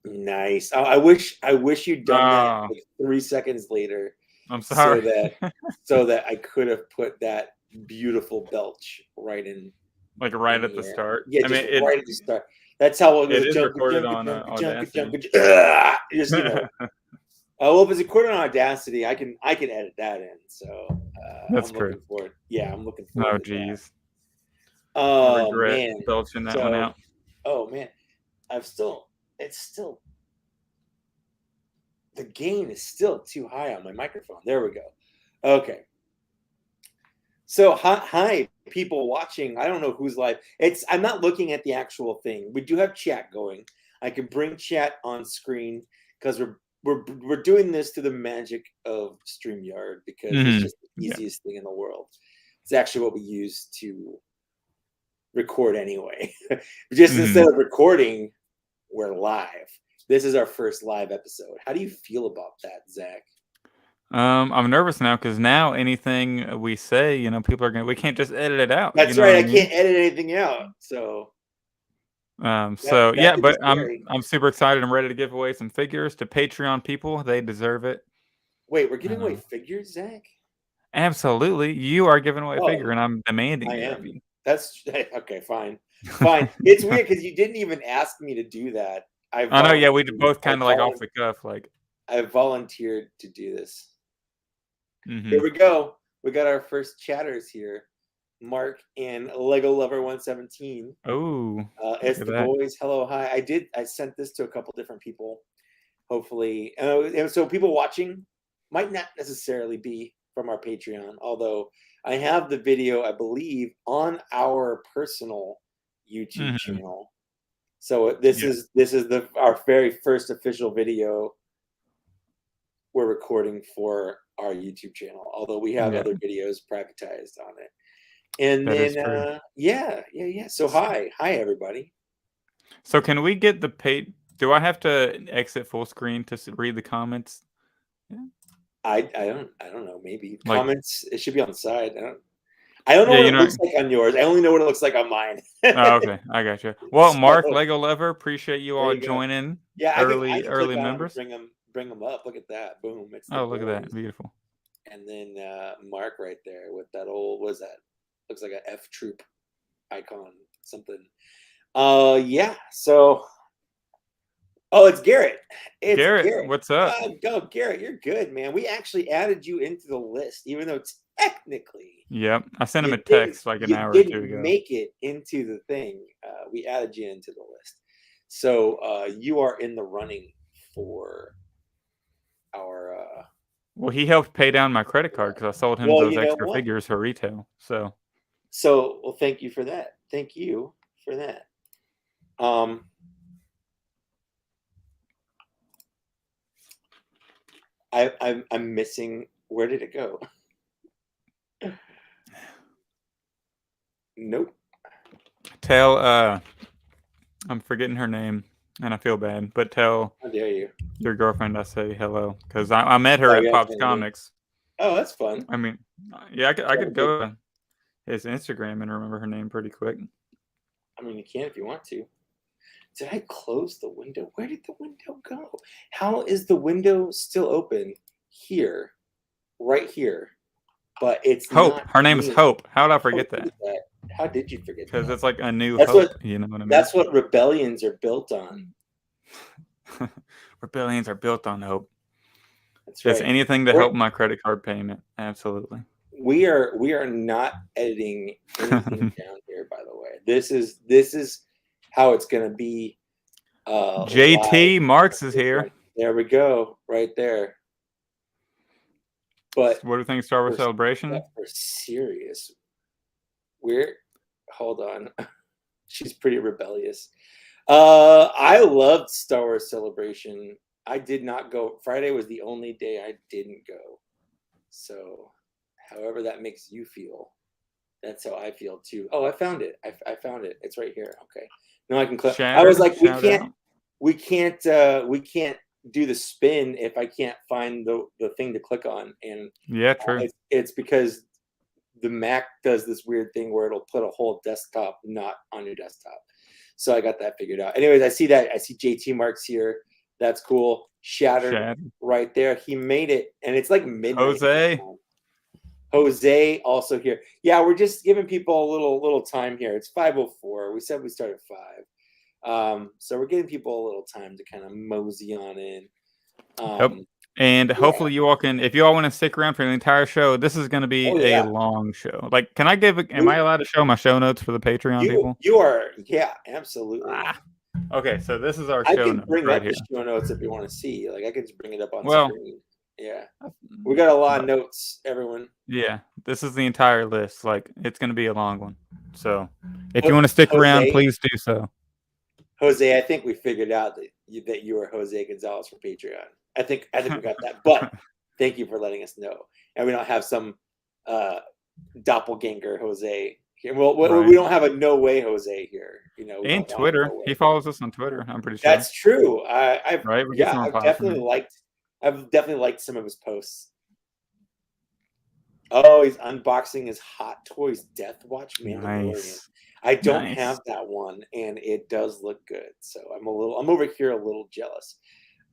Nice. I wish you'd done that Oh, like 3 seconds later, I'm so sorry. that I could have put that beautiful belch right Like right in at the here. start. Yeah, I just mean, it right at the start. That's how it it was. is Junker, recorded junker, on junker, junker, Audacity. junker. Just well, if it's recorded on Audacity, I can edit that in. So That's I'm true. looking forward. Yeah, I'm looking Oh, forward to that. geez. I Oh regret man. belching that one So out. oh man, it's still the gain is still too high on my microphone. There we go. Okay. So hi people watching. I don't know who's live. I'm not looking at the actual thing. We do have chat going. I can bring chat on screen because we're doing this through the magic of StreamYard because it's just the Yeah. easiest thing in the world. It's actually what we use to record anyway. Just instead of recording, we're live. This is our first live episode. How do you feel about that, Zach? I'm nervous now because now anything we say, people are gonna. We can't just edit it out. You That's know right. what I I mean? can't edit anything out. So So that yeah, could be but scary. I'm super excited. I'm ready to give away some figures to Patreon people. They deserve it. Wait, we're giving away Um, figures, Zach? Absolutely, you are giving away a Oh, figure, and I'm demanding I it of am. you. That's okay. Fine, fine. It's weird because you didn't even ask me to do that. I know. Yeah, we both kind of like off the cuff, like. I volunteered to do this. Here Mm-hmm. we go. We got our first chatters here. Mark and Lego Lover 117. Oh, It's look at the that. boys. Hello, hi. I sent this to a couple different people. Hopefully, and so people watching might not necessarily be from our Patreon, although I have the video, I believe, on our personal YouTube Mm-hmm. channel. So this Yeah, is our very first official video we're recording for our YouTube channel, although we have yeah, other videos privatized on it. And that is then true. yeah. So hi everybody. So can we get the pay? Do I have to exit full screen to read the comments? Yeah. I don't know. Maybe Like, comments. It should be on the side. I don't know yeah, what it looks like on yours. I only know what it looks like on mine. Oh, okay, I got you. Well, Mark, So Lego Lover, appreciate you there all you go. joining. Yeah, I can Early click on them and members. bring them up. Look at that. Boom. It's the Oh, look at that, boys. beautiful. And then Mark right there with that old, what is that? Looks like a F troop icon, something. Yeah. So it's Garrett. It's Garrett, Garrett. what's up? Go, Garrett. You're good, man. We actually added you into the list, even though technically Yep, I sent him a text like an you hour or two didn't ago. make it into the thing. We added you into the list, so you are in the running for our. Well, he helped pay down my credit card because I sold him Well, those you know extra what? figures for retail. So, Well, thank you for that. Thank you for that. I'm missing. Where did it go? Nope. tell I'm forgetting her name, and I feel bad, but tell How dare you? your girlfriend I say hello because I met her Oh, at yeah, Pops Comics. oh, that's fun. I mean, yeah, I could go to his Instagram and remember her name pretty quick. I mean, you can if you want to. Did I close the window? Where did the window go? How is the window still open here, right here? But it's Hope. not Her name is me. Hope. How did I forget Look that? at that. How did you forget Because that? it's like a new That's hope. what You know what I mean? that's what rebellions are built on. Rebellions are built on hope. That's Just right. anything to help my credit card payment. Absolutely. We are not editing anything down here, by the way. This is how it's gonna be JT live. Marks is here. There we go, right there. But what do you think of Star Wars Celebration? We're serious. Hold on. She's pretty rebellious. I loved Star Wars Celebration. I did not go. Friday was the only day I didn't go. So, however that makes you feel, that's how I feel too. Oh, I found it. I found it. It's right here. Okay. No, I can click. I was like, we can't do the spin if I can't find the thing to click on. And yeah, true. It's because the Mac does this weird thing where it'll put a whole desktop not on your desktop. So I got that figured out. Anyways, I see JT Marks here. That's cool. Shattered right there. He made it, and it's like midnight. Jose also here. Yeah, we're just giving people a little time here. It's 5:04. We said we start at 5. So we're giving people a little time to kind of mosey on in. And hopefully you all can, if you all want to stick around for the entire show, this is going to be a long show. Like, can I am I allowed to show my show notes for the Patreon people? You are, yeah, absolutely. Okay, so this is our show notes. I can bring up the show notes if you want to see. Like, I can just bring it up on screen. Yeah. We got a lot of notes, everyone. Yeah, this is the entire list. Like, it's going to be a long one. So, if you want to stick around, please do so. Jose, I think we figured out that you are Jose Gonzalez for Patreon. I think we got that. But thank you for letting us know. And we don't have some doppelganger Jose here. Well, we don't have a no way Jose here. You know, and Twitter. He follows us on Twitter. I'm pretty sure. That's true. I've definitely liked some of his posts. Oh, he's unboxing his Hot Toys Death Watch Mandalorian. Nice. I don't have that one, and it does look good. So I'm over here a little jealous.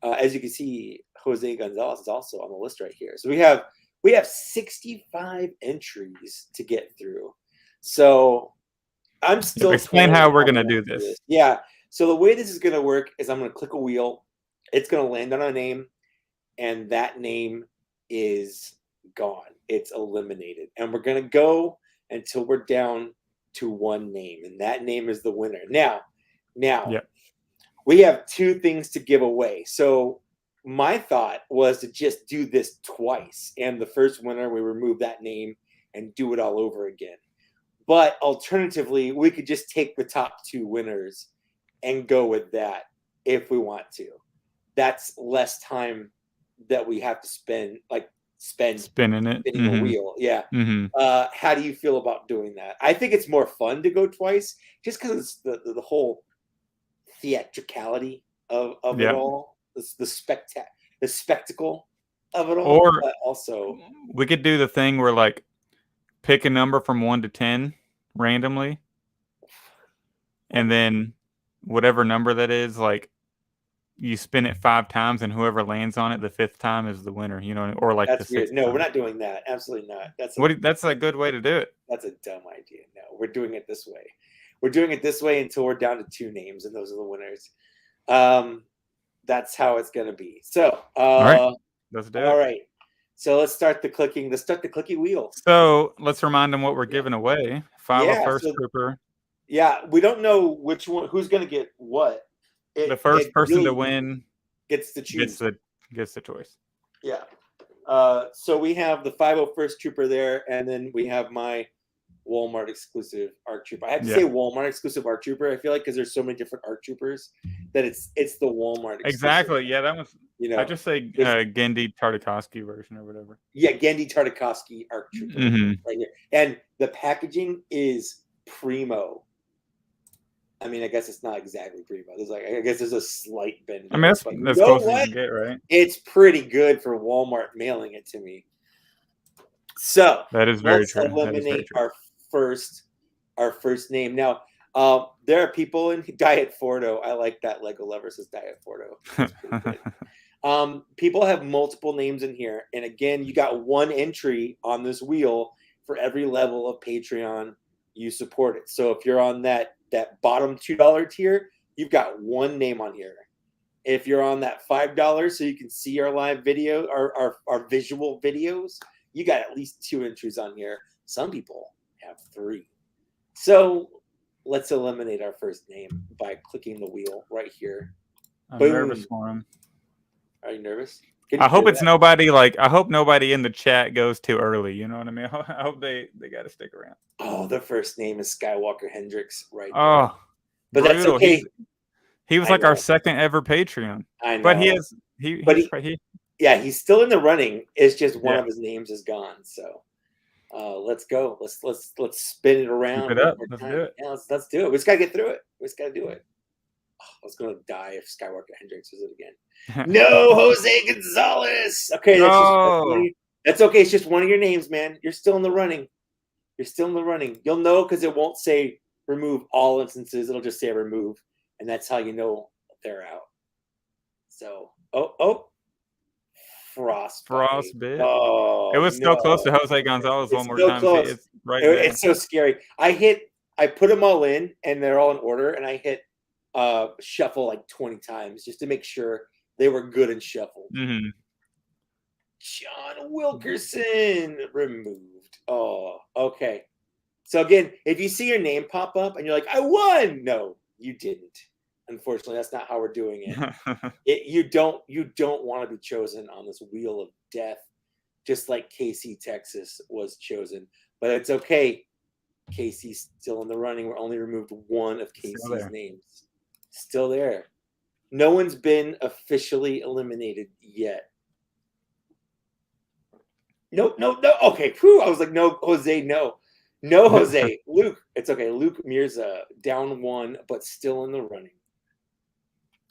As you can see, Jose Gonzalez is also on the list right here. So we have 65 entries to get through. So I'm still explain how we're gonna do this. Yeah. So the way this is gonna work is I'm gonna click a wheel. It's gonna land on a name, and that name is gone. It's eliminated, and we're gonna go until we're down to one name, and that name is the winner. Now, we have 2 things to give away. So my thought was to just do this twice, and the first winner, we remove that name and do it all over again. But alternatively, we could just take the top 2 winners and go with that if we want to. That's less time that we have to spend spinning a wheel. Yeah. How do you feel about doing that? I think it's more fun to go twice, just because the whole theatricality of it all, the spectacle of it all. Or but also, we could do the thing where, like, pick a number from 1 to 10 randomly, and then whatever number that is, like, you spin it 5 times, and whoever lands on it the 5th time is the winner. You know, or like that's the 6th weird. No, time. we're not doing that. Absolutely not. That's a good way to do it. That's a dumb idea. No, we're doing it this way. We're doing it this way until we're down to 2 names, and those are the winners. That's how it's gonna be. So, all right, let's do it. All right. So let's start the clicking. Let's start the clicky wheel. So let's remind them what we're giving away. 501st Trooper. Yeah, we don't know which one. Who's gonna get what? The first person to win gets to choose. Gets the choice. Yeah. So we have the 501st Trooper there, and then we have my Walmart exclusive ARC Trooper. I have to say Walmart exclusive ARC Trooper. I feel like because there's so many different ARC Troopers that it's the Walmart exclusive. Exactly. Yeah, that was. I just say Gendy Tartakovsky version or whatever. Yeah, Gendy Tartakovsky ARC Trooper right here, and the packaging is primo. I mean, I guess it's not exactly primo. I guess there's a slight bend. I mean, that's close as you can get, right? It's pretty good for Walmart mailing it to me. So that is very let's true. eliminate our first name. Now, there are people in Diet Fordo. I like that Lego Lover says Diet Fordo. People have multiple names in here, and again, you got 1 entry on this wheel for every level of Patreon you support it. So if you're on that bottom $2 tier, you've got 1 name on here. If you're on that $5, so you can see our live video, our visual videos, you got at least 2 entries on here. Some people have 3. So let's eliminate our first name by clicking the wheel right here. I'm nervous for him. Are you nervous? I hope it's nobody. I hope nobody in the chat goes too early. You know what I mean? I hope they got to stick around. Oh, the first name is Skywalker Hendricks, right? Oh, but brutal. That's okay. He was like our second ever Patreon. I know. But he's still in the running. It's just one of his names is gone. So let's go. Let's spin it around. Keep it up. Let's do it. Yeah, let's do it. We just gotta get through it. We just gotta do it. Oh, I was gonna die if Skywalker Hendricks was it again. No, Jose Gonzalez. Okay, that's okay. It's just one of your names, man. You're still in the running. You'll know because it won't say remove all instances. It'll just say remove, and that's how you know they're out. So, oh, frostbite. Frostbit. It Oh was so close to no, Jose Gonzalez it's one more so time. See, close. it's right there. It's so scary. I put them all in, and they're all in order, and I hit shuffle like 20 times just to make sure they were good and shuffled. Mm-hmm. John Wilkerson removed. Oh, okay. So again, if you see your name pop up and you're like, I won, no, you didn't. Unfortunately, that's not how we're doing it. You don't want to be chosen on this wheel of death, just like KC Texas was chosen. But it's okay. Casey's still in the running. We're only removed one of Casey's names. Still there. No one's been officially eliminated yet. No. Okay. Whew. I was like, no, Jose, no. No, Jose. Luke. It's okay. Luke Mirza down one, but still in the running.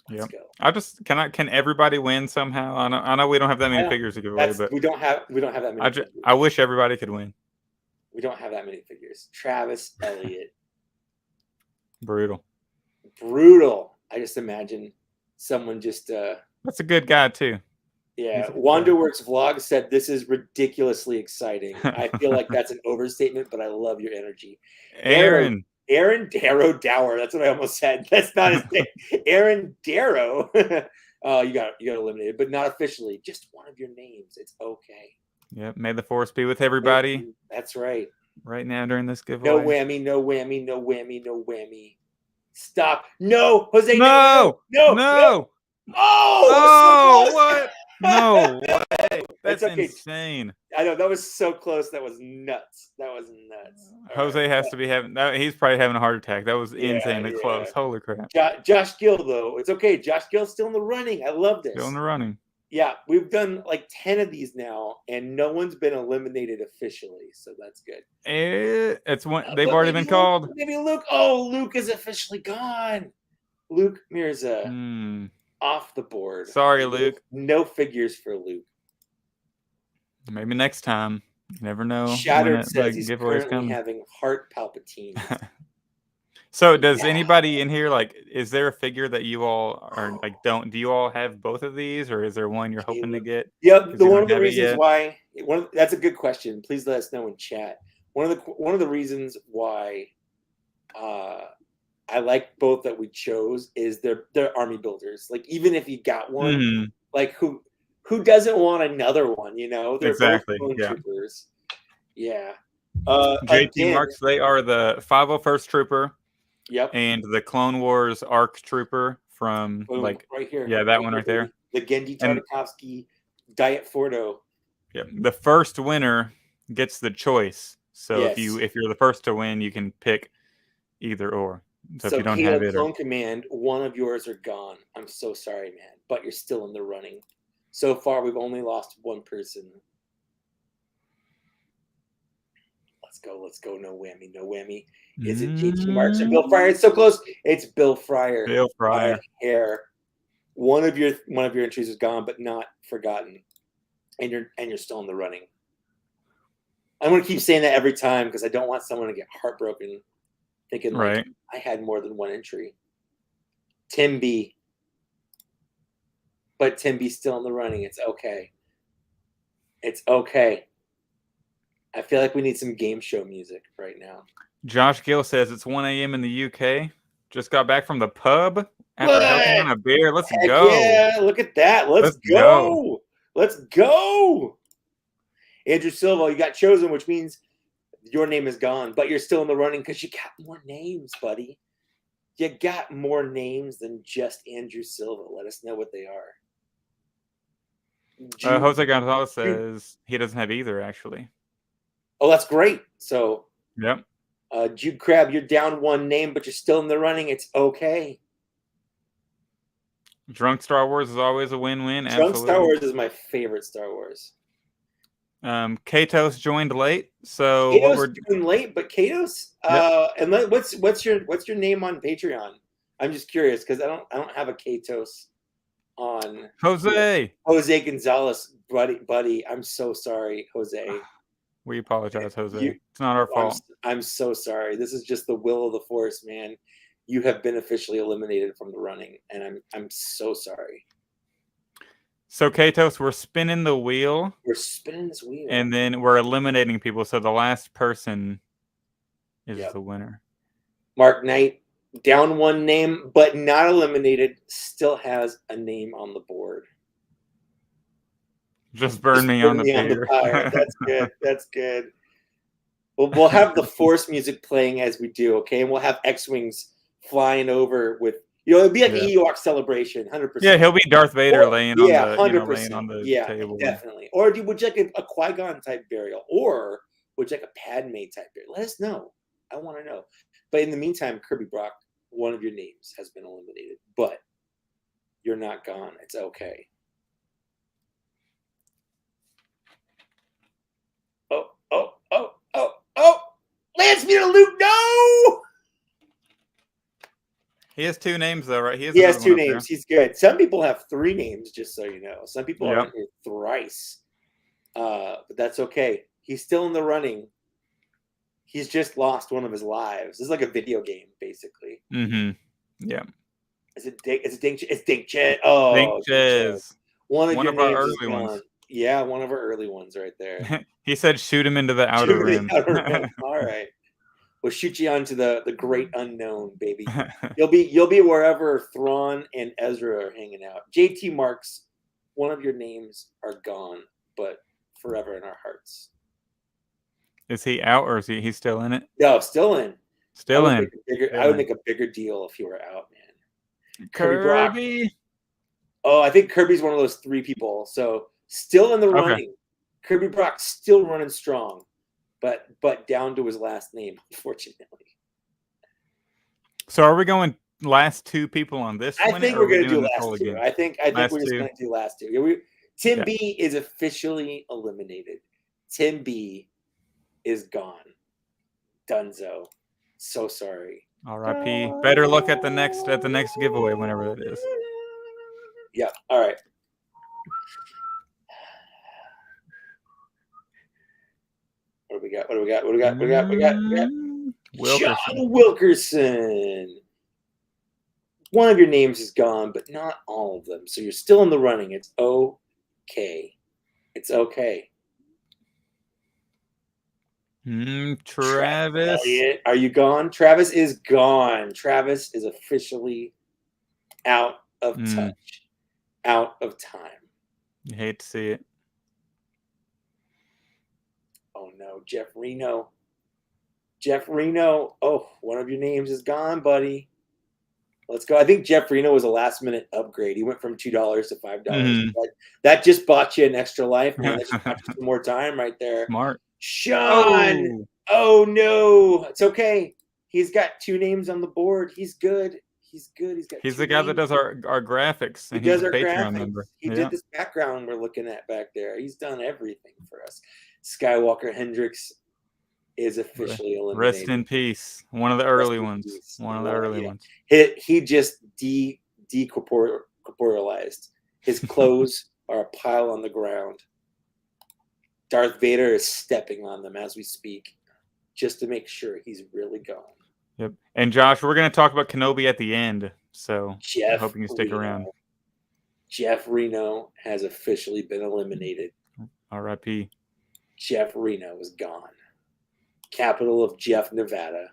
Let's go. Can everybody win somehow? I know we don't have that many figures to give away, but we don't have that many figures. I wish everybody could win. We don't have that many figures. Travis Elliott. Brutal. I just imagine someone just that's a good guy too. Yeah, Wanderworks Vlog said this is ridiculously exciting. I feel like that's an overstatement, but I love your energy. Aaron Darrow Dower. That's what I almost said. That's not his name. Aaron Darrow. You got eliminated, but not officially. Just one of your names. It's okay. Yep. May the force be with everybody. That's right. Right now during this giveaway. No whammy, no whammy, no whammy, no whammy. Stop. No, Jose. No. Oh, so what? No way. That's okay. Insane. I know. That was so close. That was nuts. Jose has to be having that. He's probably having a heart attack. That was insanely close. Holy crap. Josh Gill, though. It's okay. Josh Gill's still in the running. I love this. Still in the running. Yeah. We've done like 10 of these now, and no one's been eliminated officially. So that's good. It's one. They've already been called. Maybe Luke. Oh, Luke is officially gone. Luke Mirza. Off the board. Sorry, Luke. No figures for Luke. Maybe next time. You never know. Shattered says he's currently having heart palpitations. So does anybody in here, like, is there a figure that you all are like, do you all have both of these, or is there one you're hoping to get? Yep. One of the reasons why, that's a good question. Please let us know in chat. One of the reasons why I like both that we chose is they're army builders. Like, even if you got one, like who doesn't want another one? You know, they're exactly. both troopers. Yeah. JT Marks. They are the 501st Trooper. Yep. And the Clone Wars ARC Trooper from right here. Yeah, that one right there. The Gendy Tartakovsky Diet Fordo. Yeah. The first winner gets the choice. So if you're the first to win, you can pick either or. So if you don't have it, Clone Command, one of yours are gone. I'm so sorry, man, but you're still in the running. So far, we've only lost one person. Let's go. No whammy. Is it JT Marks or Bill Fryer? It's so close. It's Bill Fryer. Bill Fryer. Hair. One of your entries is gone, but not forgotten, and you're still in the running. I'm gonna keep saying that every time because I don't want someone to get heartbroken, thinking like I had more than one entry. Tim B. But Tim B's still in the running. It's okay. It's okay. I feel like we need some game show music right now. Josh Gill says it's 1 a.m. in the UK. Just got back from the pub after helping on a beer. Let's go. Yeah, look at that. Let's go. Let's go. Andrew Silva, you got chosen, which means your name is gone, but you're still in the running because you got more names, buddy. You got more names than just Andrew Silva. Let us know what they are. Jose Gonzalez says he doesn't have either, actually. Oh, that's great. So, yep. Jude Crab, you're down one name, but you're still in the running. It's okay. Drunk Star Wars is always a win-win. Drunk Star Wars is my favorite Star Wars. Katos joined late, so Katos joined late, but Katos. And what's your name on Patreon? I'm just curious because I don't have a Katos on. Jose Gonzalez, buddy. I'm so sorry, Jose. We apologize, Jose. It's not our fault. I'm so sorry. This is just the will of the force, man. You have been officially eliminated from the running, and I'm so sorry. So Katos, we're spinning the wheel. We're spinning this wheel. And then we're eliminating people. So the last person is the winner. Mark Knight, down one name, but not eliminated, still has a name on the board. Just burn me on the fire. That's good. That's good. We'll have the Force music playing as we do, okay? And we'll have X-Wings flying over with, it'll be like an Ewok celebration, 100%. Yeah, he'll be Darth Vader laying on the, 100%. Laying on the table. Definitely. Or would you like a Qui-Gon type burial? Or would you like a Padme type burial? Let us know. I want to know. But in the meantime, Kirby Brock, one of your names has been eliminated. But you're not gone. It's okay. Oh! Lance Muir Luke, no! He has 2 names, though, right? He has 2 names. He's good. Some people have 3 names, just so you know. Some people are here thrice. But that's okay. He's still in the running. He's just lost one of his lives. This is like a video game, basically. Mm-hmm. Yeah. It's Dink Chez. Oh, Dink Chez. One of our early ones. Yeah, one of our early ones right there. He said shoot him into the outer rim. All right. We'll shoot you onto the great unknown, baby. You'll be wherever Thrawn and Ezra are hanging out. JT Marks, one of your names are gone, but forever in our hearts. Is he out or is he's still in it? No, still in. Still in. I would make a bigger deal if he were out, man. Kirby. Brock. Oh, I think Kirby's one of those 3 people. So still in the running. Kirby Brock still running strong, but down to his last name, unfortunately. So are we going last 2 people on this one? I think we're going to do last 2. Again? I think we're just going to do last 2. Tim B is officially eliminated. Tim B is gone. Dunzo. So sorry. R.I.P. Better luck at the next giveaway, whenever that is. Yeah. All right. What do we got? Wilkerson. John Wilkerson. One of your names is gone, but not all of them. So you're still in the running. It's okay. It's okay. Travis. Elliott, are you gone? Travis is gone. Travis is officially out of touch. Out of time. You hate to see it. Oh no, Jeff Reno. Oh, one of your names is gone, buddy. Let's go. I think Jeff Reno was a last-minute upgrade. He went from $2 to $5. That just bought you an extra life, man. That just bought you some more time right there. Smart. Sean. Oh no, it's okay. He's got 2 names on the board. He's good. He's the guy that does our graphics. He does our Patreon graphics. He did this background we're looking at back there. He's done everything for us. Skywalker Hendricks is officially eliminated. Rest in peace. One of the early ones. He just decorporealized. His clothes are a pile on the ground. Darth Vader is stepping on them as we speak, just to make sure he's really gone. Yep. And Josh, we're going to talk about Kenobi at the end, so I hope you can stick around. Jeff Reno has officially been eliminated. R.I.P. Jeff Reno is gone. Capital of Jeff, Nevada.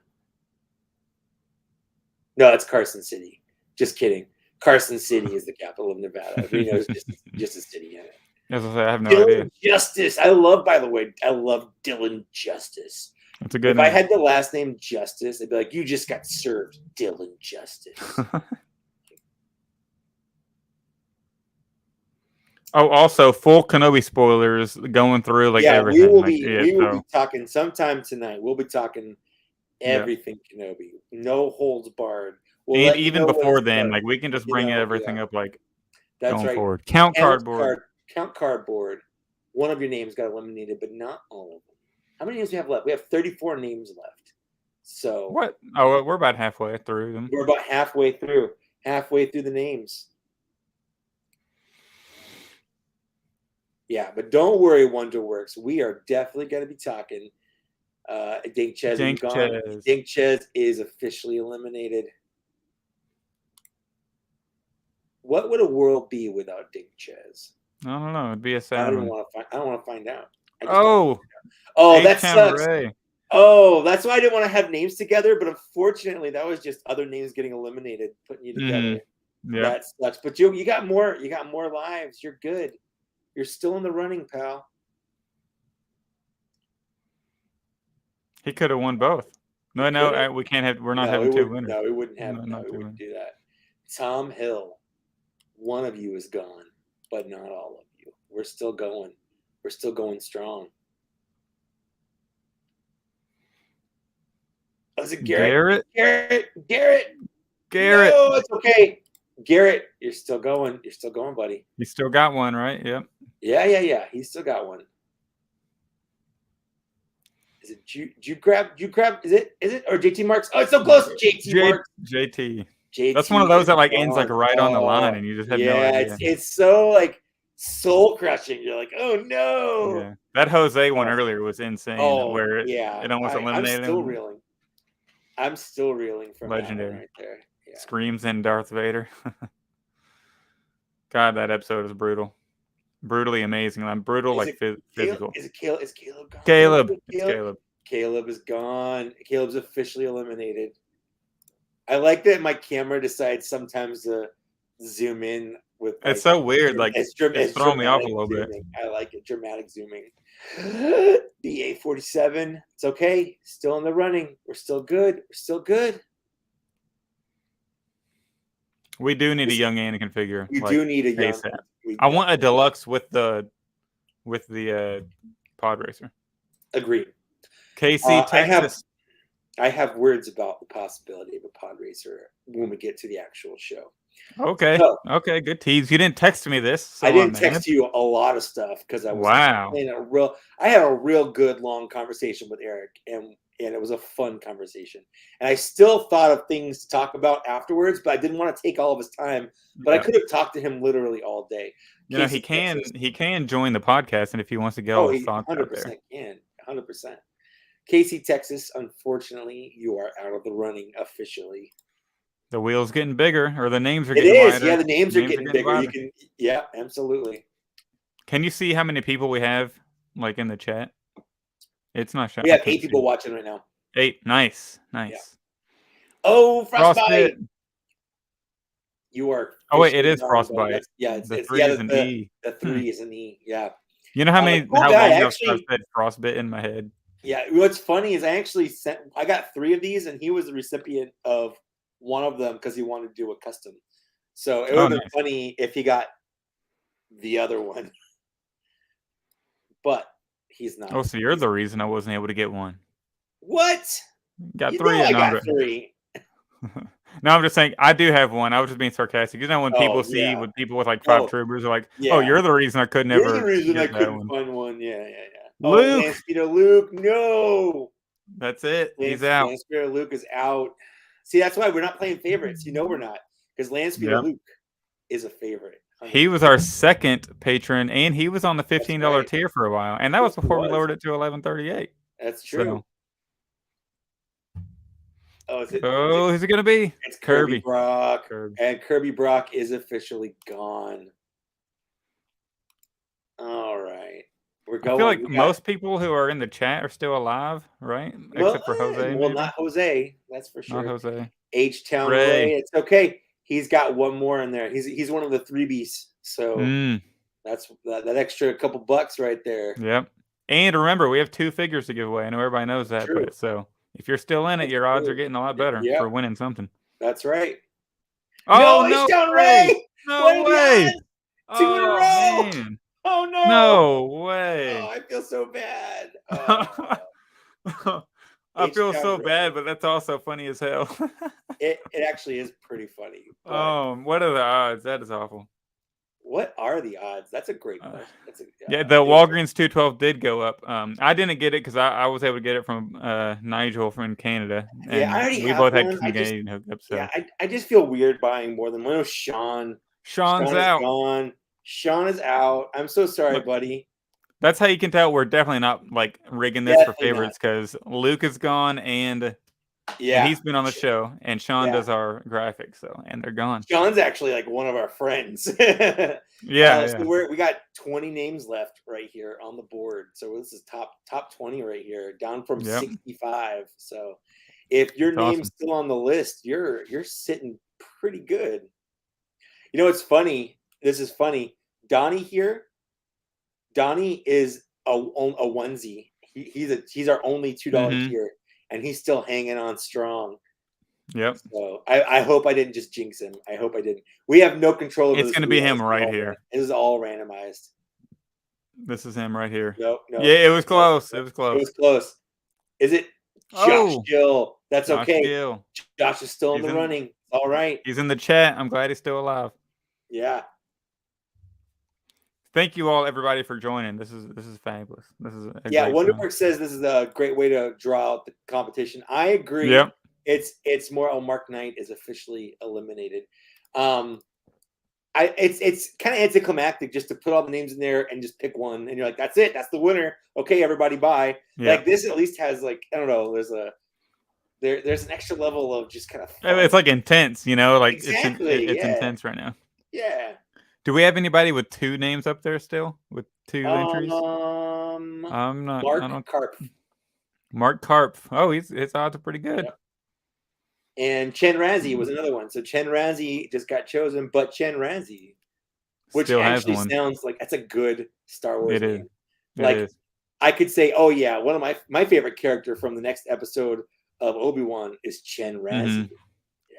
No, it's Carson City. Just kidding. Carson City is the capital of Nevada. Reno is just a city in it. As I say, I have no idea. Justice. I love Dylan Justice. That's a good name. I had the last name Justice, they'd be like, you just got served, Dylan Justice. Also, full Kenobi spoilers going through everything. We will be talking sometime tonight. We'll be talking everything Kenobi. No holds barred. And even before then, we can just bring everything up that's going right. forward. Count cardboard. Count cardboard. One of your names got eliminated, but not all of them. How many names do we have left? We have 34 names left. So what? Oh, we're about halfway through them. We're about halfway through the names. Yeah, but don't worry, Wonderworks. We are definitely going to be talking. Dink Chez is gone. Dink Chez is officially eliminated. What would a world be without Dink Chez? I don't know. It'd be a I sad don't one. want to find. I don't want to find out. I just don't. Oh, Oh, that H-Town sucks. Ray. Oh, that's why I didn't want to have names together. But unfortunately, that was just other names getting eliminated, putting you together. Yeah. That sucks. But you got more. You got more lives. You're good. You're still in the running, pal. He could have won both. No, we can't have. We're not having two winners. No, we wouldn't have. No, No, not we two wouldn't winners. do that. Tom Hill, one of you is gone, but not all of you. We're still going. We're still going strong. Was it Garrett? Garrett. No, it's okay. Garrett, you're still going. You're still going, buddy. You still got one, right? Yep. Yeah. He's still got one. Is it you grab? Is it or JT Marks? Oh, it's so close. JT Marks. JT. JT. That's one of those that like ends like right on the line, and you just have no idea. It's so like soul crushing. You're like, oh no. Yeah. That Jose one earlier was insane. Where it almost eliminated him. I'm still reeling from legendary that one right there. Yeah. Screams in Darth Vader. God, that episode is brutal. Brutally amazing. I'm brutal, physical. Is Caleb gone? Caleb. Caleb is gone. Caleb's officially eliminated. I like that my camera decides sometimes to zoom in with. It's so weird. Like it's throwing me off a little bit. I like it. Dramatic zooming. BA47. It's okay. Still in the running. We're still good. We do need a young Anakin figure. We do need a young. I want a deluxe with the pod racer. Agreed. KC, Texas. I have words about the possibility of a pod racer when we get to the actual show. Okay. Okay. Good tease. You didn't text me this. So I didn't text you a lot of stuff because I was I had a real good long conversation with Eric, and it was a fun conversation. And I still thought of things to talk about afterwards, but I didn't want to take all of his time. But I could have talked to him literally all day. You know, he can join the podcast, and if he wants to get all his thoughts out there. 100%. Casey, Texas, unfortunately, you are out of the running officially. The wheel's getting bigger, or the names are getting wider. Yeah, the names are getting bigger. Yeah, absolutely. Can you see how many people we have, like, in the chat? It's not showing. We have 8 people watching right now. 8. Nice. Yeah. Oh, Frostbite. You are. Oh, wait, it is Frostbite. The 3 is an E. The 3 is an E, yeah. You know how long I've said Frostbite in my head? Yeah, what's funny is I got 3 of these, and he was the recipient of one of them because he wanted to do a custom. So it would have been funny if he got the other one. But he's not. Oh, so you're the reason I wasn't able to get one. What? Got 3. I got 3. No, I'm just saying I do have one. I was just being sarcastic. You know when people see with people with like 5 troopers are like, "Oh, you're the reason I could never." You're the reason I couldn't find one. Yeah. Luke. Luke, no. That's it. He's out. Landspeeder Luke is out. See, that's why we're not playing favorites. You know we're not, because Landspeeder Luke is a favorite. 100%. He was our second patron, and he was on the $15 tier for a while, and that was before we lowered it to $11.38. That's true. So. Who's it going to be? It's Kirby Brock. And Kirby Brock is officially gone. All right. We're going. I feel like most people who are in the chat are still alive, right? Except for Jose. Well, not Jose. That's for sure. Not Jose. H-Town Ray. It's okay. He's got one more in there. He's one of the 3Bs. So that's that extra couple bucks right there. Yep. And remember, we have 2 figures to give away. I know everybody knows that, but so if you're still in it, your odds are getting a lot better for winning something. That's right. Oh, no H-Town Ray! No way! 2 in a row! Man. Oh, no! No way! Oh, I feel so bad. I feel so bad, but that's also funny as hell. It actually is pretty funny. What are the odds? That is awful. What are the odds? That's a great question. The Walgreens 212 did go up. I didn't get it because I was able to get it from Nigel from Canada. And I already we have both had one. Canadian hookup. So. Yeah, I just feel weird buying more than one. Sean's out. Gone. Sean is out. I'm so sorry, buddy. That's how you can tell we're definitely not like rigging this for favorites because Luke is gone and Yeah. And he's been on the show, and Sean Yeah. does our graphics, and they're gone. Sean's actually like one of our friends. Yeah. So we got 20 names left right here on the board. So this is top 20 right here, down from 65. So if your That's name's awesome. still on the list, you're sitting pretty good. You know, it's funny. This is funny. Donnie here. Donnie is a onesie. He's our only $2 tier, and he's still hanging on strong. Yep. So I hope I didn't just jinx him. I hope I didn't. We have no control over this. It's going to be him right here. This is all randomized. This is him right here. Nope. Yeah, it was close. It was close. It was close. Is it Josh Gill? That's Josh okay. Gill. Josh is still in the running. All right. He's in the chat. I'm glad he's still alive. Yeah. Thank you all, everybody, for joining. This is fabulous. This is Wonderwork says this is a great way to draw out the competition. I agree. Yep. It's more. Mark Knight is officially eliminated. It's kind of anticlimactic just to put all the names in there and just pick one, and you're like, that's it, that's the winner. Okay, everybody, bye. Yeah. Like this at least has like, I don't know. There's an extra level of just kind of fun. It's like intense, like exactly. it's intense right now. Yeah. Do we have anybody with 2 names up there still with 2 entries? I'm not. Mark Karp. Mark Karp. Oh, his odds are pretty good. Yep. And Chen Razi was another one. So Chen Razi just got chosen, but Chen Razi, which still actually sounds like that's a good Star Wars name. It is. I could say, oh yeah, one of my favorite character from the next episode of Obi-Wan is Chen Razi. Yeah.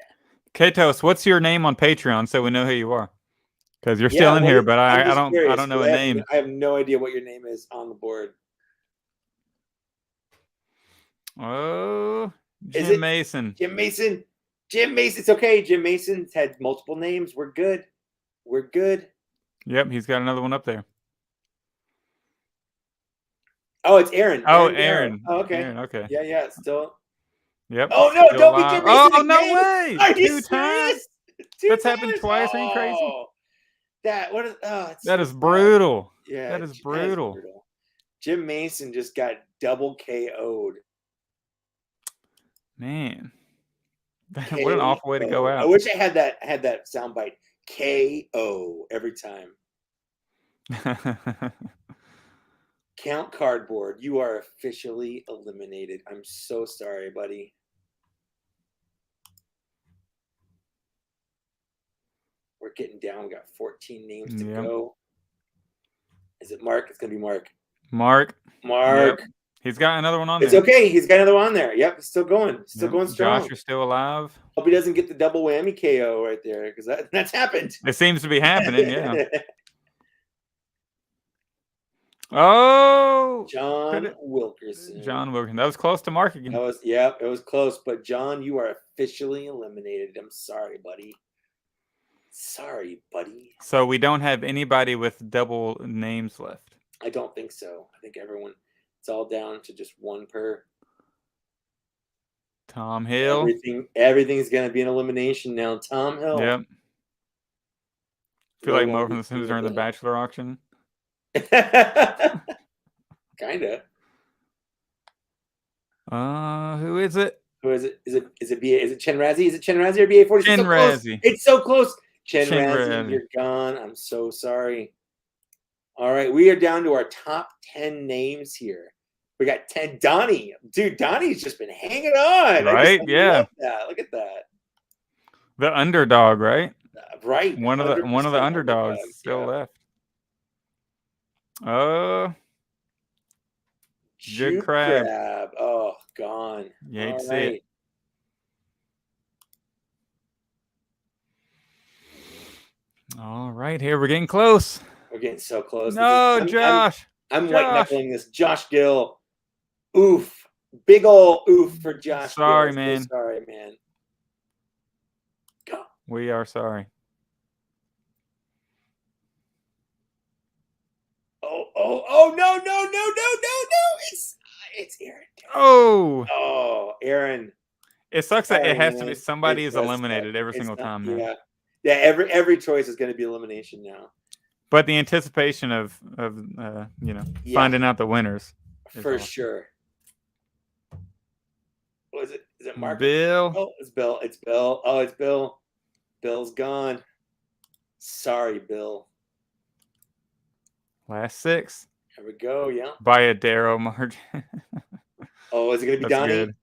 Katos, what's your name on Patreon so we know who you are? Because you're still in here, but I don't know a name. I have no idea what your name is on the board. Oh, Jim Mason. Jim Mason. It's okay. Jim Mason's had multiple names. We're good. Yep, he's got another one up there. Oh, it's Aaron. Aaron. Oh, okay. Aaron, okay. Yeah. Still. Yep. Oh no! Don't be Jim Mason. Oh no way! Are you serious? That's happened twice. Are you crazy? That is brutal. Yeah, that is brutal. Jim Mason just got double KO'd. Man, what an awful way to go out. I wish I had that soundbite. KO every time. Count Cardboard, you are officially eliminated. I'm so sorry, buddy. We're getting down. We got 14 names to go. Is it Mark? It's going to be Mark. Mark. Yep. He's got another one on there. It's okay. He's got another one on there. Yep. He's still going. Going strong. Josh, you're still alive. Hope he doesn't get the double whammy KO right there because that's happened. It seems to be happening. Yeah. Oh. John Wilkerson. That was close to Mark again. It was close. But John, you are officially eliminated. I'm sorry, buddy. So we don't have anybody with double names left. I don't think so. I think it's all down to just one per. Tom Hill. Everything's going to be an elimination now. Tom Hill. Yep. I feel like Mo from The Simpsons are in the Bachelor auction. Kinda. Who is it? Is it Chen Razi? Is it Chen Razi or BA40? Chen Razi. It's so close. Chen Razi, you're gone. I'm so sorry. All right, we are down to our top 10 names here. We got 10. Donnie. Dude, Donnie's just been hanging on. Right? Yeah. Look at that. The underdog, right? Right. One of the underdogs still left. Good crab. Oh, gone. You hate to see it. All right, here we're getting close. We're getting so close. No, Josh. I'm white knuckling this. Josh Gill. Oof. Big ol' oof for Josh Gill. Man. So sorry, man. Go. We are sorry. Oh, no. It's Aaron. Oh, Aaron. It sucks that it has to be somebody is eliminated every single time now. Yeah, every choice is going to be elimination now. But the anticipation of finding out the winners for awesome. Sure. Is it Mark. Bill. Oh, it's Bill. It's Bill. Oh, it's Bill. Bill's gone. Sorry, Bill. Last 6. Here we go. Yeah. By a Darrow margin. Oh, is it going to be That's Donnie? good.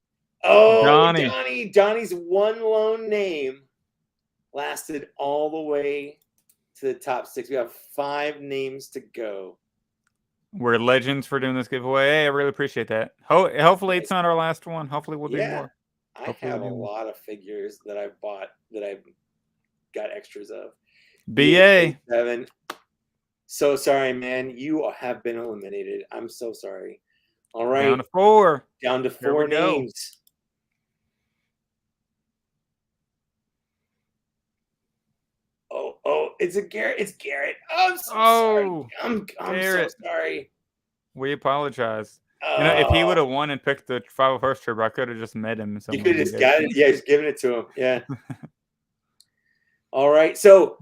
Oh, Donnie. Donnie. Donnie's one lone name lasted all the way to the top 6. We have 5 names to go. We're legends for doing this giveaway. Hey, I really appreciate that. Hopefully it's not our last one. Hopefully we'll do more. I have a lot of figures that I've bought that I've got extras of. BA. 7. So sorry, man. You have been eliminated. I'm so sorry. All right. Down to 4. Down to 4 names. Oh, it's Garrett. It's Garrett. Oh, I'm so sorry. I'm so sorry. We apologize. If he would have won and picked the 501st Trooper, I could have just met him. You could have just got it. Yeah, just giving it to him. Yeah. All right. So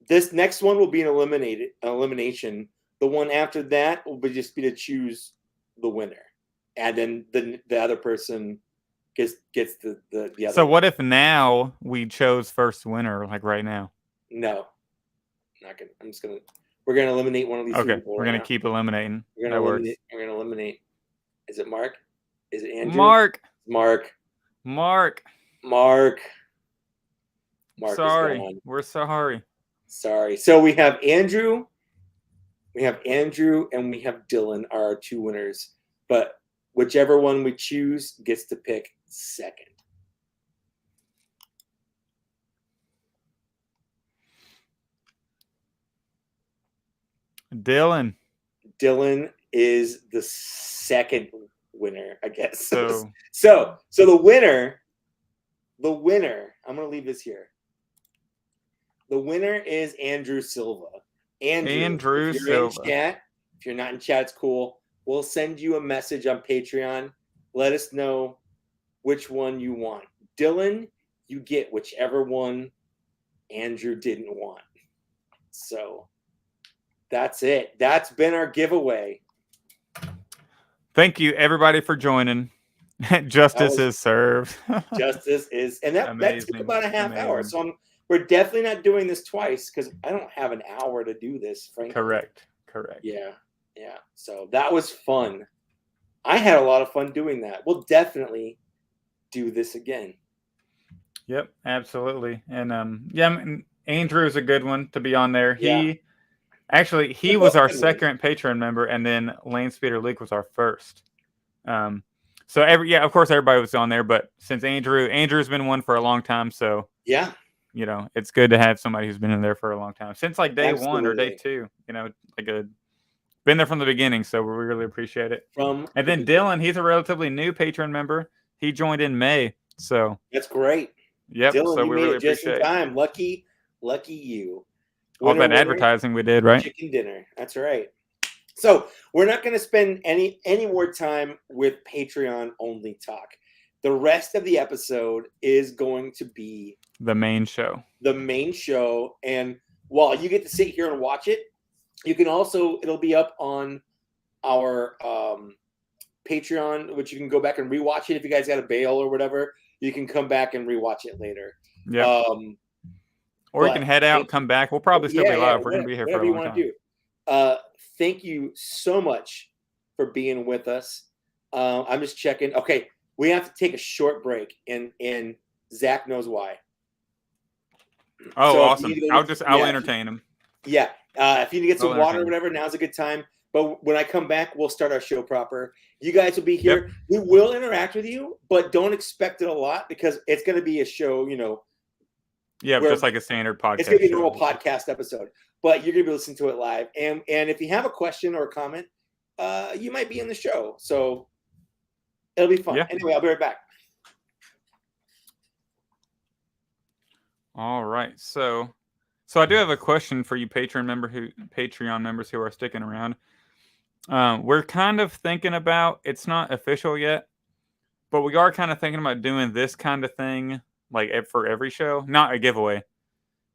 this next one will be an elimination. The one after that will just be to choose the winner, and then the other person gets the other. So what if now we chose first winner, like right now? No, not gonna. We're gonna eliminate one of these. Okay, we're gonna keep eliminating. We're gonna eliminate. Is it Mark? Is it Andrew? Mark. Sorry, we're sorry. Sorry. So we have Andrew. And we have Dylan are our 2 winners. But whichever one we choose gets to pick second. Dylan is the second winner, I guess. So the winner, I'm going to leave this here. The winner is Andrew Silva. Andrew if you're Silva. In chat, if you're not in chat, it's cool. We'll send you a message on Patreon. Let us know which one you want. Dylan, you get whichever one Andrew didn't want. So that's it. That's been our giveaway. Thank you, everybody, for joining. Justice is served. Justice is, and that took about a half hour. So we're definitely not doing this twice because I don't have an hour to do this, frankly. Correct. Yeah. So that was fun. I had a lot of fun doing that. We'll definitely do this again. Yep, absolutely. And Andrew is a good one to be on there. He was our second Patreon member, and then Lane Speeder Luke was our first. So of course everybody was on there, but since Andrew's been one for a long time, so yeah, it's good to have somebody who's been in there for a long time since like day 1 or day 2. Been there from the beginning, so we really appreciate it. And then Dylan, he's a relatively new Patreon member. He joined in May, so that's great. Yep, Dylan, so we really appreciate it. Time. Lucky you. All that advertising we did, right? Chicken dinner. That's right. So we're not going to spend any more time with Patreon only talk. The rest of the episode is going to be the main show. And while you get to sit here and watch it, you can also, it'll be up on our Patreon, which you can go back and rewatch it. If you guys got a bail or whatever, you can come back and rewatch it later. Yeah. Or you can head out, come back. We'll probably still be live. We're going to be here for a long time. Thank you so much for being with us. I'm just checking. Okay, we have to take a short break, and Zach knows why. Oh, so awesome! I'll entertain him. Yeah, if you need to get some water or whatever, now's a good time. But when I come back, we'll start our show proper. You guys will be here. Yep. We will interact with you, but don't expect it a lot because it's going to be a show, Yeah, just like a standard podcast. It's going to be a normal podcast episode, but you're going to be listening to it live. And if you have a question or a comment, you might be in the show. So it'll be fun. Yeah. Anyway, I'll be right back. All right. So I do have a question for you Patreon members who are sticking around. We're kind of thinking about, it's not official yet, but we are kind of thinking about doing this kind of thing like for every show. Not a giveaway.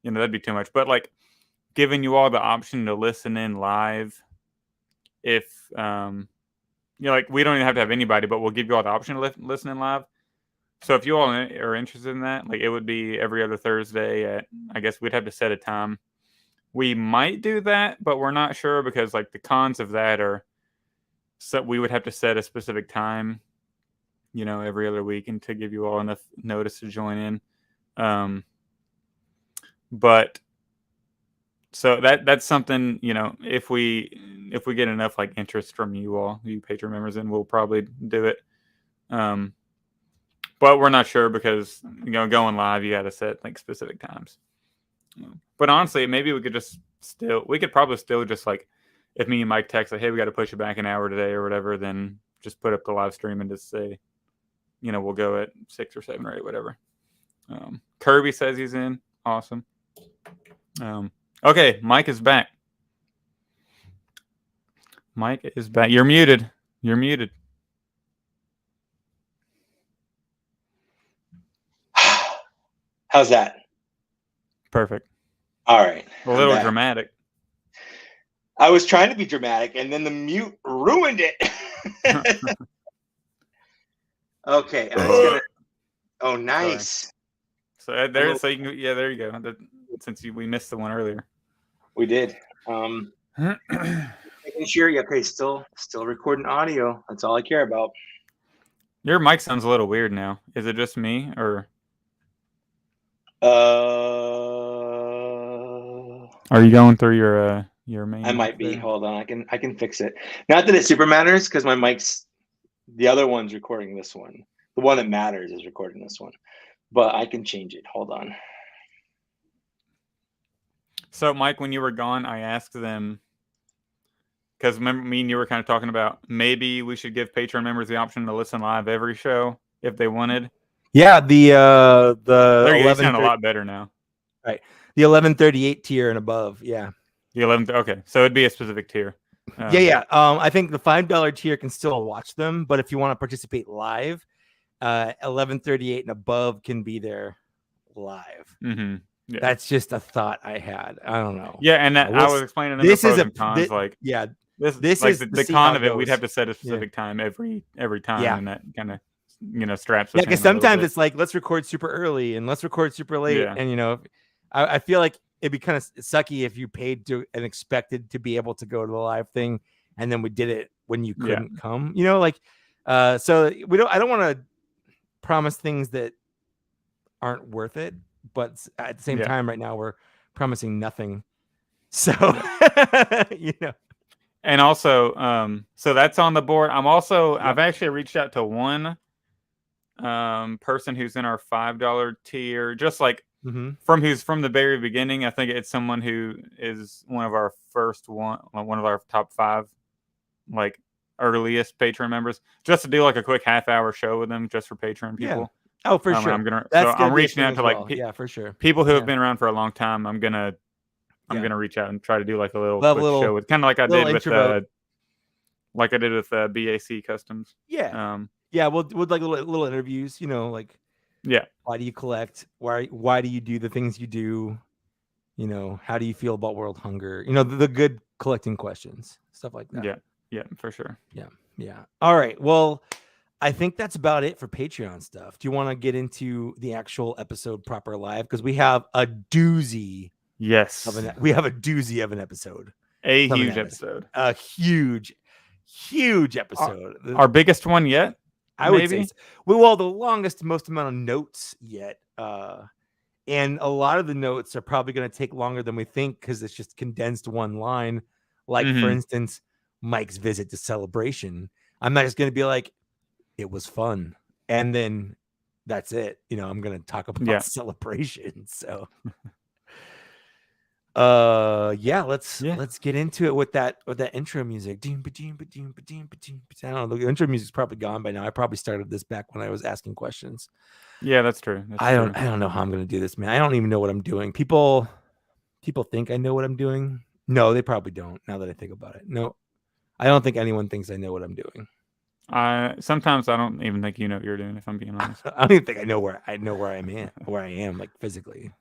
That'd be too much. But like giving you all the option to listen in live. If, like we don't even have to have anybody, but we'll give you all the option to listen in live. So if you all are interested in that, like it would be every other Thursday at, I guess we'd have to set a time. We might do that, but we're not sure because like the cons of that are, so we would have to set a specific time, every other week, and to give you all enough notice to join in. But so that's something, if we get enough like interest from you all, you Patreon members, then we'll probably do it. But we're not sure because going live, you got to set like specific times. But honestly, maybe we could probably still just like, if me and Mike text like, hey, we got to push it back an hour today or whatever, then just put up the live stream and just say, we'll go at 6 or 7 or 8, whatever. Kirby says he's in. Awesome. Okay, Mike is back. Mike is back. You're muted. How's that? Perfect. All right. A little dramatic. I was trying to be dramatic, and then the mute ruined it. Okay. Oh, nice. Sorry. So there, so you can, there you go. Since we missed the one earlier. We did. Making sure. Okay, still recording audio. That's all I care about. Your mic sounds a little weird now. Is it just me or? Are you going through your main? I might be. Hold on. I can fix it. Not that it super matters because my mic's the other one's recording this one. The one that matters is recording this one. But I can change it. Hold on. So Mike, when you were gone, I asked them, because remember me and you were kind of talking about maybe we should give Patreon members the option to listen live every show if they wanted. Yeah, the 11 sound a lot better now. Right. The 1138 tier and above. Yeah. The 11. Okay. So it'd be a specific tier. Yeah. I think the $5 tier can still watch them, but if you want to participate live, 1138 and above can be there live. Mm-hmm. Yeah. That's just a thought I had. I don't know. Yeah, and I was explaining this the pros is and cons. This is the con of it. We'd have to set a specific time every time, and that kind of straps. Yeah, because sometimes it's like, let's record super early and let's record super late, and I feel like it'd be kind of sucky if you paid to and expected to be able to go to the live thing, and then we did it when you couldn't come. So we don't. I don't want to promise things that aren't worth it, but at the same time, right now we're promising nothing. So And also, so that's on the board. I've actually reached out to one person who's in our $5 tier, just like who's from the very beginning. I think it's someone who is one of our one of our top 5, like earliest Patreon members, just to do like a quick half-hour show with them, just for Patreon people. Oh, for sure. I'm reaching out to like for sure, people who have been around for a long time. I'm gonna reach out and try to do like a little show with, kind of like I did with BAC Customs. Yeah. We'll like little interviews. Why do you collect? Why do you do the things you do? How do you feel about world hunger? The good collecting questions, stuff like that. Yeah, for sure. Yeah. All right. Well, I think that's about it for Patreon stuff. Do you want to get into the actual episode proper live? Because we have a doozy. Yes. We have a doozy of an episode. A huge episode. A huge episode. Our biggest one yet? I would say. Well, the longest, most amount of notes yet. And a lot of the notes are probably going to take longer than we think because it's just condensed one line. Like, for instance, Mike's visit to Celebration. I'm not just going to be like, it was fun, and then that's it. I'm going to talk about Celebration. So, let's get into it with that intro music. I don't know. The intro music's probably gone by now. I probably started this back when I was asking questions. Yeah, that's true. I don't know how I'm going to do this, man. I don't even know what I'm doing. People think I know what I'm doing. No, they probably don't. Now that I think about it, no, I don't think anyone thinks I know what I'm doing. Sometimes I don't even think you know what you're doing, if I'm being honest. I don't even think I know where I am, like physically.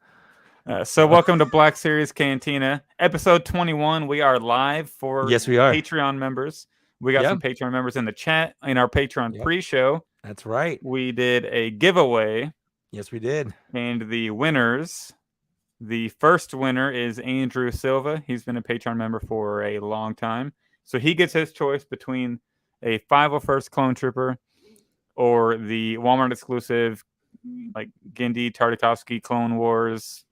So welcome to Black Series Cantina, episode 21. We are live for we are Patreon members. We got some Patreon members in the chat in our Patreon pre-show. That's right. We did a giveaway. Yes, we did. And the winners, the first winner is Andrew Silva. He's been a Patreon member for a long time. So he gets his choice between a 501st Clone Trooper or the Walmart exclusive, like Genndy Tartakovsky Clone Wars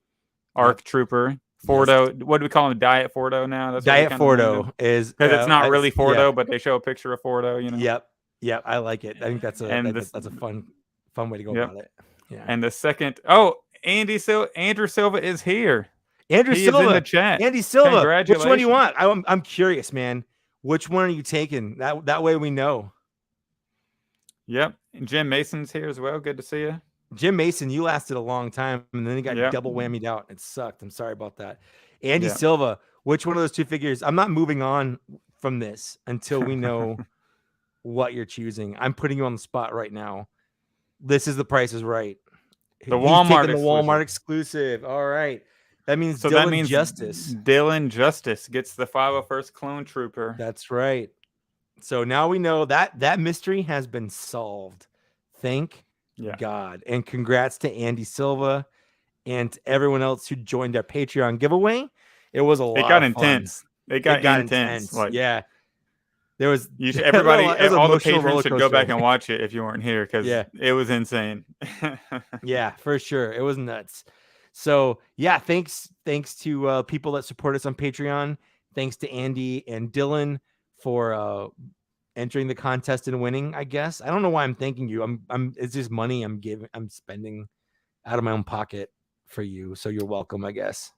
ARC Trooper. Fordo, yes. What do we call him? Diet Fordo now? That's Diet Fordo is because it's not really Fordo, but they show a picture of Fordo. You know. Yep. I like it. I think that's a fun way to go about it. Yeah. And the second, Andrew Silva is here. Andrew Silva is in the chat. Andy Silva. Congratulations. Which one do you want? I'm curious, man. Which one are you taking? That way we know. Yep. And Jim Mason's here as well. Good to see you. Jim Mason, you lasted a long time, and then he got double whammied out. It sucked. I'm sorry about that. Andy Silva, which one of those two figures? I'm not moving on from this until we know what you're choosing. I'm putting you on the spot right now. This is The Price is Right. The Walmart exclusive. All right. That means Dylan Justice. Dylan Justice gets the 501st Clone Trooper. That's right. So now we know that mystery has been solved. Thank God. And congrats to Andy Silva and to everyone else who joined our Patreon giveaway. It was a lot. It got intense. It got intense. Like, there was everybody, all the patrons should go back and watch it if you weren't here because it was insane. Yeah, for sure. It was nuts. So thanks to people that support us on Patreon. Thanks to Andy and Dylan for entering the contest and winning. I guess I don't know why I'm thanking you. It's just money I'm spending out of my own pocket for you. So you're welcome, I guess.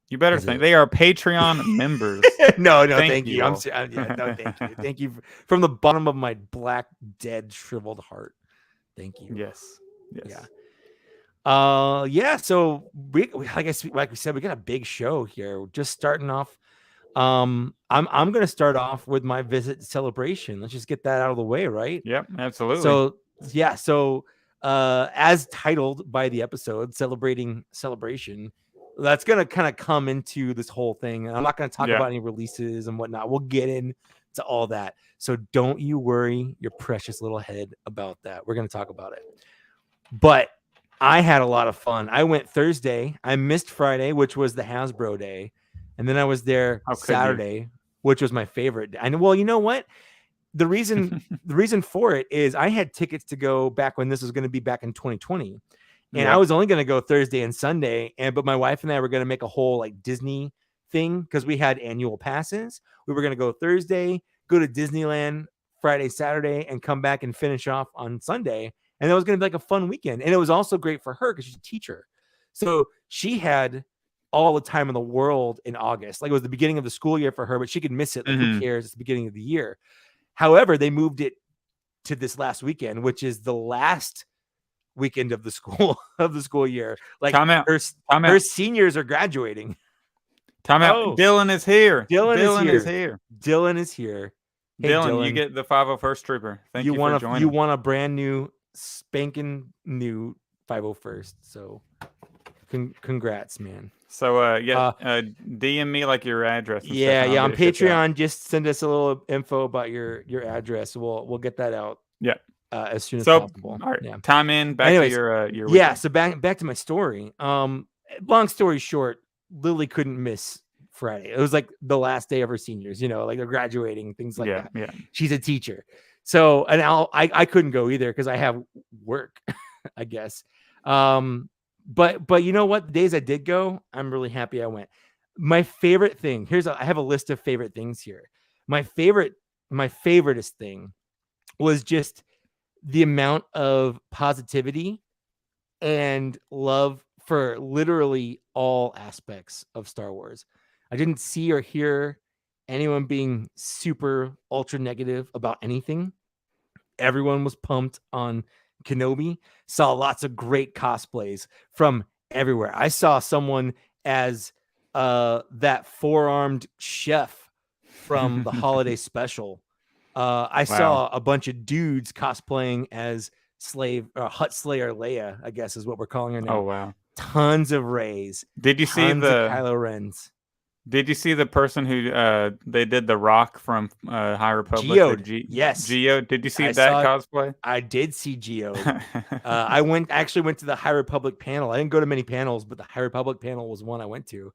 You better think they are Patreon members. No, thank you. No, thank you. Thank you from the bottom of my black, dead, shriveled heart. Thank you. Yes. Yeah. So we like we said, we got a big show here. We're just starting off. I'm going to start off with my visit celebration. Let's just get that out of the way, right? Yep, absolutely. So as titled by the episode, Celebrating Celebration, that's going to kind of come into this whole thing. And I'm not going to talk about any releases and whatnot. We'll get into all that. So don't you worry your precious little head about that. We're going to talk about it. But I had a lot of fun. I went Thursday. I missed Friday, which was the Hasbro day. And then I was there Saturday, which was my favorite. And well, you know what? The reason for it is I had tickets to go back when this was going to be back in 2020. And I was only going to go Thursday and Sunday. But my wife and I were going to make a whole like Disney thing because we had annual passes. We were going to go Thursday, go to Disneyland Friday, Saturday, and come back and finish off on Sunday. And that was going to be like a fun weekend. And it was also great for her because she's a teacher. So she had all the time in the world in August. Like it was the beginning of the school year for her, but she could miss it. Like who cares? It's the beginning of the year. However, they moved it to this last weekend, which is the last weekend of the school year. Like her seniors are graduating. Time out. Dylan is here. Dylan is here. Hey, Dylan, you get the 501st Trooper. Thank you for joining. You want a brand new, spanking new 501st. So congrats, man. So DM me like your address. Yeah. On Patreon, just send us a little info about your address. We'll get that out. Yeah. As soon as possible. All right. Yeah. Time in. Back to your weekend. Yeah. So back to my story. Long story short, Lily couldn't miss Friday. It was like the last day of her seniors. Like they're graduating, things like that. Yeah. She's a teacher. So and I couldn't go either because I have work, I guess. But you know what? The days I did go, I'm really happy I went. My favorite thing, I have a list of favorite things here. My favoriteest thing was just the amount of positivity and love for literally all aspects of Star Wars. I didn't see or hear anyone being super ultra negative about anything. Everyone was pumped on Kenobi. Saw lots of great cosplays from everywhere. I saw someone as that four-armed chef from the holiday special. I saw a bunch of dudes cosplaying as Hut Slayer Leia, I guess is what we're calling her now. Oh wow. Tons of Reys. Did you see the Kylo Rens? Did you see the person who they did the Rock from High Republic? Geode. Yes. Geode. Did you see I that saw it. cosplay? I did see Geode. I actually went to the High Republic panel. I didn't go to many panels, but the High Republic panel was one I went to.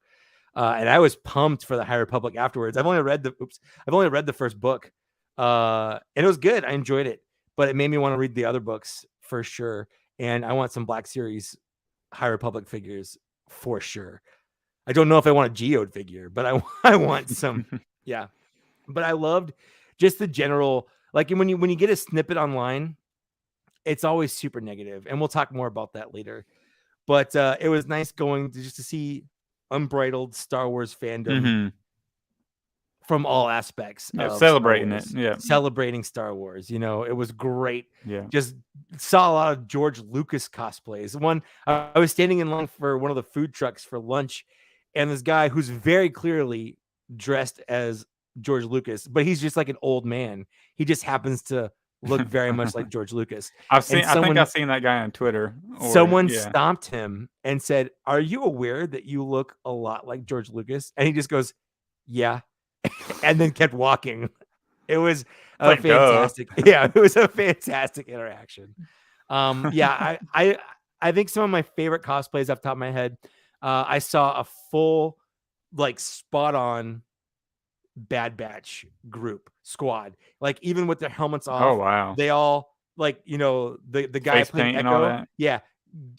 And I was pumped for the High Republic afterwards. I've only read the first book. And it was good. I enjoyed it, but it made me want to read the other books for sure. And I want some Black Series High Republic figures for sure. I don't know if I want a Geode figure, but I want some. Yeah. But I loved just the general, like when you get a snippet online, it's always super negative, and we'll talk more about that later. But it was nice going to just to see unbridled Star Wars fandom from all aspects. Celebrating it. Yeah. Celebrating Star Wars. You know, it was great. Yeah. Just saw a lot of George Lucas cosplays. I was standing in line for one of the food trucks for lunch, and this guy who's very clearly dressed as George Lucas, but he's just like an old man. He just happens to look very much like George Lucas. I think I've seen that guy on Twitter. Someone stopped him and said, "Are you aware that you look a lot like George Lucas?" And he just goes, "Yeah," and then kept walking. It was fantastic. Yeah, it was a fantastic interaction. Yeah, I think some of my favorite cosplays off the top of my head. I saw a full, like, spot on Bad Batch group squad, like even with their helmets off. Oh wow! They all, like, you know, the guy face playing Echo. Yeah,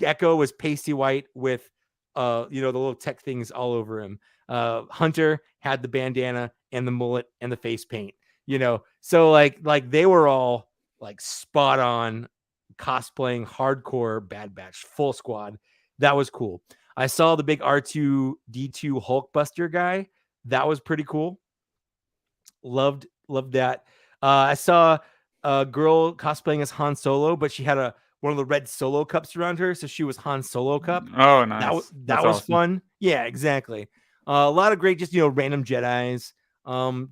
Echo was pasty white with the little tech things all over him. Hunter had the bandana and the mullet and the face paint. You know, so like they were all like spot on cosplaying hardcore Bad Batch full squad. That was cool. I saw the big R2D2 Hulkbuster guy. That was pretty cool. Loved that. I saw a girl cosplaying as Han Solo, but she had one of the red Solo cups around her, so she was Han Solo cup. Oh, nice. That was awesome. Fun. Yeah, exactly. A lot of great, just random Jedis.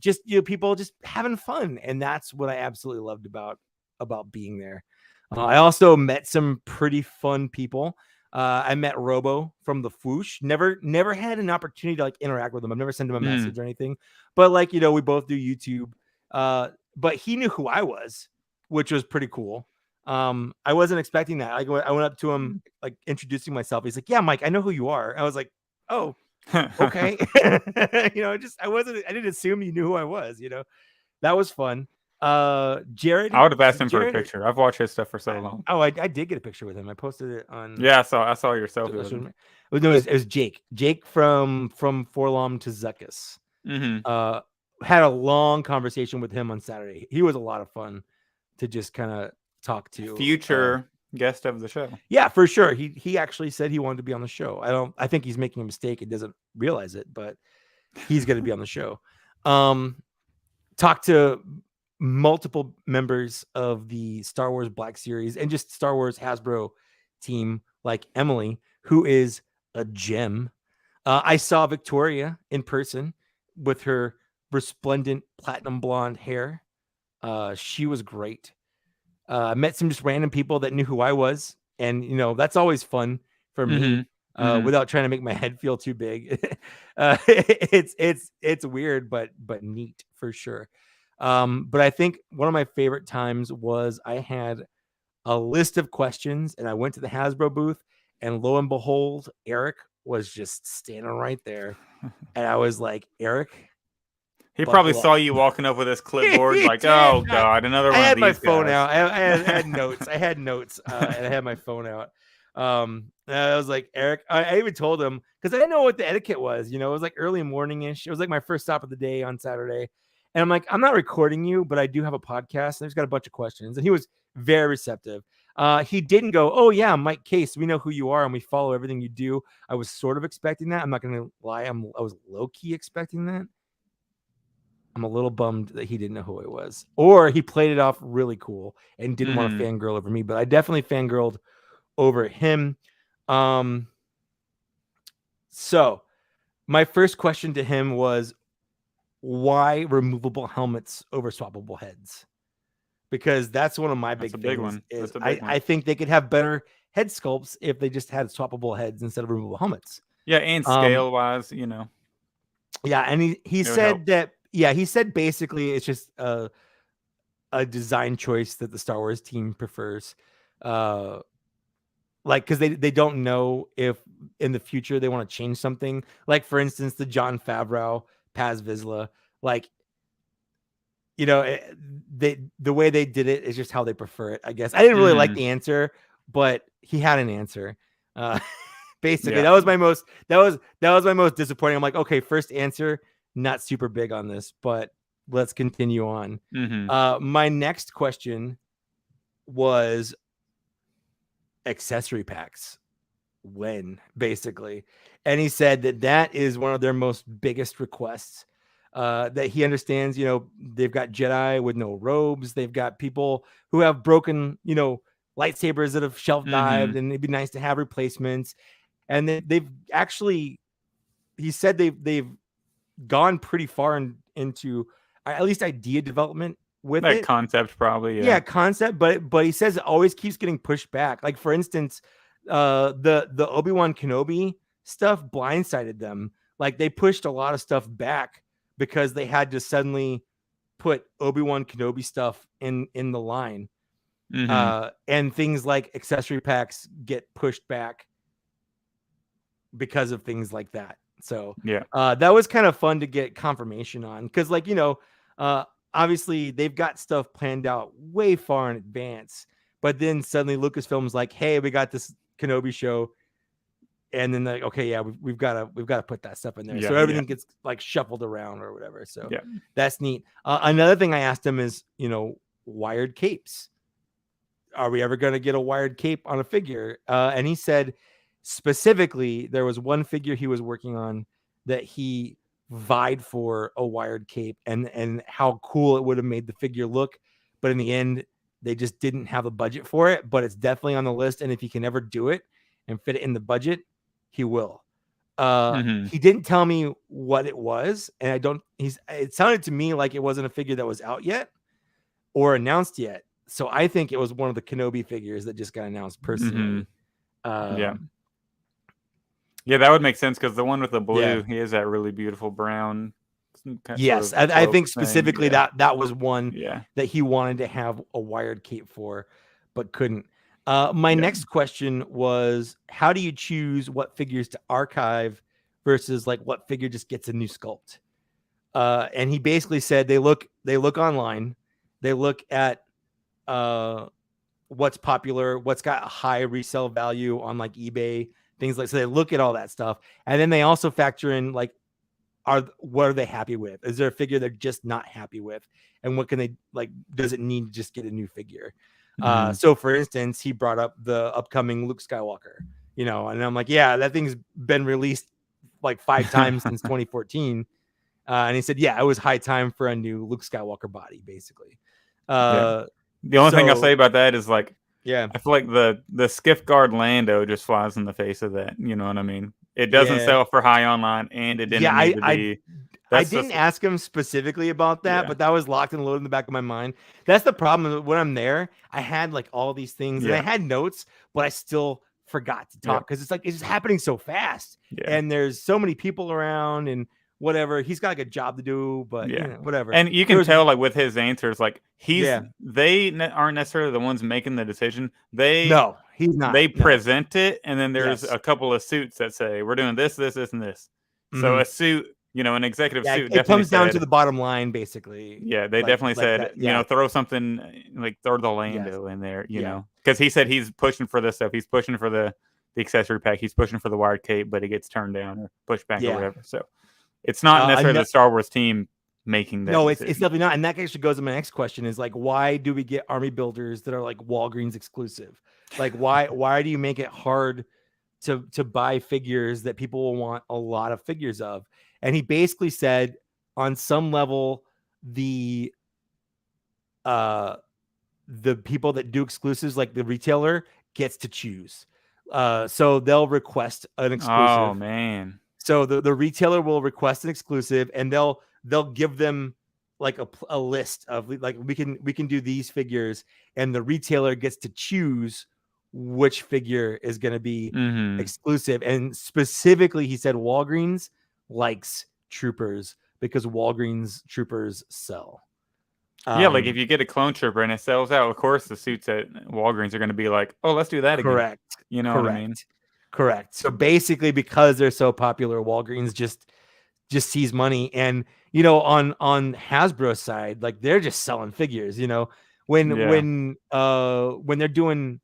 Just people just having fun, and that's what I absolutely loved about being there. I also met some pretty fun people. I met Robo from the Foosh. Never had an opportunity to like interact with him. I've never sent him a message or anything, but like, we both do YouTube. But he knew who I was, which was pretty cool. I wasn't expecting that. I went up to him, like, introducing myself. He's like, "Yeah, Mike, I know who you are." I was like, "Oh, okay." I didn't assume you knew who I was, that was fun. Jared, I would have asked him for a picture. I've watched his stuff for so long. I did get a picture with him. I posted it on. Yeah, I saw your selfie with him. No, it was Jake from Forlom to Zuckus. Had a long conversation with him on Saturday. He was a lot of fun to just kind of talk to. Future guest of the show. Yeah, for sure. He actually said he wanted to be on the show. I think he's making a mistake and doesn't realize it, but he's going to be on the show. Talk to multiple members of the Star Wars Black Series and just Star Wars Hasbro team, like Emily, who is a gem. I saw Victoria in person with her resplendent platinum blonde hair. She was great. I met some just random people that knew who I was, and that's always fun for me. Without trying to make my head feel too big. It's weird, but neat for sure. But I think one of my favorite times was I had a list of questions, and I went to the Hasbro booth, and lo and behold, Eric was just standing right there. And I was like, "Eric." He probably saw you walking up with his clipboard, like, "Oh God, another one." I had my phone out. I had notes. I had notes, and I had my phone out. And I was like, "Eric," I even told him, because I didn't know what the etiquette was. It was like early morning-ish. It was like my first stop of the day on Saturday. And I'm like, "I'm not recording you, but I do have a podcast. And I've got a bunch of questions." And he was very receptive. He didn't go, "Oh yeah, Mike Case, we know who you are and we follow everything you do." I was sort of expecting that. I'm not going to lie. I was low-key expecting that. I'm a little bummed that he didn't know who it was, or he played it off really cool and didn't want to fangirl over me, but I definitely fangirled over him. So my first question to him was, why removable helmets over swappable heads? Because that's one of my big things. I think they could have better head sculpts if they just had swappable heads instead of removable helmets. Yeah, and scale wise, Yeah, and he said that. Yeah, he said basically it's just a design choice that the Star Wars team prefers. Like, because they don't know if in the future they want to change something. Like, for instance, the Jon Favreau Paz Vizsla, like, you know, the way they did it is just how they prefer it, I guess. I didn't really like the answer, but he had an answer. Basically, that was my most disappointing. I'm like, okay, first answer, not super big on this, but let's continue on. My next question was accessory packs. When, basically, and he said that is one of their most biggest requests. That he understands, you know, they've got Jedi with no robes, they've got people who have broken, you know, lightsabers that have shelf dived, and it'd be nice to have replacements. And they've actually, he said they've gone pretty far into at least idea development with that it. Concept, probably. Yeah, concept, but he says it always keeps getting pushed back. Like, for instance, the Obi-Wan Kenobi stuff blindsided them. Like, they pushed a lot of stuff back because they had to suddenly put Obi-Wan Kenobi stuff in the line. And things like accessory packs get pushed back because of things like that. So that was kind of fun to get confirmation on, because, like, you know, obviously they've got stuff planned out way far in advance, but then suddenly Lucasfilm's like, hey, we got this Kenobi show, and then like, okay, yeah, we've got to put that stuff in there. So everything gets like shuffled around or whatever. So that's neat. Another thing I asked him is, you know, wired capes. Are we ever going to get a wired cape on a figure? And he said specifically there was one figure he was working on that he vied for a wired cape, and how cool it would have made the figure look, but in the end they just didn't have a budget for it. But it's definitely on the list, and if he can ever do it and fit it in the budget, he will. He didn't tell me what it was, and it sounded to me like it wasn't a figure that was out yet or announced yet. So I think it was one of the Kenobi figures that just got announced personally. Yeah, that would make sense, because the one with the blue, he has that really beautiful brown. Yes, I think specifically that was one that he wanted to have a wired cape for, but couldn't. My next question was, how do you choose what figures to archive versus like what figure just gets a new sculpt? And he basically said they look online, they look at what's popular, what's got a high resale value on like eBay, things like, so they look at all that stuff, and then they also factor in like, what are they happy with? Is there a figure they're just not happy with, and what can they like? Does it need to just get a new figure? So for instance, he brought up the upcoming Luke Skywalker, you know, and I'm like, yeah, that thing's been released like 5 times since 2014. And he said, yeah, it was high time for a new Luke Skywalker body, basically. The only thing I'll say about that is, like, I feel like the Skiff Guard Lando just flies in the face of that. You know what I mean? It doesn't sell for high online, and it didn't need to be. I didn't ask him specifically about that, but that was locked and loaded in the back of my mind. That's the problem. When I'm there, I had like all these things, and I had notes, but I still forgot to talk because it's like it's just happening so fast, and there's so many people around, and whatever. He's got like a job to do, but you know, whatever. And you can tell, like, with his answers, like they aren't necessarily the ones making the decision. He's not. They present it, and then there's a couple of suits that say we're doing this, this, this, and this. So a suit, you know, an executive suit. It comes down to the bottom line, basically. Yeah, they definitely said, you know, throw something like throw the Lando in there, you know, because he said he's pushing for this stuff. He's pushing for the accessory pack. He's pushing for the wired cape, but it gets turned down or pushed back or whatever. So it's not necessarily the Star Wars team making that. No, it's definitely not. And that actually goes to my next question: is like, why do we get army builders that are like Walgreens exclusive? Like, why do you make it hard to buy figures that people will want a lot of figures of? And he basically said, on some level, the people that do exclusives, like the retailer, gets to choose. So they'll request an exclusive. Oh man. So the retailer will request an exclusive, and they'll give them like a list of like, we can do these figures, and the retailer gets to choose which figure is going to be exclusive. And specifically, he said Walgreens likes troopers because Walgreens troopers sell. Yeah, like if you get a clone trooper and it sells out, of course the suits at Walgreens are going to be like, oh, let's do that again. Correct. You know what I mean? Correct. So basically, because they're so popular, Walgreens just sees money. And on Hasbro's side, like they're just selling figures. When they're doing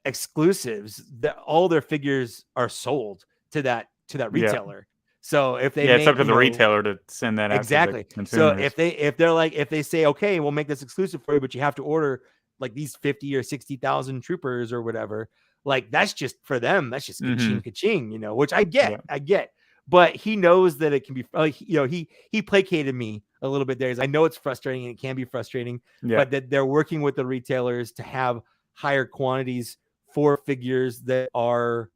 exclusives, all their figures are sold to that retailer. So if they it's up to the retailer to send that out. Exactly. So if they say, okay, we'll make this exclusive for you, but you have to order like these 50 or 60,000 troopers or whatever, like that's just for them. That's just ka-ching, which I get. But he knows that it can be, he placated me a little bit there. I know it's frustrating and it can be frustrating, but that they're working with the retailers to have higher quantities for figures that are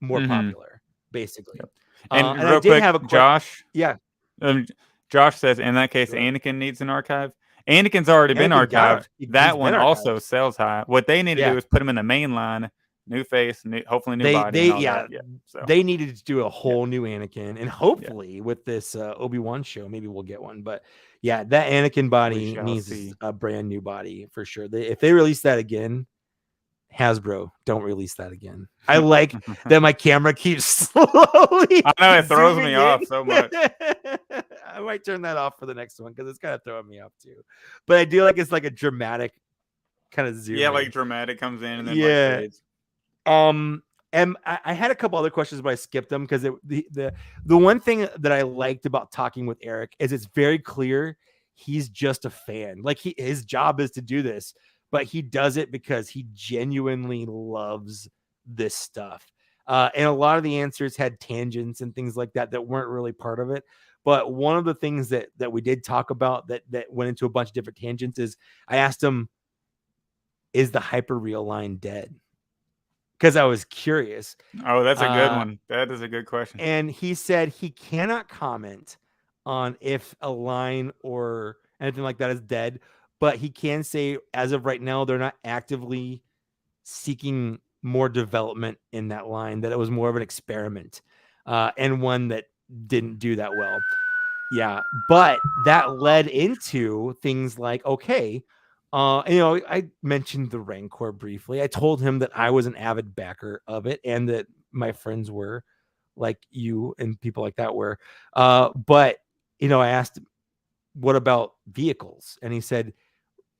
more popular, basically. And real I did quick, have a Josh. Yeah. Josh says, in that case, Anakin needs an archive. Anakin's already been archived. That one also sells high. What they need to do is put him in the main line, new face, hopefully new body. They needed to do a whole new Anakin, and hopefully with this Obi-Wan show, maybe we'll get one. But that Anakin body needs a brand new body for sure. If they release that again, Hasbro, don't release that again. I like that my camera keeps slowly. I know it throws me off so much. I might turn that off for the next one because it's kind of throwing me off too. But I do like it's like a dramatic kind of zoom. Yeah, like dramatic comes in and then fades. And I had a couple other questions, but I skipped them because the one thing that I liked about talking with Eric is it's very clear he's just a fan. Like his job is to do this, but he does it because he genuinely loves this stuff. And a lot of the answers had tangents and things like that weren't really part of it. But one of the things that we did talk about that went into a bunch of different tangents is I asked him, is the hyperreal line dead? Because I was curious. Oh, that's a good one. That is a good question. And he said he cannot comment on if a line or anything like that is dead, but he can say as of right now, they're not actively seeking more development in that line, that it was more of an experiment and one that didn't do that well. Yeah. But that led into things like, okay, I mentioned the Rancor briefly. I told him that I was an avid backer of it and that my friends were, like you and people like that were. But I asked, what about vehicles? And he said,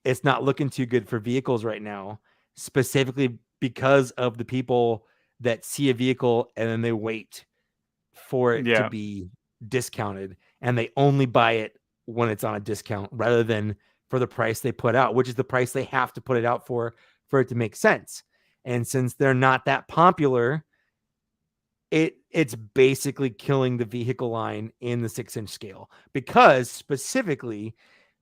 it's not looking too good for vehicles right now, specifically because of the people that see a vehicle and then they wait for it to be discounted and they only buy it when it's on a discount rather than for the price they put out, which is the price they have to put it out for it to make sense. And since they're not that popular, it's basically killing the vehicle line in the 6-inch scale, because specifically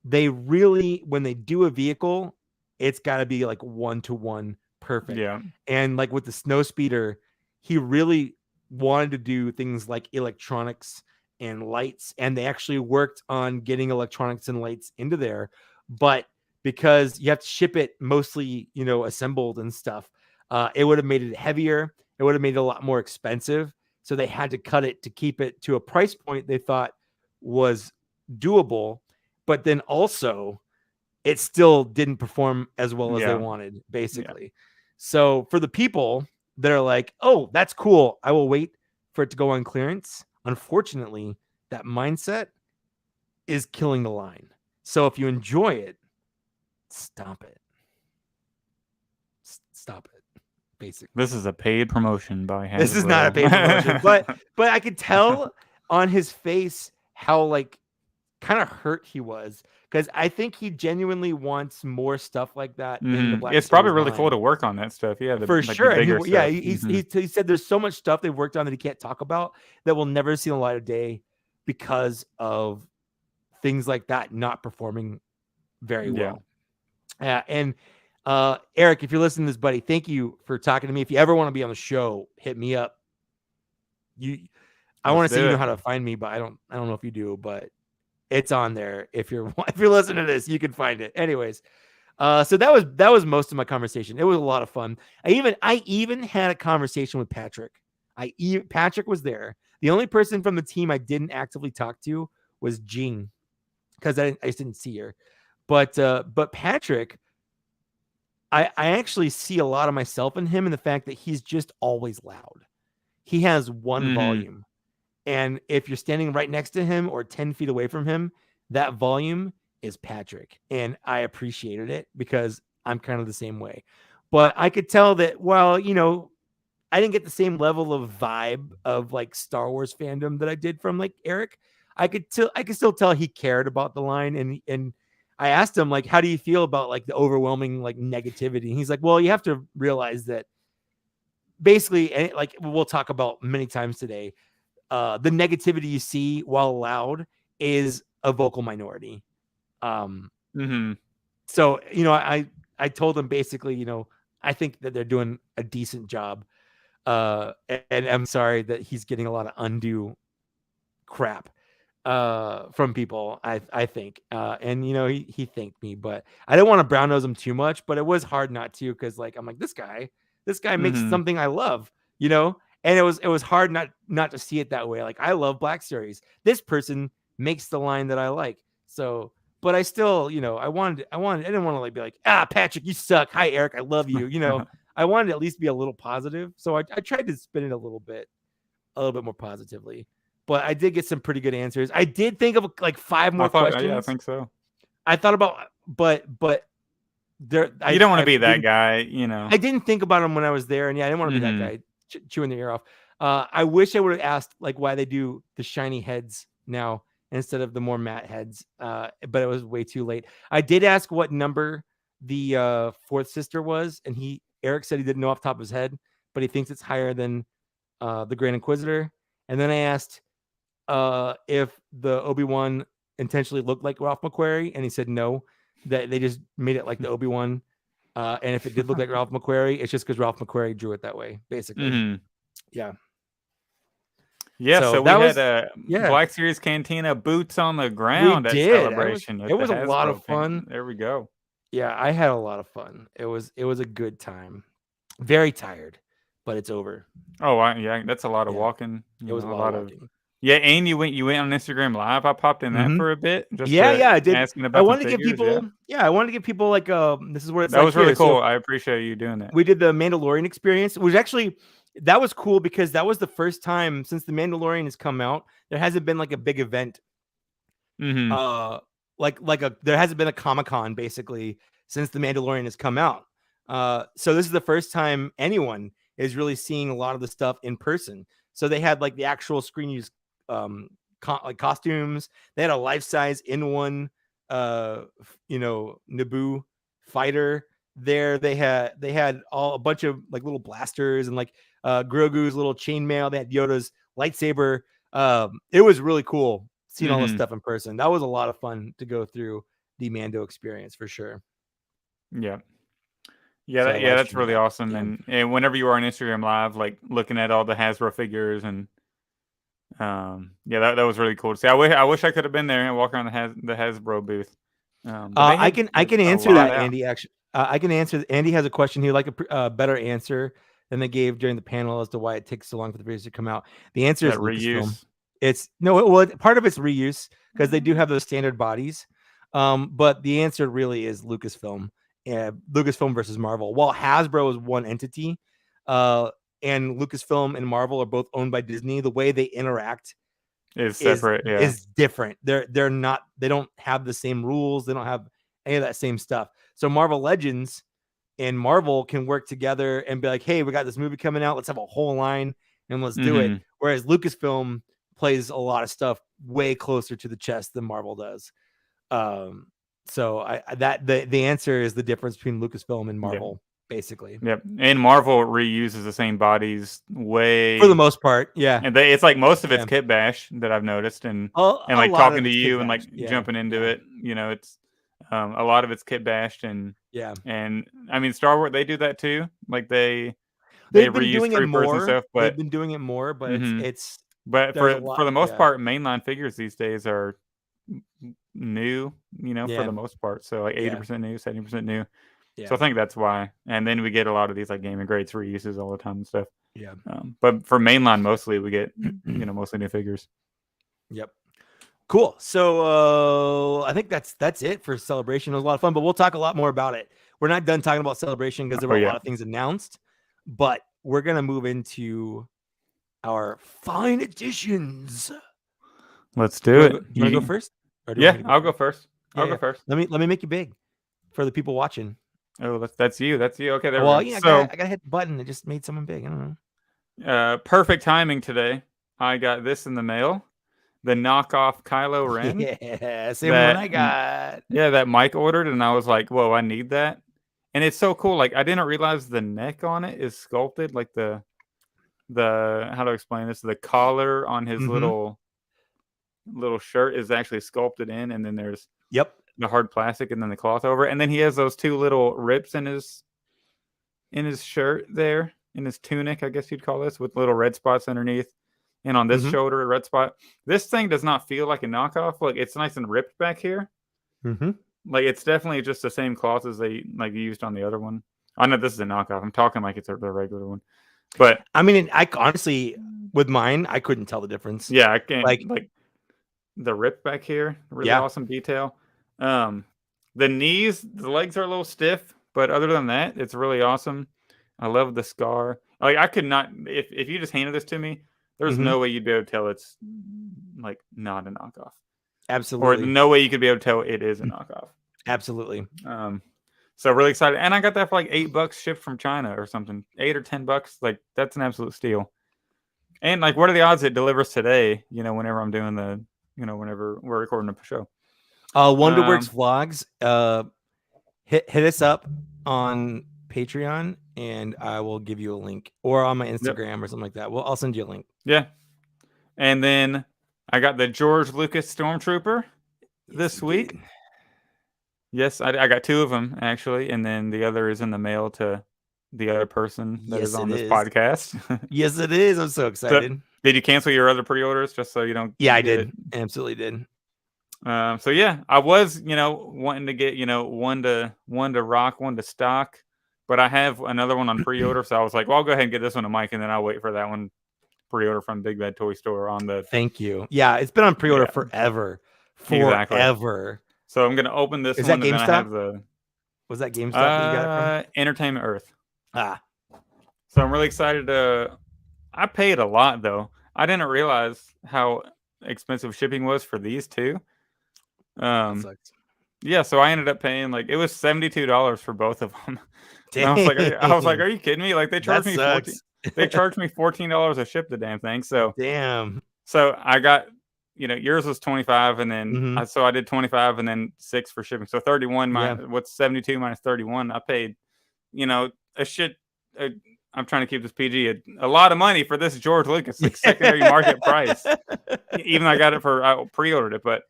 they really, when they do a vehicle, it's got to be like 1-to-1 perfect. Yeah. And like with the snow speeder, he really wanted to do things like electronics and lights, and they actually worked on getting electronics and lights into there. But because you have to ship it mostly, assembled and stuff, it would have made it heavier. It would have made it a lot more expensive. So they had to cut it to keep it to a price point they thought was doable. But then also it still didn't perform as well as they wanted, basically. Yeah. So for the people that are like, oh, that's cool, I will wait for it to go on clearance. Unfortunately, that mindset is killing the line. So if you enjoy it, stop it. Stop it. Basically, this is a paid promotion by Hasbro. This is not a paid promotion, but I could tell on his face how like kind of hurt he was, because I think he genuinely wants more stuff like that. In the Black it's probably really line. cool to work on that stuff. Yeah, for sure. He said there's so much stuff they've worked on that he can't talk about that will never see the light of day because of things like that not performing very well. And Eric, if you're listening to this, buddy, thank you for talking to me. If you ever want to be on the show, hit me up. I want to say you know how to find me, but I don't know if you do, but it's on there. If you're listening to this, you can find it. Anyways, so that was most of my conversation. It was a lot of fun. I even had a conversation with Patrick. Patrick was there. The only person from the team I didn't actively talk to was Jean, because I just didn't see her. But Patrick, I actually see a lot of myself in him, in the fact that he's just always loud. He has one volume. And if you're standing right next to him or 10 feet away from him, that volume is Patrick. And I appreciated it because I'm kind of the same way. But I could tell that, well, you know, I didn't get the same level of vibe of like Star Wars fandom that I did from like Eric. I could still tell he cared about the line, and I asked him, like, how do you feel about like the overwhelming like negativity? And he's like, well, you have to realize that basically, like we'll talk about many times today, the negativity you see while loud is a vocal minority. So, you know, I told him basically, you know, I think that they're doing a decent job. And I'm sorry that he's getting a lot of undue crap from people, I think. And you know, he thanked me, but I didn't want to brown nose him too much, but it was hard not to, because like I'm like, this guy makes something I love, you know. And it was hard not to see it that way. Like, I love Black Series. This person makes the line that I like. So, but I still, you know, I didn't want to like be like, Patrick, you suck. Hi, Eric, I love you. You know, I wanted to at least be a little positive. So I tried to spin it a little bit more positively. But I did get some pretty good answers. I did think of like 5 more questions. Yeah, I think so. I thought about, but there. You don't want to be that guy, you know. I didn't think about him when I was there, and yeah, I didn't want to be that guy chewing their ear off. I wish I would have asked like why they do the shiny heads now instead of the more matte heads, but it was way too late. I did ask what number the fourth sister was, and Eric said he didn't know off the top of his head, but he thinks it's higher than the Grand Inquisitor. And then I asked if the Obi-Wan intentionally looked like Ralph McQuarrie, and he said no, that they just made it like the Obi-Wan. And if it did look like Ralph McQuarrie, it's just because Ralph McQuarrie drew it that way, basically. Yeah. Yeah, so we had a Black Series Cantina boots on the ground at Celebration. It was a lot of fun. There we go. Yeah, I had a lot of fun. It was a good time. Very tired, but it's over. Oh, yeah, that's a lot of walking. It was a lot of walking. Yeah, and you went on Instagram Live. I popped in that for a bit. Just I did. Asking about I wanted to give people, I wanted to give people like this is what it's that was really cool. So I appreciate you doing that. We did the Mandalorian experience, which actually that was cool because that was the first time since the Mandalorian has come out. There hasn't been like a big event. There hasn't been a Comic-Con basically since the Mandalorian has come out. So this is the first time anyone is really seeing a lot of the stuff in person. So they had like the actual screen use costumes. They had a life-size in-one Naboo fighter there. They had a bunch of like little blasters and like Grogu's little chainmail. They had Yoda's lightsaber. It was really cool seeing all this stuff in person. That was a lot of fun to go through the Mando experience for sure. That's really awesome. Yeah. And whenever you are on Instagram Live, like looking at all the Hasbro figures and that was really cool to see. I wish I could have been there and walk around the Hasbro booth. I can answer that, Andy. Actually, I can answer. Andy has a question. He'd like a better answer than they gave during the panel as to why it takes so long for the videos to come out. The answer is reuse. Part of it's reuse because they do have those standard bodies. But the answer really is Lucasfilm. Lucasfilm versus Marvel. While Hasbro is one entity, and Lucasfilm and Marvel are both owned by Disney, the way they interact is separate. Is different. They're not. They don't have the same rules. They don't have any of that same stuff. So Marvel Legends and Marvel can work together and be like, "Hey, we got this movie coming out. Let's have a whole line and let's do it." Whereas Lucasfilm plays a lot of stuff way closer to the chest than Marvel does. So the answer is the difference between Lucasfilm and Marvel, basically. Yep. And Marvel reuses the same bodies for the most part. Yeah. And it's like most of it's kit bash that I've noticed, and like talking to you and like jumping into it. You know, it's a lot of it's kit bashed and And I mean, Star Wars, they do that too. Like they reuse doing it more and stuff, but they've been doing it more. But it's but for the most part, mainline figures these days are new, for the most part. So like 80% new, 70% new. So I think that's why. And then we get a lot of these like gaming greats reuses all the time and stuff. Yeah. But for mainline, mostly we get mostly new figures. Yep. Cool. So I think that's it for Celebration. It was a lot of fun, but we'll talk a lot more about it. We're not done talking about Celebration because there were a lot of things announced, but we're gonna move into our fine editions. Let's do it. You wanna go first? I'll go first. I'll go first. Let me make you big for the people watching. Oh, that's you. That's you. Okay, there we go. Yeah, I gotta hit the button. It just made someone big. I don't know. Perfect timing today. I got this in the mail. The knockoff Kylo Ren. Yeah, same one I got. Yeah, that Mike ordered, and I was like, whoa, I need that. And it's so cool. Like, I didn't realize the neck on it is sculpted. Like the how to explain this? The collar on his little shirt is actually sculpted in, and then there's the hard plastic and then the cloth over it. And then he has those two little rips in his shirt there, in his tunic, I guess you'd call this, with little red spots underneath. And on this shoulder, a red spot. This thing does not feel like a knockoff. Like, it's nice and ripped back here. Like, it's definitely just the same cloth as they used on the other one. I know this is a knockoff. I'm talking like it's the regular one. But I mean, I honestly, with mine, I couldn't tell the difference. Yeah, I can't. Like the rip back here, really awesome detail. The knees, the legs are a little stiff, but other than that, it's really awesome. I love the scar. Like, I could not, if you just handed this to me, there's no way you'd be able to tell it's like not a knockoff. Absolutely. Or no way you could be able to tell it is a knockoff. Absolutely. So really excited. And I got that for like $8 shipped from China or something. $8 or $10. Like, that's an absolute steal. And like, what are the odds it delivers today? Whenever I'm doing whenever we're recording a show. Wonderworks Vlogs. Hit us up on Patreon, and I will give you a link, or on my Instagram or something like that. I'll send you a link. Yeah. And then I got the George Lucas Stormtrooper this week. Yes, I got 2 of them, actually, and then the other is in the mail to the other person that is on this podcast. Yes, it is. I'm so excited. So, did you cancel your other pre-orders just so you don't? Yeah, I did. Absolutely did. So yeah, I was, wanting to get, one to rock, one to stock, but I have another one on pre-order. So I was like, well, I'll go ahead and get this one to Mike, and then I'll wait for that one pre-order from Big Bad Toy Store on the. Thank you. Yeah, it's been on pre-order forever. Exactly. Forever. So I'm gonna open this. Is one that GameStop? And then I have the. Was that GameStop that you got it from? Entertainment Earth. So I'm really excited to. I paid a lot though. I didn't realize how expensive shipping was for these two. Yeah, so I ended up paying it was $72 for both of them. I was like, are you kidding me? Like, they charged me $14 to ship the damn thing. So damn. So I got, yours was 25, and then so I did 25 and then 6 for shipping. So 31 what's 72 minus 31? I paid, a shit. I'm trying to keep this PG. A lot of money for this George Lucas, like secondary market price. Even though I pre-ordered it, but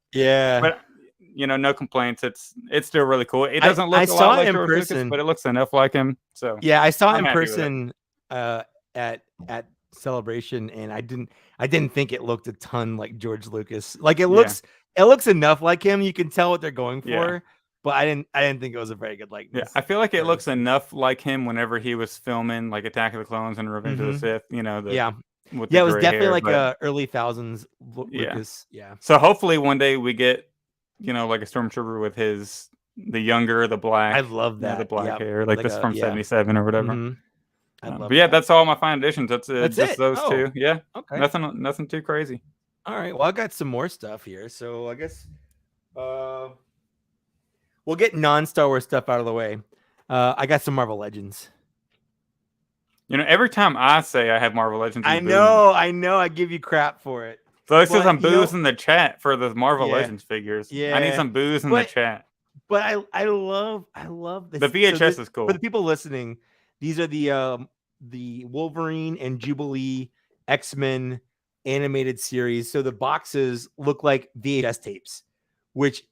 no complaints. It's still really cool. It doesn't look a lot like George Lucas, but it looks enough like him. So yeah, I saw it in person at Celebration, and I didn't think it looked a ton like George Lucas. Like, it looks enough like him. You can tell what they're going for. Yeah. But I didn't think it was a very good likeness. Yeah, I feel like it looks enough like him whenever he was filming like Attack of the Clones and Revenge of the Sith. It was definitely like a early thousands Lucas. Yeah. So hopefully one day we get, like a Stormtrooper with the black. I love that. The black hair, like this from 77 or whatever. But yeah, that's all my fine additions. That's just those two. Yeah. Okay. Nothing too crazy. All right. Well, I got some more stuff here, so I guess. We'll get non-Star Wars stuff out of the way. I got some Marvel Legends. Every time I say I have Marvel Legends, I know. I give you crap for it. So it's because I'm booze in the chat for the Marvel Legends figures. Yeah, I need some booze in the chat. But I love this. The VHS is cool. For the people listening, these are the Wolverine and Jubilee X-Men animated series. So the boxes look like VHS tapes, which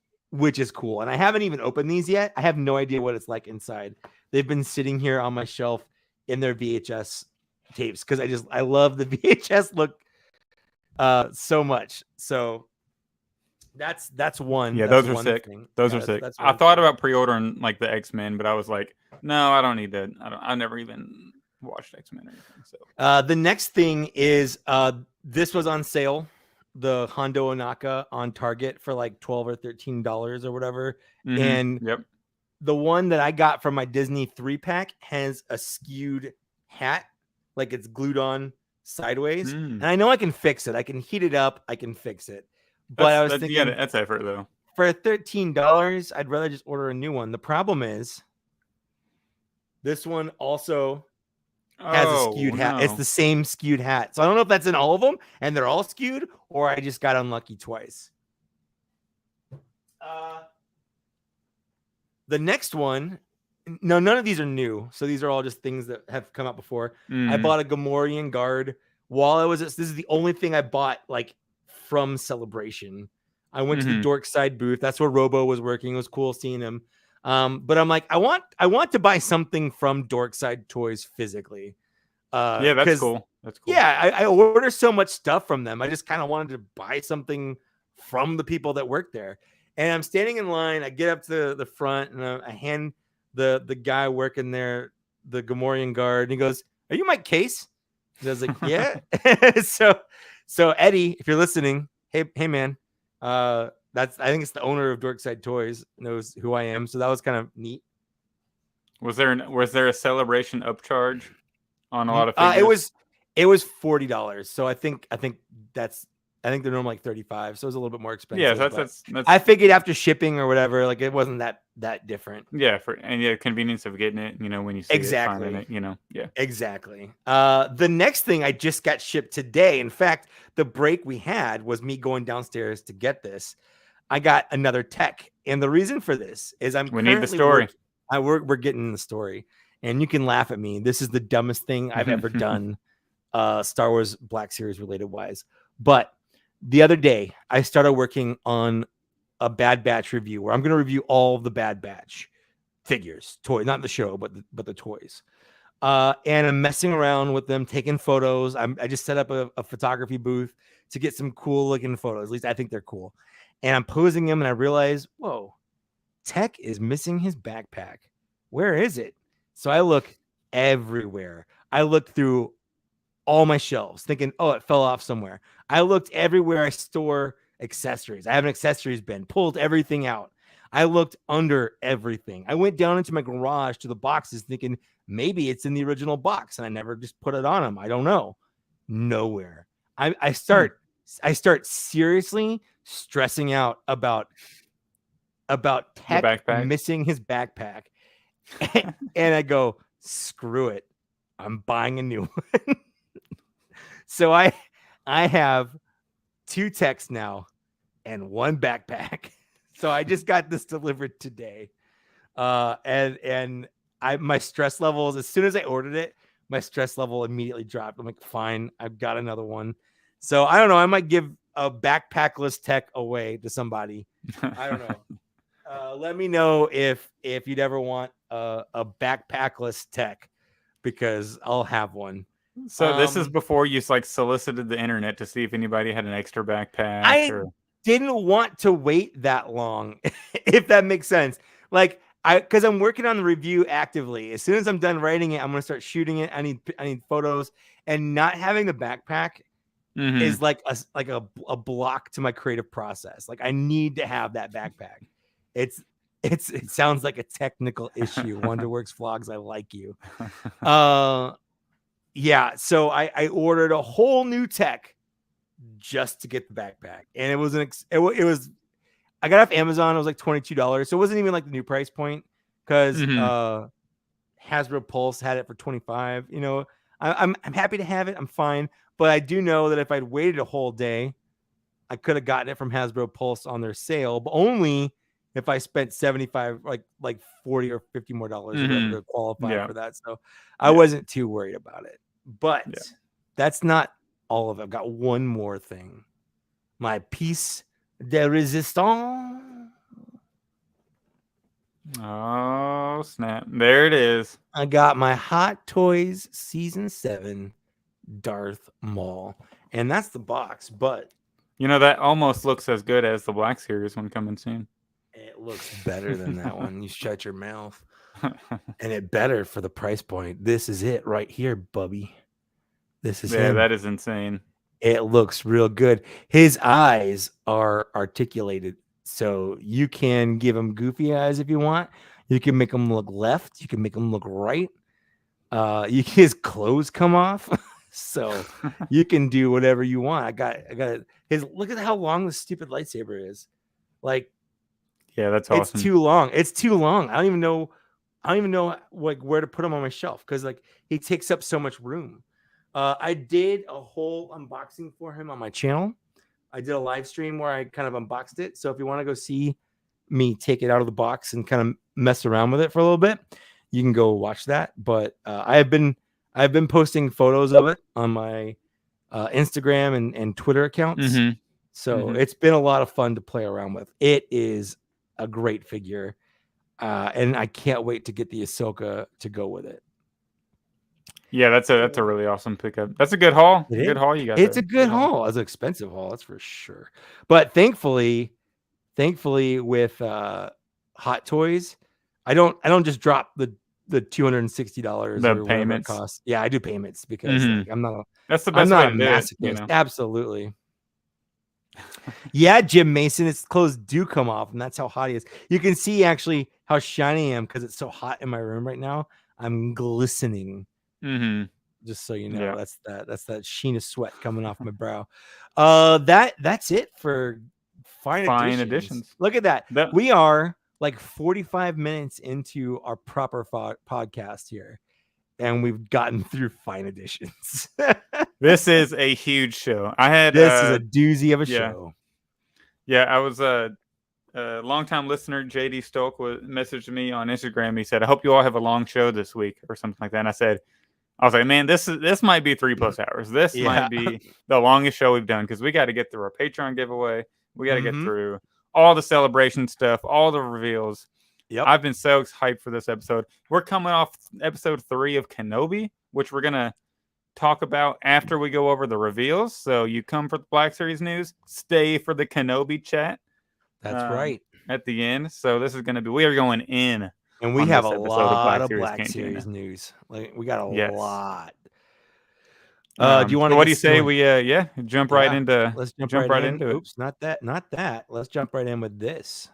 is cool. And I haven't even opened these yet. I have no idea what it's like inside. They've been sitting here on my shelf in their VHS tapes because I love the VHS look so much. So that's one. Yeah, that's those are one sick. thing. Those are sick. I thought about pre-ordering like the X-Men, but I was like, no, I don't need that. I never even watched X-Men or anything. So the next thing is this was on sale, the Hondo Onaka on Target for like $12 or $13 or whatever. And the one that I got from my Disney 3-pack has a skewed hat, like it's glued on sideways. And I know I can fix it. I can heat it up. I can fix it. But I was thinking, that's effort though. For $13, I'd rather just order a new one. The problem is this one also has a skewed hat. It's the same skewed hat. So I don't know if that's in all of them and they're all skewed, or I just got unlucky twice. The next one, no, none of these are new. So these are all just things that have come out before. I bought a Gamorrean guard while I was this is the only thing I bought like from Celebration. I went to the Dork Side booth. That's where Robo was working. It was cool seeing him. But I'm like, I want to buy something from Dork Side Toys physically. Yeah, that's cool. That's cool. Yeah, I order so much stuff from them. I just kind of wanted to buy something from the people that work there. And I'm standing in line. I get up to the front and I hand the guy working there the Gamorrean guard. And he goes, "Are you Mike Case?" And I was like, "Yeah." So Eddie, if you're listening, hey man. I think it's the owner of Dorkside Toys knows who I am, so that was kind of neat. Was there a Celebration upcharge on a lot of figures? It was $40, so I think they're normally like $35, so it was a little bit more expensive. Yeah, that's I figured after shipping or whatever, like it wasn't that different. Yeah, convenience of getting it, when you see exactly it, yeah, exactly. The next thing I just got shipped today. In fact, the break we had was me going downstairs to get this. I got another tech, and the reason for this is we need the story. We're getting the story, and you can laugh at me. This is the dumbest thing I've ever done, Star Wars Black Series related wise, but. The other day, I started working on a Bad Batch review where I'm going to review all of the Bad Batch figures, toys, not the show, but the toys. And I'm messing around with them, taking photos. I just set up a photography booth to get some cool looking photos. At least I think they're cool. And I'm posing them, and I realize, whoa, Tech is missing his backpack. Where is it? So I look everywhere. I looked through all my shelves thinking, oh, it fell off somewhere. I looked everywhere I store accessories. I have an accessories bin, pulled everything out. I looked under everything. I went down into my garage to the boxes thinking maybe it's in the original box, and I never just put it on them. I don't know. Nowhere. I start seriously stressing out about Tech missing his backpack. And I go, screw it. I'm buying a new one. So I have 2 techs now and 1 backpack. So I just got this delivered today. And my stress levels, as soon as I ordered it, my stress level immediately dropped. I'm like, fine, I've got another one. So I don't know. I might give a backpackless tech away to somebody. I don't know. Let me know if you'd ever want a backpackless tech, because I'll have one. So this is before you solicited the internet to see if anybody had an extra backpack. I didn't want to wait that long, if that makes sense. Because I'm working on the review actively. As soon as I'm done writing it, I'm going to start shooting it. I need photos, and not having the backpack is like a block to my creative process. Like I need to have that backpack. It sounds like a technical issue. Wonderworks Vlogs, I like you. Yeah, so I ordered a whole new tech just to get the backpack, and it was I got off Amazon. It was like $22, so it wasn't even like the new price point, because Hasbro Pulse had it for $25. I'm happy to have it. I'm fine, but I do know that if I'd waited a whole day, I could have gotten it from Hasbro Pulse on their sale, but only if I spent $75, like $40 or $50 more to qualify for that. So I wasn't too worried about it. But that's not all of it. I've got one more thing. My piece de resistance. Oh, snap. There it is. I got my Hot Toys Season 7 Darth Maul. And that's the box, but... that almost looks as good as the Black Series one coming soon. It looks better than that one. You shut your mouth. And it better for the price point. This is it right here, Bubby. This is him. That is insane. It looks real good. His eyes are articulated, so you can give him goofy eyes if you want. You can make him look left. You can make him look right. His clothes come off, so you can do whatever you want. I got his. Look at how long this stupid lightsaber is. Like, yeah, that's awesome. It's too long. It's too long. I don't even know like where to put him on my shelf because like he takes up so much room. I did a whole unboxing for him on my channel. I did a live stream where I kind of unboxed it. So if you want to go see me take it out of the box and kind of mess around with it for a little bit, you can go watch that. But I've been posting photos of it on my Instagram and Twitter accounts. So it's been a lot of fun to play around with. It is a great figure. And I can't wait to get the Ahsoka to go with it. Yeah, that's a really awesome pickup. That's a good haul. Good haul you got. It's a good haul. It's an expensive haul, that's for sure. But thankfully with Hot Toys, I don't just drop the $260 the or payments cost. Yeah, I do payments because like, I'm not. That's the best way to do masochist. it. You know? Absolutely. Yeah, Jim Mason, his clothes do come off, and that's how hot he is. You can see actually how shiny I am because it's so hot in my room right now. I'm glistening. Just so you know, that's that sheen of sweat coming off my brow. That's it for fine editions. Look at that. We are like 45 minutes into our proper podcast here, and we've gotten through fine editions. This is a huge show. This is a doozy of a show. Yeah, I was a longtime listener. JD Stoke messaged me on Instagram. He said, "I hope you all have a long show this week," or something like that. And I was like, "Man, this might be 3+ hours. This might be the longest show we've done because we got to get through our Patreon giveaway. We got to get through all the celebration stuff, all the reveals." Yep. I've been so hyped for this episode. We're coming off episode 3 of Kenobi, which we're gonna talk about after we go over the reveals. So you come for the Black Series news, stay for the Kenobi chat. That's right. At the end. So this is going to be, we are going in. And we have a lot of Black Series news. Like we got a lot. Do you want to? What do you say? We jump right into. Let's jump right into it. Oops, not that. Let's jump right in with this.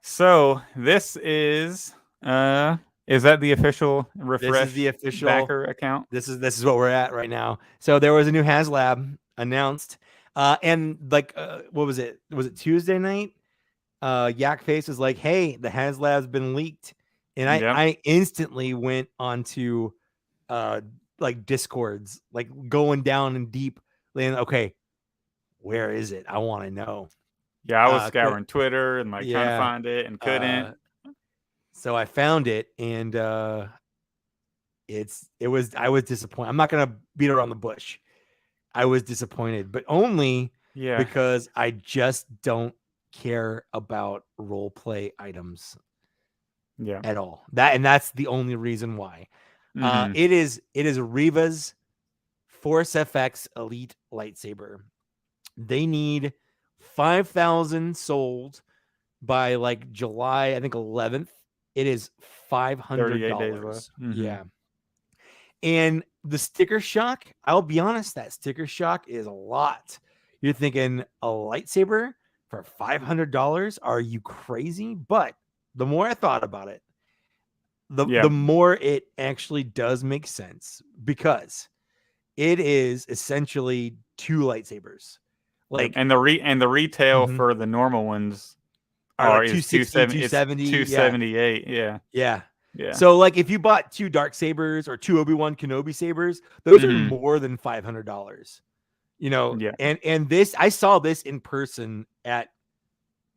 So this is that the official refresh? This is the official backer account. This is what we're at right now. So there was a new HasLab announced, and like what was it? Was it Tuesday night? Yak Face was like, "Hey, the HasLab's been leaked," and I instantly went onto like Discords, like going down and deep, and okay, where is it? I want to know. Yeah, I was scouring Twitter and like trying to find it and couldn't. So I found it, and I was disappointed. I'm not gonna beat around the bush. I was disappointed, but only because I just don't care about role play items at all. That's the only reason why. It is Reva's Force FX Elite lightsaber. They need 5,000 sold by like July, I think 11th. It is $500. Yeah. And the sticker shock, I'll be honest, that sticker shock is a lot. You're thinking a lightsaber for $500? Are you crazy? But the more I thought about it, the more it actually does make sense, because it is essentially 2 lightsabers. Like, and the retail for the normal ones are 270, 278. Yeah. So like if you bought 2 dark sabers or 2 Obi-Wan Kenobi sabers, those are more than $500. You know, and this, I saw this in person at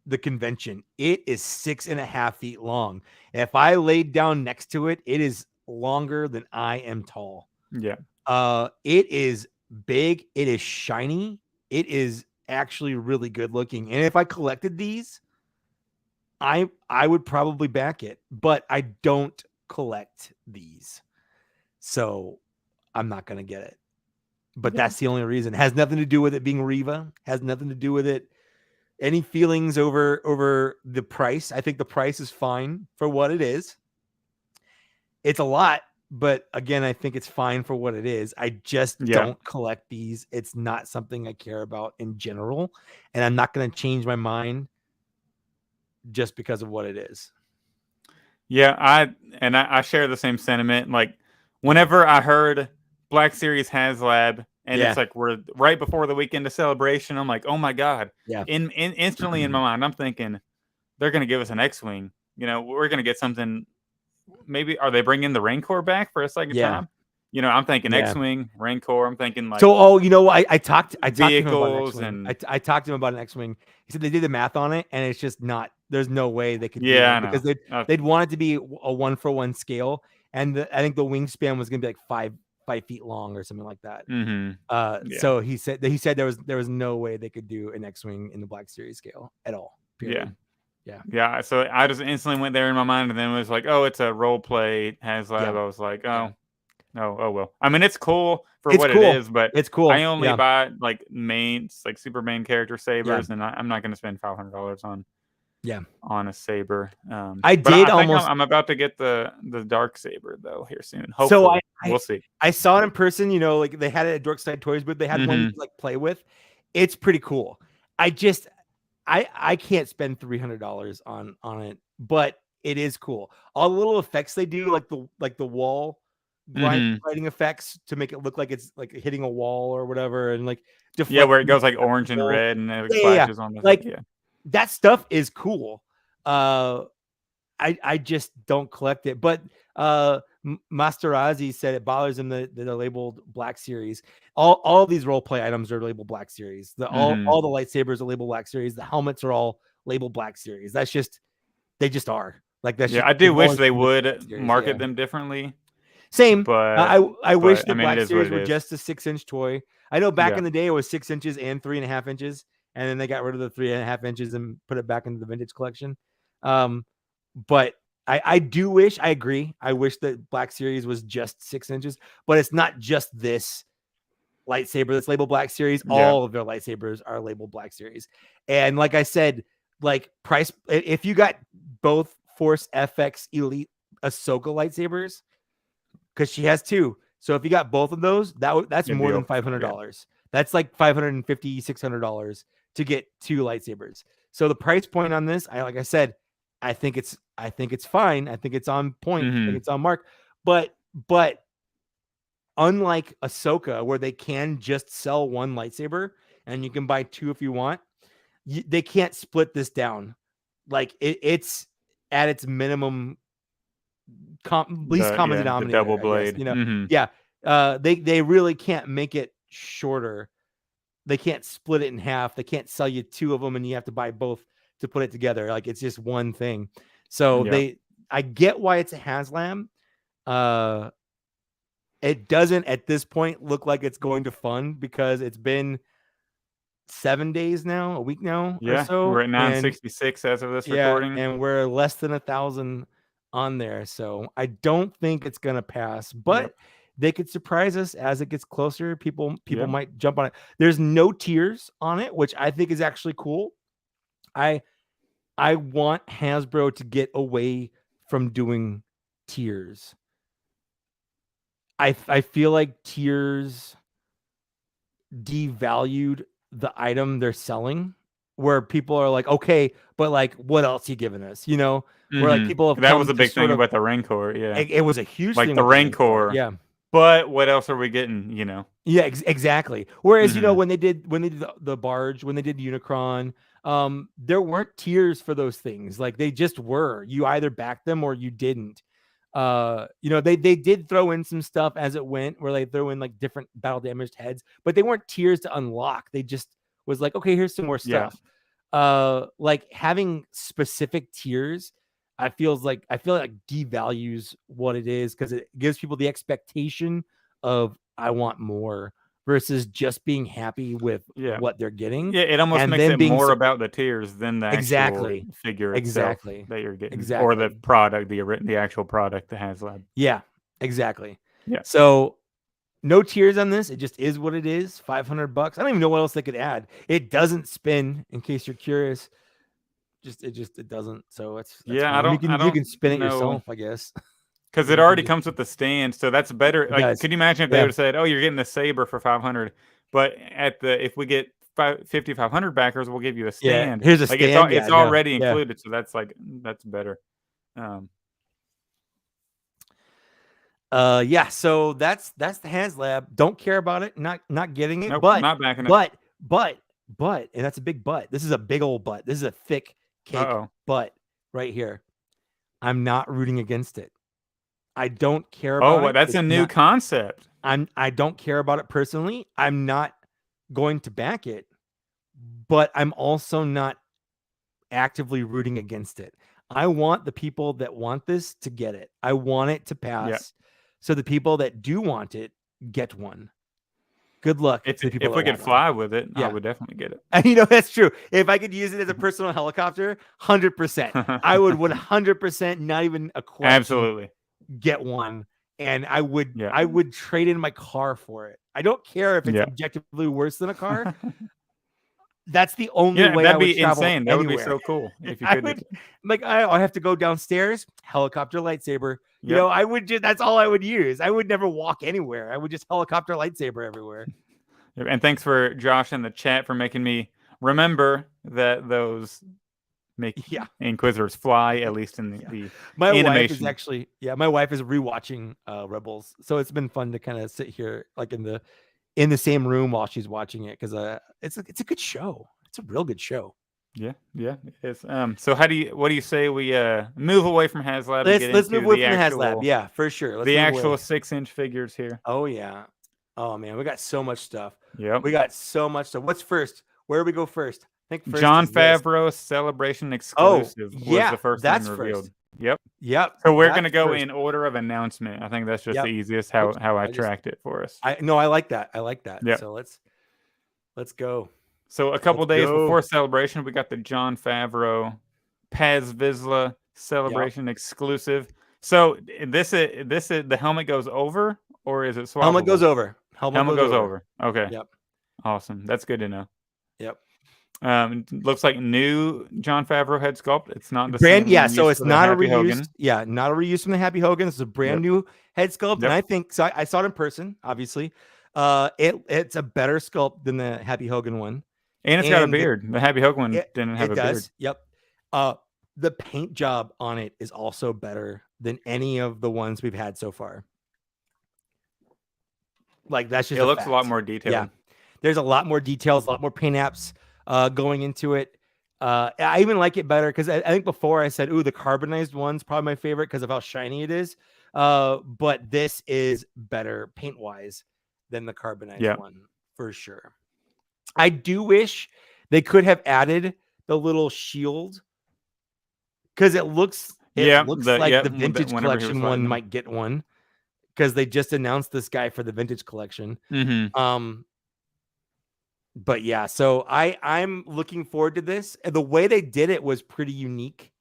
the convention. It is 6.5 feet long. If I laid down next to it, it is longer than I am tall. Yeah. It is big. It is shiny. It is actually really good looking. And if I collected these, I would probably back it, but I don't collect these. So I'm not going to get it. But that's the only reason. It has nothing to do with it being Reva. Has nothing to do with it Any feelings over the price? I think the price is fine for what it is. It's a lot, but again, I think it's fine for what it is. I just don't collect these. It's not something I care about in general, and I'm not going to change my mind just because of what it is. Yeah, I share the same sentiment. Like, whenever I heard Black Series HasLab, and it's like we're right before the weekend of Celebration, I'm like, oh my god! Yeah. Instantly in my mind, I'm thinking they're gonna give us an X-wing. You know, we're gonna get something. Maybe are they bringing the Rancor back for a second time? You know, I'm thinking X-wing, Rancor. I'm thinking like I talked to him about an vehicles X-wing. I talked to him about an X-wing. He said they did the math on it, and it's just not. There's no way they could do it because they'd want it to be a 1-for-1 scale, and I think the wingspan was gonna be like 5 feet long or something like that. So he said there was no way they could do an X-wing in the Black Series scale at all. Period. Yeah. So I just instantly went there in my mind, and then it was like, oh, it's a role play HasLab. I was like, oh well. I mean, it's cool for what it is, but it's cool. I only buy like super main character sabers, and I'm not going to spend $500 on a saber. I think I'm about to get the dark saber though here soon. Hopefully, we'll see. I saw it in person. You know, like they had it at Dorkside Toys, but they had one to like play with. It's pretty cool. I can't spend $300 on it, but it is cool. All the little effects they do, like the wall lighting effects to make it look like it's like hitting a wall or whatever, and like where it goes like orange and red and it flashes on the that stuff is cool. I just don't collect it, but Masterazzi said it bothers him that they're labeled Black Series. All these role play items are labeled Black Series. All the lightsabers are labeled Black Series. The helmets are all labeled Black Series. They just are. Like that's I do wish they would market them differently. Same, but I wish the Black Series were just a 6-inch toy. I know back in the day it was 6 inches and 3.5 inches, and then they got rid of the 3.5 inches and put it back into the vintage collection. But I do wish, I agree. I wish that Black Series was just 6 inches, but it's not just this lightsaber that's labeled Black Series. All of their lightsabers are labeled Black Series. And like I said, like price, if you got both Force FX Elite Ahsoka lightsabers, because she has 2. So if you got both of those, that's more than $500. Yeah. That's like $550, $600 to get 2 lightsabers. So the price point on this, like I said, I think it's fine. I think it's on point. I think it's on mark. But unlike Ahsoka, where they can just sell 1 lightsaber and you can buy 2 if you want, they can't split this down. Like it's at its minimum least common denominator. The double blade. You know, they really can't make it shorter. They can't split it in half. They can't sell you 2 of them and you have to buy both to put it together. Like it's just one thing. So I get why it's a HasLab. It doesn't at this point look like it's going to fund because it's been 7 days now, a week now. Yeah, or so. We're at 966 as of this recording, and we're less than 1,000 on there. So I don't think it's gonna pass, but they could surprise us as it gets closer. People might jump on it. There's no tiers on it, which I think is actually cool. I want Hasbro to get away from doing tiers. I feel like tiers devalued the item they're selling, where people are like, okay, but like, what else you giving us? You know, where like people have that was a big thing about the Rancor. Yeah, it was a huge like thing the Rancor. Yeah. But what else are we getting? You know? Yeah, exactly. Whereas you know when they did the barge, when they did Unicron, there weren't tiers for those things. Like they just were. You either backed them or you didn't. You know, they did throw in some stuff as it went, where they throw in like different battle damaged heads, but they weren't tiers to unlock. They just was like, okay, here's some more stuff. Like having specific tiers, I feel like devalues what it is, because it gives people the expectation of I want more versus just being happy with what they're getting. Yeah, it almost makes it more about the tiers than the actual figure itself that you're getting, or the product, the actual product, the HasLab. Yeah, exactly. Yeah. So No tiers on this. It just is what it is. $500. I don't even know what else they could add. It doesn't spin, in case you're curious. It doesn't. So that's yeah. fine. You can spin it yourself, I guess. Because it already comes with the stand, so that's better. Like, could you imagine if they would have said, "Oh, you're getting the saber for $500," but if we get 5,500 backers, we'll give you a stand. Here's a stand. It's already included, so that's better. So that's the HasLab. Don't care about it. Not getting it. Nope, but not backing it. But and that's a big but. This is a big old but. This is a thick cake but right here. I'm not rooting against it. I don't care about it. Oh, that's a new concept. I don't care about it personally. I'm not going to back it, but I'm also not actively rooting against it. I want the people that want this to get it. I want it to pass. Yeah. So the people that do want it get one. Good luck. If we could fly with it, I would definitely get it. And that's true. If I could use it as a personal helicopter, 100%. I would 100%, not even a question. Absolutely. Get one. And I would trade in my car for it. I don't care if it's objectively worse than a car. That's the only way that'd I would be travel insane. That would be so cool if you could. I have to go downstairs, helicopter lightsaber. Yep. I would that's all I would use. I would never walk anywhere. I would just helicopter lightsaber everywhere. And thanks for Josh in the chat for making me remember that those make Inquisitors fly, at least in the my animation. Wife is my wife is rewatching Rebels, so it's been fun to kind of sit here like in the same room while she's watching it, because it's a good show. It's a real good show. Yeah, it is. So what do you say we move away from HasLab? Let's move away from HasLab. Yeah, for sure. The actual 6-inch figures here. Oh yeah. Oh man, we got so much stuff. Yeah, we got so much stuff. What's first? Where do we go first? I think first Jon Favreau Celebration exclusive was the first thing revealed. Yep. So we're gonna go in order of announcement. I think that's just the easiest how I tracked it for us. I like that. Yep. So let's go. So a couple days before Celebration, we got the Jon Favreau Paz Vizsla Celebration exclusive. So this is the helmet goes over, or is it swappable? Helmet goes over. Helmet goes over. Okay. Yep. Awesome. That's good to know. Yep. Looks like new Jon Favreau head sculpt. It's not the brand. Same Yeah. So it's not a reuse. Hogan. Yeah. Not a reuse from the Happy Hogan. This is a brand new head sculpt. And I think so. I saw it in person, obviously. It's a better sculpt than the Happy Hogan one. And it's got a beard. The Happy Hogan one didn't have a beard. Yep. The paint job on it is also better than any of the ones we've had so far. Like, that's just it looks a lot more detailed. Yeah. There's a lot more details, a lot more paint apps going into it. I even like it better because I think before I said, ooh, the carbonized one's probably my favorite because of how shiny it is. But this is better paint wise than the carbonized one for sure. I do wish they could have added the little shield, because it looks like the vintage collection one might get one, because they just announced this guy for the vintage collection. Mm-hmm. But yeah, so I'm looking forward to this. And the way they did it was pretty unique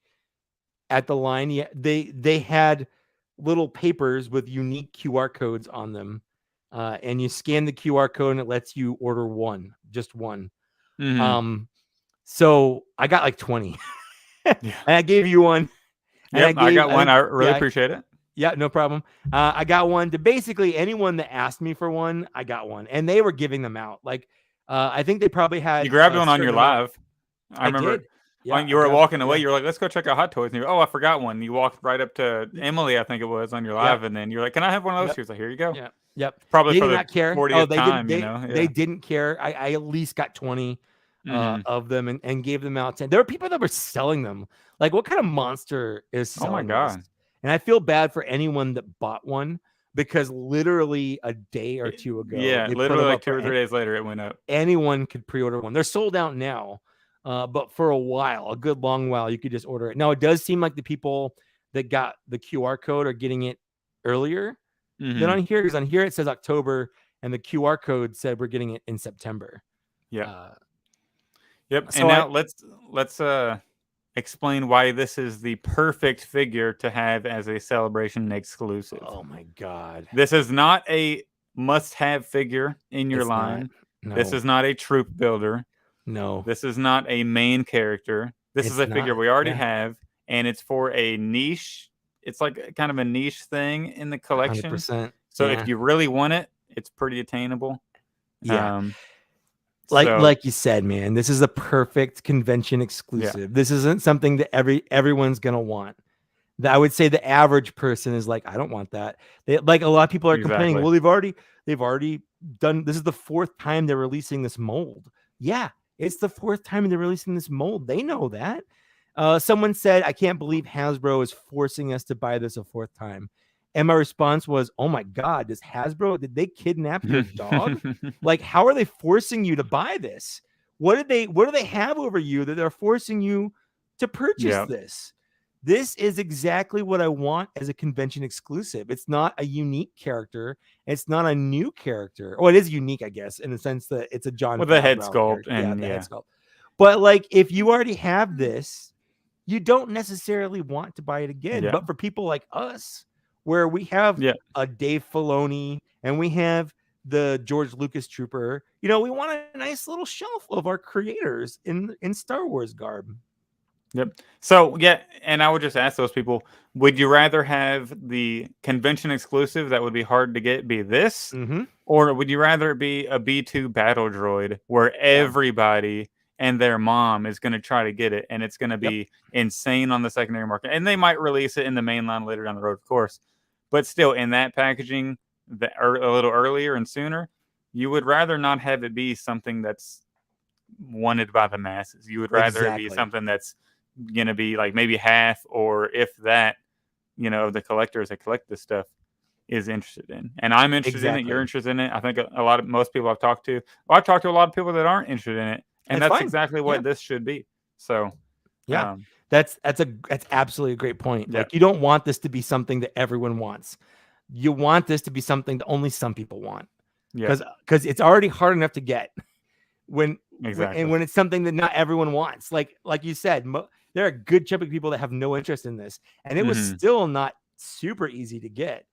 at the line. Yeah, they had little papers with unique QR codes on them. And you scan the QR code and it lets you order just one. Mm-hmm. So I got like 20. And I gave you one. Yep, I got one. I really appreciate it. Yeah, no problem. I got one to basically anyone that asked me for one. I got one, and they were giving them out. Like, I think they probably had. You grabbed one on your live. I remember. Yeah, you were walking away. You were like, "Let's go check out Hot Toys." And you were, I forgot one. You walked right up to Emily, I think it was, on your live, and then you're like, "Can I have one of those?" She was like, "Here you go." Yeah. Yep. Probably they for did the not care. 40th they time. They didn't care. I at least got 20 of them and gave them out. There were people that were selling them. Like, what kind of monster is selling? Oh my god! This? And I feel bad for anyone that bought one, because literally a day or two ago, literally like 2 or 3 days later, it went up. Anyone could pre-order one. They're sold out now, but for a good long while, you could just order it. Now, it does seem like the people that got the QR code are getting it earlier than on here, because on here it says October, and the QR code said we're getting it in September. Yeah. Yep. So and now let's explain why this is the perfect figure to have as a Celebration exclusive. Oh my god! This is not a must-have figure in your It's line. not. This No. is not a troop builder. No. This is not a main character. This is a figure we already have, and it's for a niche. It's like kind of a niche thing in the collection. 100%. So if you really want it, it's pretty attainable. Yeah. So, like you said, man, this is a perfect convention exclusive. Yeah. This isn't something that everyone's gonna want. I would say the average person is like, I don't want that. Like a lot of people are complaining. Well, they've already done. This is the 4th time they're releasing this mold. Yeah, it's the 4th time they're releasing this mold. They know that. Someone said, I can't believe Hasbro is forcing us to buy this a 4th time. And my response was, oh my God, did they kidnap your dog? Like, how are they forcing you to buy this? What do they have over you that they're forcing you to purchase this? This is exactly what I want as a convention exclusive. It's not a unique character. It's not a new character. Oh, it is unique, I guess, in the sense that it's a John with the head sculpt and the head sculpt. But like, if you already have this, you don't necessarily want to buy it again. Yeah. But for people like us, where we have a Dave Filoni and we have the George Lucas Trooper, we want a nice little shelf of our creators in Star Wars garb. Yep. So and I would just ask those people: would you rather have the convention exclusive that would be hard to get be this, or would you rather it be a B2 battle droid where everybody and their mom is going to try to get it, and it's going to be insane on the secondary market, and they might release it in the main line later down the road, of course, but still in that packaging, a little earlier and sooner, you would rather not have it be something that's wanted by the masses. You would rather it be something that's going to be like maybe half, or if that, the collectors that collect this stuff is interested in. And I'm interested in it. You're interested in it. I think most people I've talked to a lot of people that aren't interested in it. And that's exactly what this should be. So, that's absolutely a great point. Like, you don't want this to be something that everyone wants. You want this to be something that only some people want. Because it's already hard enough to get when it's something that not everyone wants. Like you said, there are a good chunk of people that have no interest in this, and it was still not super easy to get.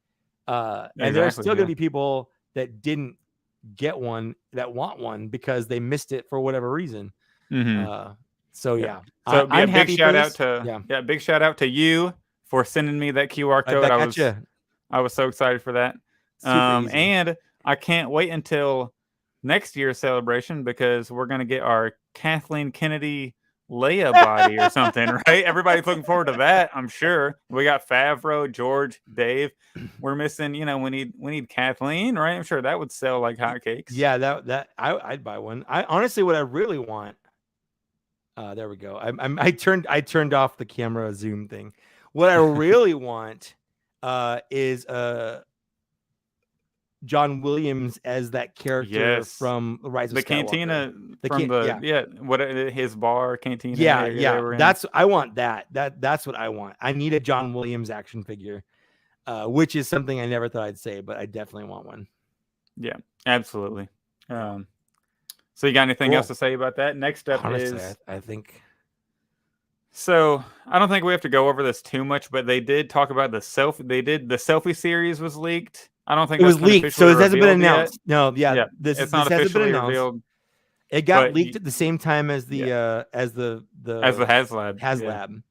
And there are still going to be people that didn't get one that want one because they missed it for whatever reason. So I'm big shout out to big shout out to you for sending me that QR code. I was so excited for that. And I can't wait until next year's celebration because we're gonna get our Kathleen Kennedy Leia body or something, right? Everybody's looking forward to that, I'm sure. We got Favreau, George, Dave. We're missing, we need Kathleen, right? I'm sure that would sell like hotcakes. Yeah, I'd buy one. I honestly, what I really want. There we go. I turned off the camera zoom thing. What I really want is John Williams as that character from The Rise of the Skywalker. Cantina, his bar Cantina. I want that. That's what I want. I need a John Williams action figure, which is something I never thought I'd say, but I definitely want one. Yeah, absolutely. So you got anything else to say about that? Next up is I think. So I don't think we have to go over this too much, but they did talk about the selfie series was leaked. I don't think it was leaked, so it hasn't been announced. Yet. No, this hasn't been announced. Revealed. It got leaked at the same time as the HasLab.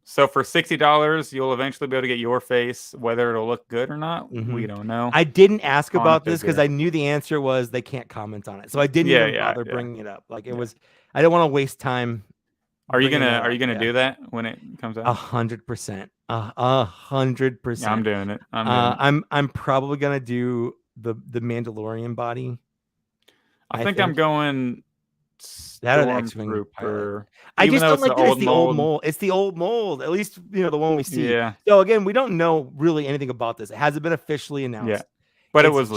So for $60, you'll eventually be able to get your face. Whether it'll look good or not, we don't know. I didn't ask about this because I knew the answer was they can't comment on it, so I didn't even bother bringing it up. Like it was, I don't want to waste time. Are you gonna do that when it comes out? 100%. 100%. Yeah, I'm doing it. I'm probably gonna do the Mandalorian body. I think I'm going that an X-Wing Trooper. I just don't like that it's the old mold. It's the old mold. At least the one we see. Yeah. So again, we don't know really anything about this. It hasn't been officially announced. Yeah. But it's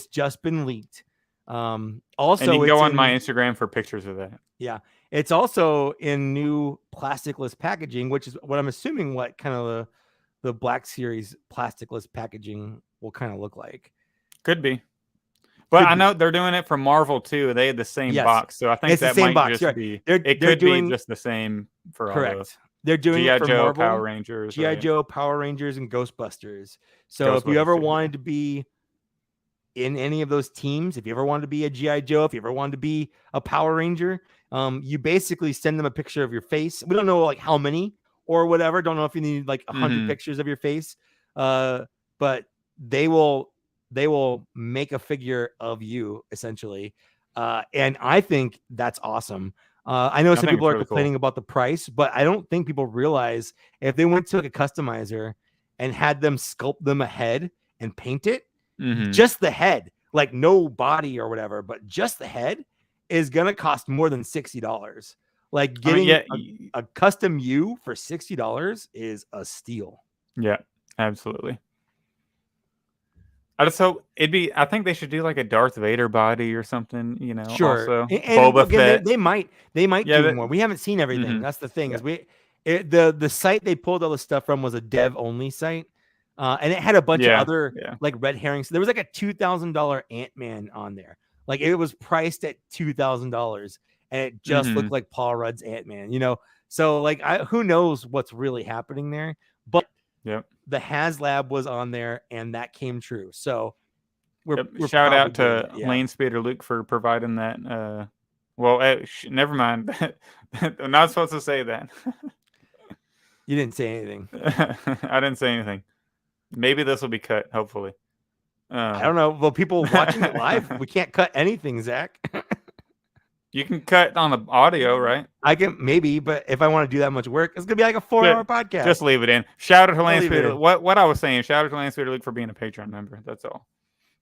just been leaked. Also, and you can go on my Instagram for pictures of that. Yeah. It's also in new plasticless packaging, which is what I'm assuming what kind of the Black Series plasticless packaging will kind of look like. Could be. But I know they're doing it for Marvel too. They had the same box, so I think that might just be. It could be just the same for all of us. They're doing it for G.I. Joe, Marvel, Power Rangers, G.I. Joe, Power Rangers, and Ghostbusters. So if you ever wanted to be in any of those teams, if you ever wanted to be a G.I. Joe, if you ever wanted to be a Power Ranger, you basically send them a picture of your face. We don't know like how many or whatever. Don't know if you need like 100 pictures of your face. But they will make a figure of you essentially. And I think that's awesome. I know some people are complaining about the price, but I don't think people realize if they went to like a customizer and had them sculpt them a head and paint it, just the head, like no body or whatever, but just the head is going to cost more than $60. Like getting a custom you for $60 is a steal. Yeah, absolutely. I just hope I think they should do like a Darth Vader body or something, you know. Sure. Also, and Boba again, Fett. They might do more. We haven't seen everything. That's the thing. Is the site they pulled all the stuff from was a dev only site, and it had a bunch of other like red herrings. There was like a $2,000 Ant-Man on there. Like it was priced at $2,000, and it just looked like Paul Rudd's Ant-Man. You know, so like who knows what's really happening there, but. The HasLab was on there, and that came true. So, we're shout out to Lane Speeder Luke for providing that. Never mind. I'm not supposed to say that. You didn't say anything. I didn't say anything. Maybe this will be cut. Hopefully, I don't know. Well, people watching it live, we can't cut anything, Zach. You can cut on the audio, right? I can maybe, but if I want to do that much work, it's gonna be like a 4-hour podcast. Just leave it in. Shout out to Lance Peter. What I was saying. Shout out to Lance Peter Luke for being a Patreon member. That's all.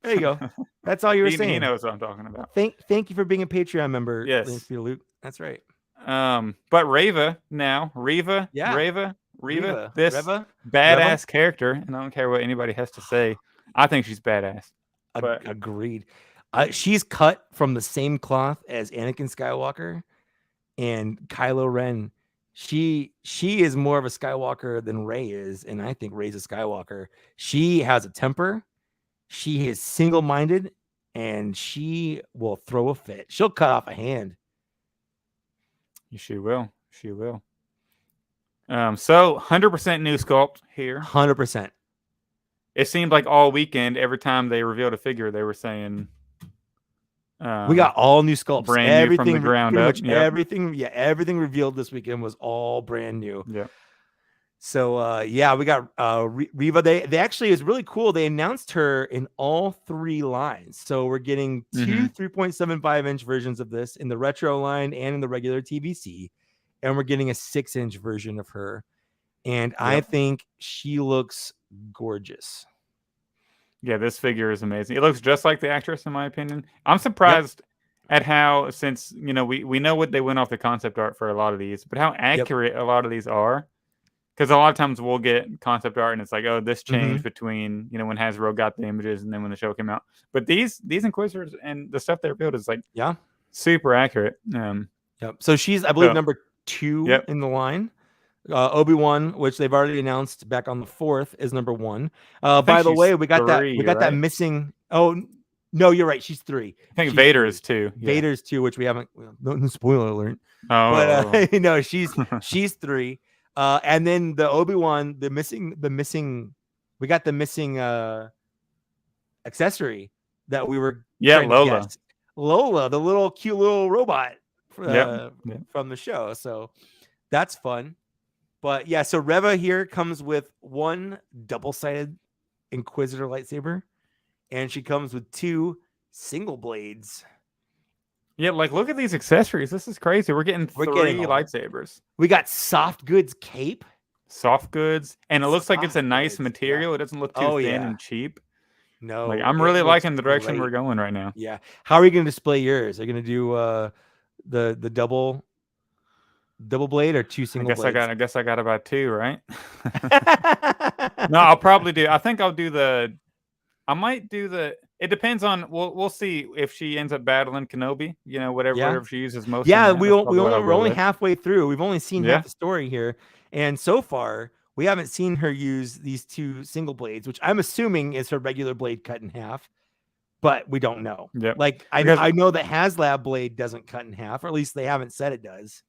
There you go. That's all you were saying. He knows what I'm talking about. Thank you for being a Patreon member. Yes, Lance Peter Luke. That's right. But Reva, this badass character, and I don't care what anybody has to say. I think she's badass. Agreed. She's cut from the same cloth as Anakin Skywalker and Kylo Ren. She is more of a Skywalker than Rey is, and I think Rey's a Skywalker. She has a temper. She is single-minded, and she will throw a fit. She'll cut off a hand. She will. So 100% new sculpt here. 100%. It seemed like all weekend, every time they revealed a figure, they were saying. We got all new sculpts, brand new from the ground up. Everything revealed this weekend was all brand new. Yeah. So we got Reva. They actually, is really cool. They announced her in all 3 lines. So we're getting 2 3.75-inch versions of this in the retro line and in the regular TVC, and we're getting a 6-inch version of her. And I think she looks gorgeous. Yeah, this figure is amazing. It looks just like the actress, in my opinion. I'm surprised at how, since we know what they went off the concept art for a lot of these, but how accurate a lot of these are. Because a lot of times we'll get concept art and it's like, oh, this changed between when Hasbro got the images and then when the show came out. But these Inquisitors and the stuff they revealed is like super accurate. So she's, I believe, number 2 in the line. Obi-Wan, which they've already announced back on the 4th, is number 1. By the way, we got that missing. Oh no, you're right. She's 3. I think Vader is 2. Vader's 2, which we haven't. No spoiler alert. Oh, but no, she's 3. And then the Obi-Wan, the missing. We got the missing accessory that we were. Yeah, Lola. Lola, the cute little robot from the show. So that's fun. But yeah, so Reva here comes with 1 double-sided Inquisitor lightsaber, and she comes with 2 single blades. Yeah, like look at these accessories. This is crazy. We're getting 3 lightsabers. We got soft goods cape. Soft goods, and it looks like it's a nice material. It doesn't look too thin and cheap. No, like I'm really liking the direction we're going right now. Yeah. How are you going to display yours? Are you going to do the double blade or 2 single blades? I guess I got about 2, right? No, I'll probably do. I think I'll do I might do it depends on. We'll see if she ends up battling Kenobi. Whatever she uses most. Yeah, we're only halfway through. We've only seen half the story here, and so far we haven't seen her use these 2 single blades, which I'm assuming is her regular blade cut in half. But we don't know. Yep. Like I know the HasLab blade doesn't cut in half, or at least they haven't said it does.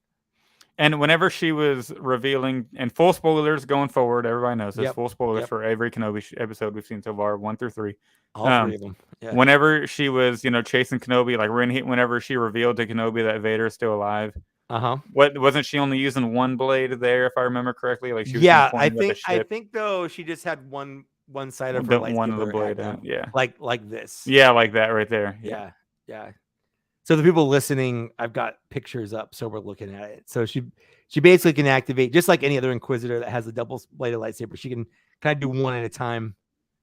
And whenever she was revealing, and full spoilers going forward, everybody knows there's full spoilers for every Kenobi episode we've seen so far, 1 through 3. All 3 of them. Yeah. Whenever she was, chasing Kenobi, like whenever she revealed to Kenobi that Vader is still alive. Wasn't she only using one blade there, if I remember correctly? Like she was I think though she just had one side of her lightsaber, one of the blade, like this. Yeah, like that right there. Yeah. So the people listening, I've got pictures up, so we're looking at it. So she basically can activate just like any other Inquisitor that has a double-bladed lightsaber. She can kind of do one at a time,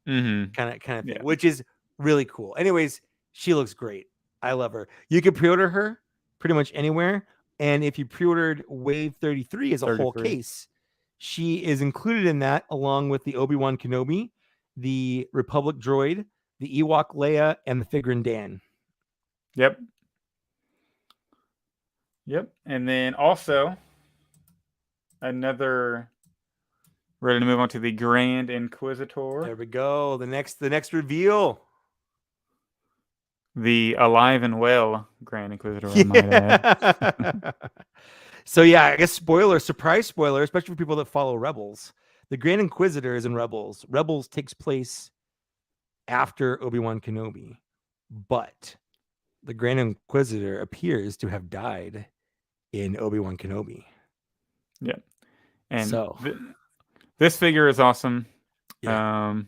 kind of thing, which is really cool. Anyways, she looks great. I love her. You can pre-order her pretty much anywhere, and if you pre-ordered Wave 33 as a whole case, she is included in that along with the Obi-Wan Kenobi, the Republic droid, the Ewok Leia, and the Figrin Dan. Yep. And then also ready to move on to the Grand Inquisitor. There we go. The next reveal. The alive and well Grand Inquisitor, I might add. So yeah, I guess surprise spoiler, especially for people that follow Rebels. The Grand Inquisitor is in Rebels. Rebels takes place after Obi-Wan Kenobi, but the Grand Inquisitor appears to have died in Obi-Wan Kenobi. Yeah. And so this figure is awesome. Yeah.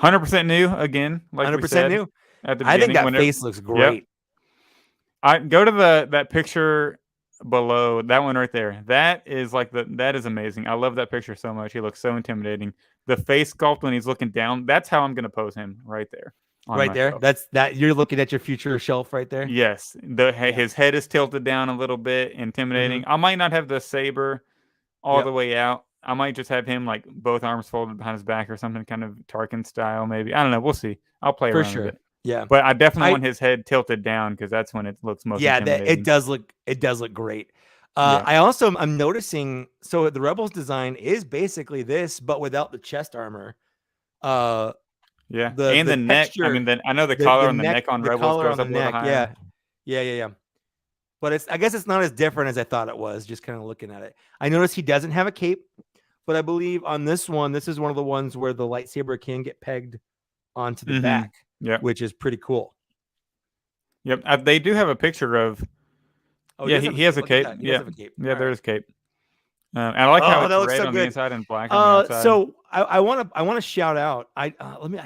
100% new again. Like 100% new. At the I think that face looks great. Yep. I go to that picture below, that one right there. That is amazing. I love that picture so much. He looks so intimidating. The face sculpt when he's looking down, that's how I'm going to pose him right there. Right there. Shelf. That's you're looking at your future shelf right there. Yes. His head is tilted down a little bit, intimidating. I might not have the saber all the way out. I might just have him like both arms folded behind his back or something, kind of Tarkin style, maybe. I don't know. We'll see. I'll play around with it. Yeah. But I definitely want his head tilted down because that's when it looks most intimidating. It does look great. I'm noticing, so the Rebels design is basically this, but without the chest armor. The neck. I mean, I know the collar on the neck on Rebels goes up a little higher. Yeah. But I guess it's not as different as I thought it was, just kind of looking at it. I noticed he doesn't have a cape, but I believe on this one, this is one of the ones where the lightsaber can get pegged onto the back, which is pretty cool. Yep. They do have a picture of. He has a cape. There is a cape. And I like how it's red on the inside and black on the outside. So I want to shout out. I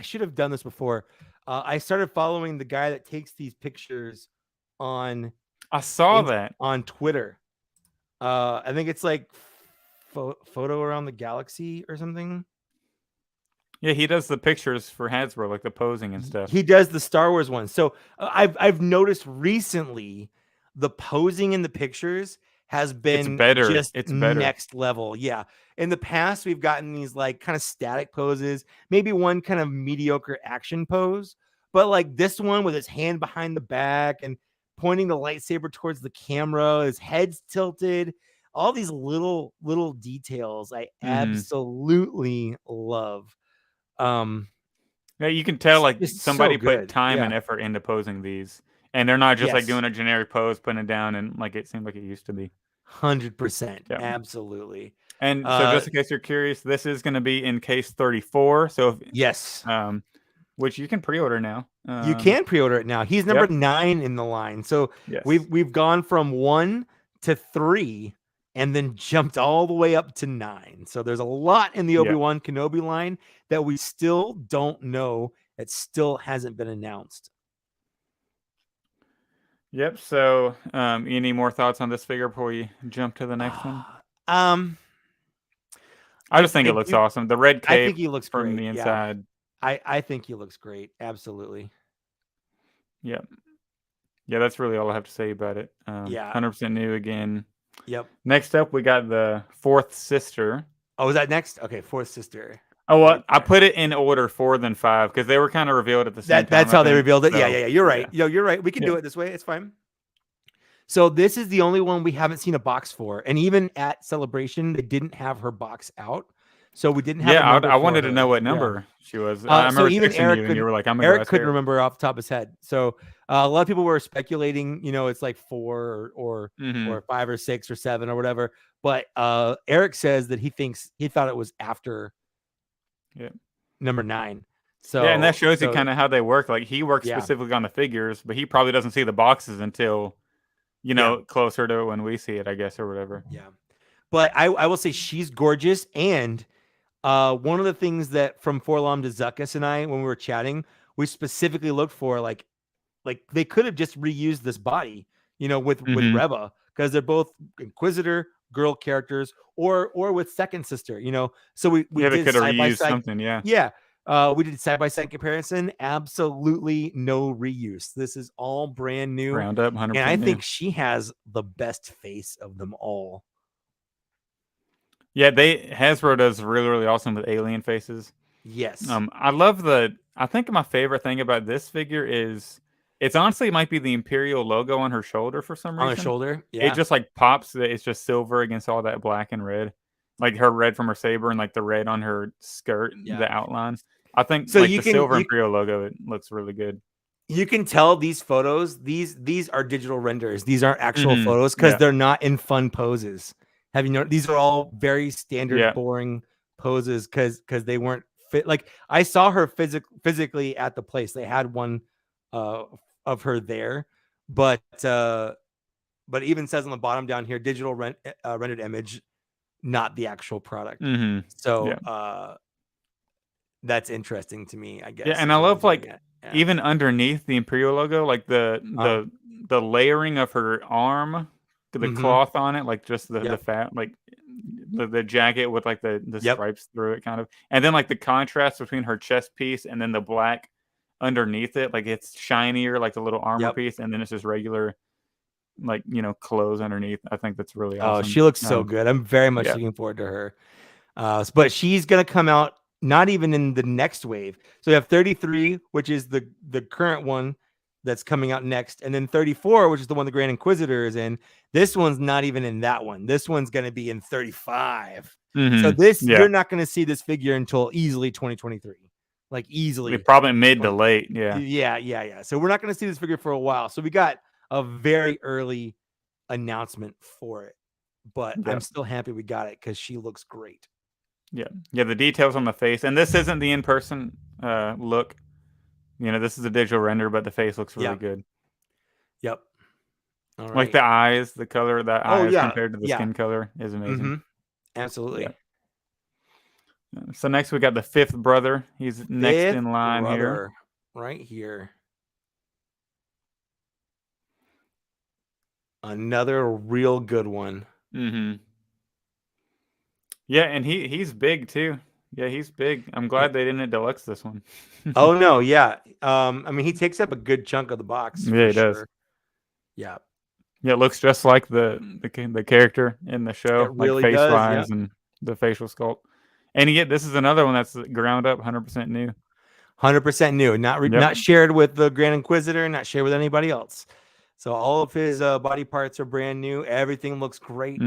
should have done this before. I started following the guy that takes these pictures on. I saw that on Twitter. I think it's like photo around the galaxy or something. Yeah, he does the pictures for Hasbro, like the posing and stuff. He does the Star Wars one. So I've noticed recently the posing in the pictures has been better. It's better. Next level. Yeah. In the past, we've gotten these like kind of static poses, maybe one kind of mediocre action pose, but like this one with his hand behind the back and pointing the lightsaber towards the camera, his head's tilted, all these little details I absolutely love. Yeah, you can tell like somebody put time and effort into posing these. And they're not just like doing a generic pose, putting it down, and like it seemed like it used to be. 100%, absolutely. And so, just in case you're curious, this is going to be in case 34. So, which you can pre-order now. You can pre-order it now. He's number 9 in the line. So we've gone from 1 to 3, and then jumped all the way up to 9. So there's a lot in the Obi-Wan Kenobi line that we still don't know. It still hasn't been announced. Yep. So, any more thoughts on this figure before we jump to the next one? I just think it looks awesome. The red cape. I think he looks from great. The inside. I think he looks great. Absolutely. Yep. Yeah, that's really all I have to say about it. 100% new again. Yep. Next up, we got the fourth sister. Oh, is that next? Okay, fourth sister. Oh, what? I put it in order 4 then 5 because they were kind of revealed at the same time. That's how they revealed it. So, yeah. You're right. You're right. We can do it this way. It's fine. So this is the only one we haven't seen a box for, and even at Celebration, they didn't have her box out. So we didn't have Yeah, a number I for wanted to her. know what Yeah. number she was. I So remember even texting Eric you, and you were like, "I'm gonna Eric go ask couldn't Eric." remember off the top of his head. So a lot of people were speculating, it's like 4 or 5 or 6 or 7 or whatever. But Eric says that he thought it was after number 9. So yeah, and that shows you so kind of how they work. Like he works Yeah. specifically on the figures, but he probably doesn't see the boxes until closer to when we see it, I guess, or whatever. Yeah. But I will say she's gorgeous. And one of the things that from Forlom to Zuckus and I, when we were chatting, we specifically looked for like they could have just reused this body, with Reva, because they're both Inquisitor girl characters, or with Second Sister, So we they did could have side by reused side. something, yeah. Yeah. We did side by side comparison. Absolutely no reuse. This is all brand new. Ground up, 100%. And I think she has the best face of them all. Yeah, Hasbro does really, really awesome with alien faces. Yes. I think my favorite thing about this figure is it's honestly might be the Imperial logo on her shoulder for some reason. On her shoulder, yeah. It just like pops. It's just silver against all that black and red, like her red from her saber and like the red on her skirt, the outlines. I think so. Like the silver Imperial logo, it looks really good. You can tell these photos. These are digital renders. These aren't actual photos because they're not in fun poses. Have you noticed? These are all very standard, boring poses because they weren't fit. Like I saw her physically at the place. They had one of her there, but even says on the bottom down here, digital rendered image, not the actual product. So that's interesting to me, I guess. Yeah, and I love even underneath the Imperial logo, like the layering of her arm, the cloth on it, like just the fat, like the jacket with like the stripes through it, kind of, and then like the contrast between her chest piece and then the black underneath it, like it's shinier, like the little armor piece, and then it's just regular, like clothes underneath. I think that's really awesome. Oh, she looks so good. I'm very much looking forward to her. But she's gonna come out not even in the next wave. So we have 33, which is the current one that's coming out next, and then 34, which is the one the Grand Inquisitor is in. This one's not even in that one. This one's going to be in 35. So you're not going to see this figure until easily 2023, like easily. Probably mid to late. Yeah. So we're not going to see this figure for a while. So we got a very early announcement for it, but I'm still happy we got it because she looks great. Yeah. The details on the face, and this isn't the in-person look. This is a digital render, but the face looks really good. Yep. All right. Like the eyes, the color of the eyes compared to the skin color is amazing. Absolutely. Yeah. So next we got the fifth brother. He's next in line here. Right here. Another real good one. Yeah, and he's big too. Yeah, he's big. I'm glad they didn't deluxe this one. Oh no, yeah. I mean, he takes up a good chunk of the box. Yeah, he does. Yeah. Yeah, it looks just like the character in the show, it really like face does, wise and the facial sculpt. And yet, this is another one that's ground up, 100% new. 100% new, not shared with the Grand Inquisitor, not shared with anybody else. So all of his body parts are brand new. Everything looks great.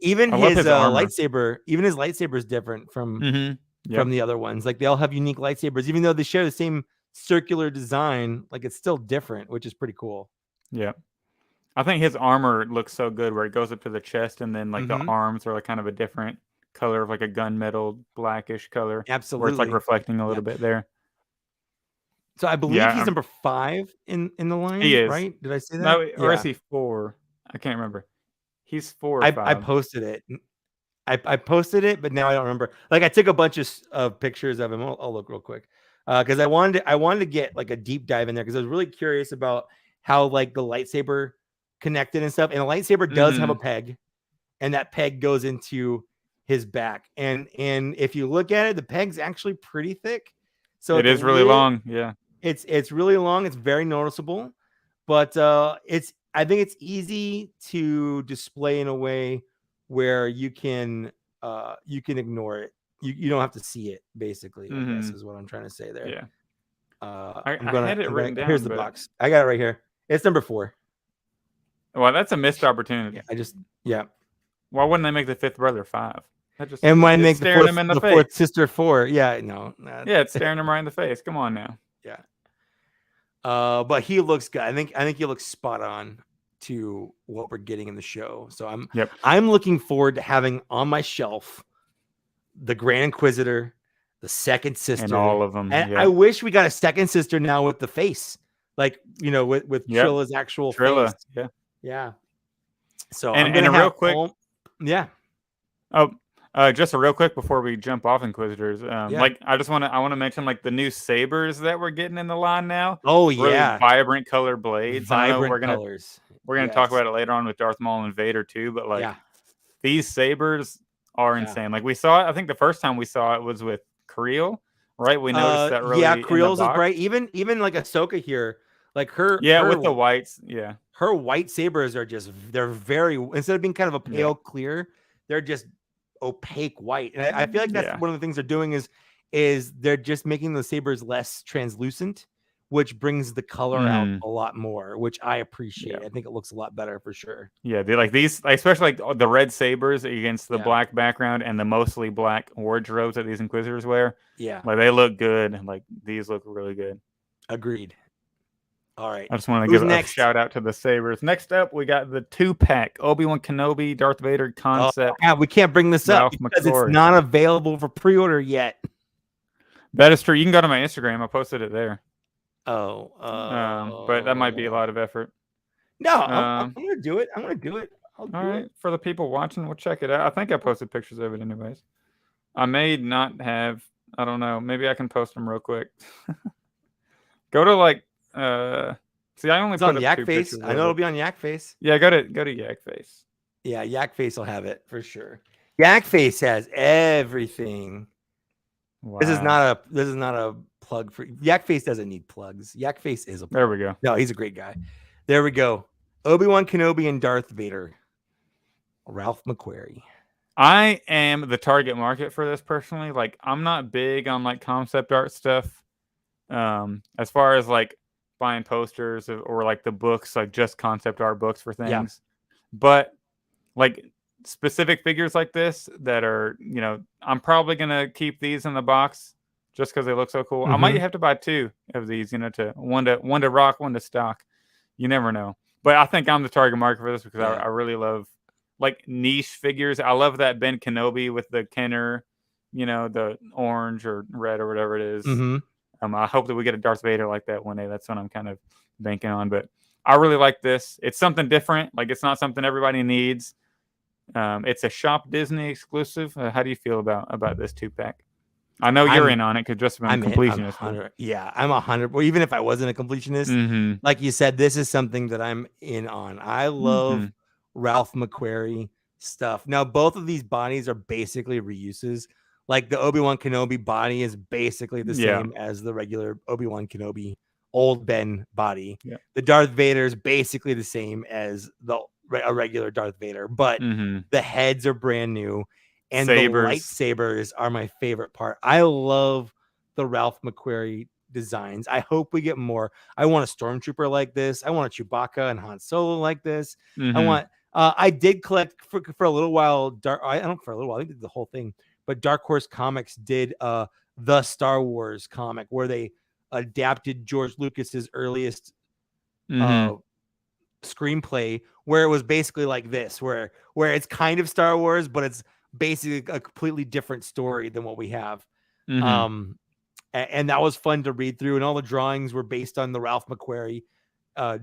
Even his lightsaber, is different from the other ones. Like they all have unique lightsabers, even though they share the same circular design. Like it's still different, which is pretty cool. Yeah, I think his armor looks so good, where it goes up to the chest, and then like the arms are like kind of a different color of like a gunmetal blackish color. Absolutely, where it's like reflecting a little bit there. So I believe he's number 5 in the line. He is, right? Did I say that? No, or is he 4? I can't remember. He's 4 or 5. I posted it. I posted it, but now I don't remember. Like I took a bunch of pictures of him. I'll look real quick because I wanted to get like a deep dive in there because I was really curious about how like the lightsaber connected and stuff. And a lightsaber does have a peg, and that peg goes into his back. And if you look at it, the peg's actually pretty thick. So it is really long. Yeah. It's really long. It's very noticeable, but I think it's easy to display in a way where you can ignore it. You don't have to see it. Basically, I guess is what I'm trying to say there. Yeah. I had it written down. Here's the box. I got it right here. It's number 4. Well, that's a missed opportunity. Yeah. Why wouldn't they make the fifth brother 5? And when it's they staring him in the face. fourth sister 4, yeah, no, yeah, it's staring him right in the face. Come on now. Yeah. But he looks good. I think he looks spot on to what we're getting in the show. So I'm looking forward to having on my shelf the Grand Inquisitor, the second sister, and all of them. And I wish we got a second sister now with the face, like with Trilla's actual face. Yeah. So and a real quick, just a real quick before we jump off Inquisitors, like I want to mention like the new sabers that we're getting in the line now. Oh really yeah, vibrant color blades. Vibrant colors. We're gonna talk about it later on with Darth Maul and Vader too. But like these sabers are insane. Like we saw it. I think the first time we saw it was with Creel, right? We noticed that really. Yeah, Creel's is bright. Even like Ahsoka here, like her. With the whites. Yeah, her white sabers are they're very, instead of being kind of a pale clear, they're just opaque white. And I feel like that's one of the things they're doing is they're just making the sabers less translucent, which brings the color out a lot more, which I appreciate. I think it looks a lot better for sure. Yeah, they like these, especially like the red sabers against the black background and the mostly black wardrobes that these Inquisitors wear. Yeah, like they look good. Like these look really good. Agreed. All right. I just want to give a shout out to the sabers. Next up, we got the 2-pack Obi-Wan Kenobi Darth Vader concept. Yeah, we can't bring this up because it's not available for pre-order yet. That is true. You can go to my Instagram. I posted it there. But that might be a lot of effort. No, I'm gonna do it. I'll do it. For the people watching, we'll check it out. I think I posted pictures of it anyways. I may not have. I don't know. Maybe I can post them real quick. Go to like. See, I only put on Yak Face. I know it'll be on Yak Face. Yeah, go to Yak Face. Yeah, Yak Face will have it for sure. Yak Face has everything. Wow. This is not a plug for Yak Face. Doesn't need plugs. Yak Face is a plug. There we go. No, he's a great guy. There we go. Obi-Wan Kenobi and Darth Vader. Ralph McQuarrie. I am the target market for this personally. Like, I'm not big on like concept art stuff. As far as like buying posters or like the books, like just concept art books for things. But like specific figures like this that are, I'm probably gonna keep these in the box just because they look so cool. I might have to buy 2 of these, to one to rock, one to stock. You never know. But I think I'm the target market for this because I really love like niche figures. I love that Ben Kenobi with the Kenner, the orange or red or whatever it is. I hope that we get a Darth Vader like that one day. That's what I'm kind of banking on. But I really like this. It's something different. Like, it's not something everybody needs. It's a Shop Disney exclusive. How do you feel about this 2-pack? I know you're in on it because just I'm a completionist. I'm 100. Well, even if I wasn't a completionist, like you said, this is something that I'm in on. I love Ralph McQuarrie stuff. Now, both of these bodies are basically reuses. Like the Obi-Wan Kenobi body is basically the same as the regular Obi-Wan Kenobi old Ben body. Yeah. The Darth Vader is basically the same as a regular Darth Vader, but the heads are brand new, and the lightsabers are my favorite part. I love the Ralph McQuarrie designs. I hope we get more. I want a Stormtrooper like this. I want a Chewbacca and Han Solo like this. I want. I did collect for a little while. I think did the whole thing. But Dark Horse Comics did the Star Wars comic where they adapted George Lucas's earliest screenplay, where it was basically like this, where it's kind of Star Wars, but it's basically a completely different story than what we have. And that was fun to read through, and all the drawings were based on the Ralph McQuarrie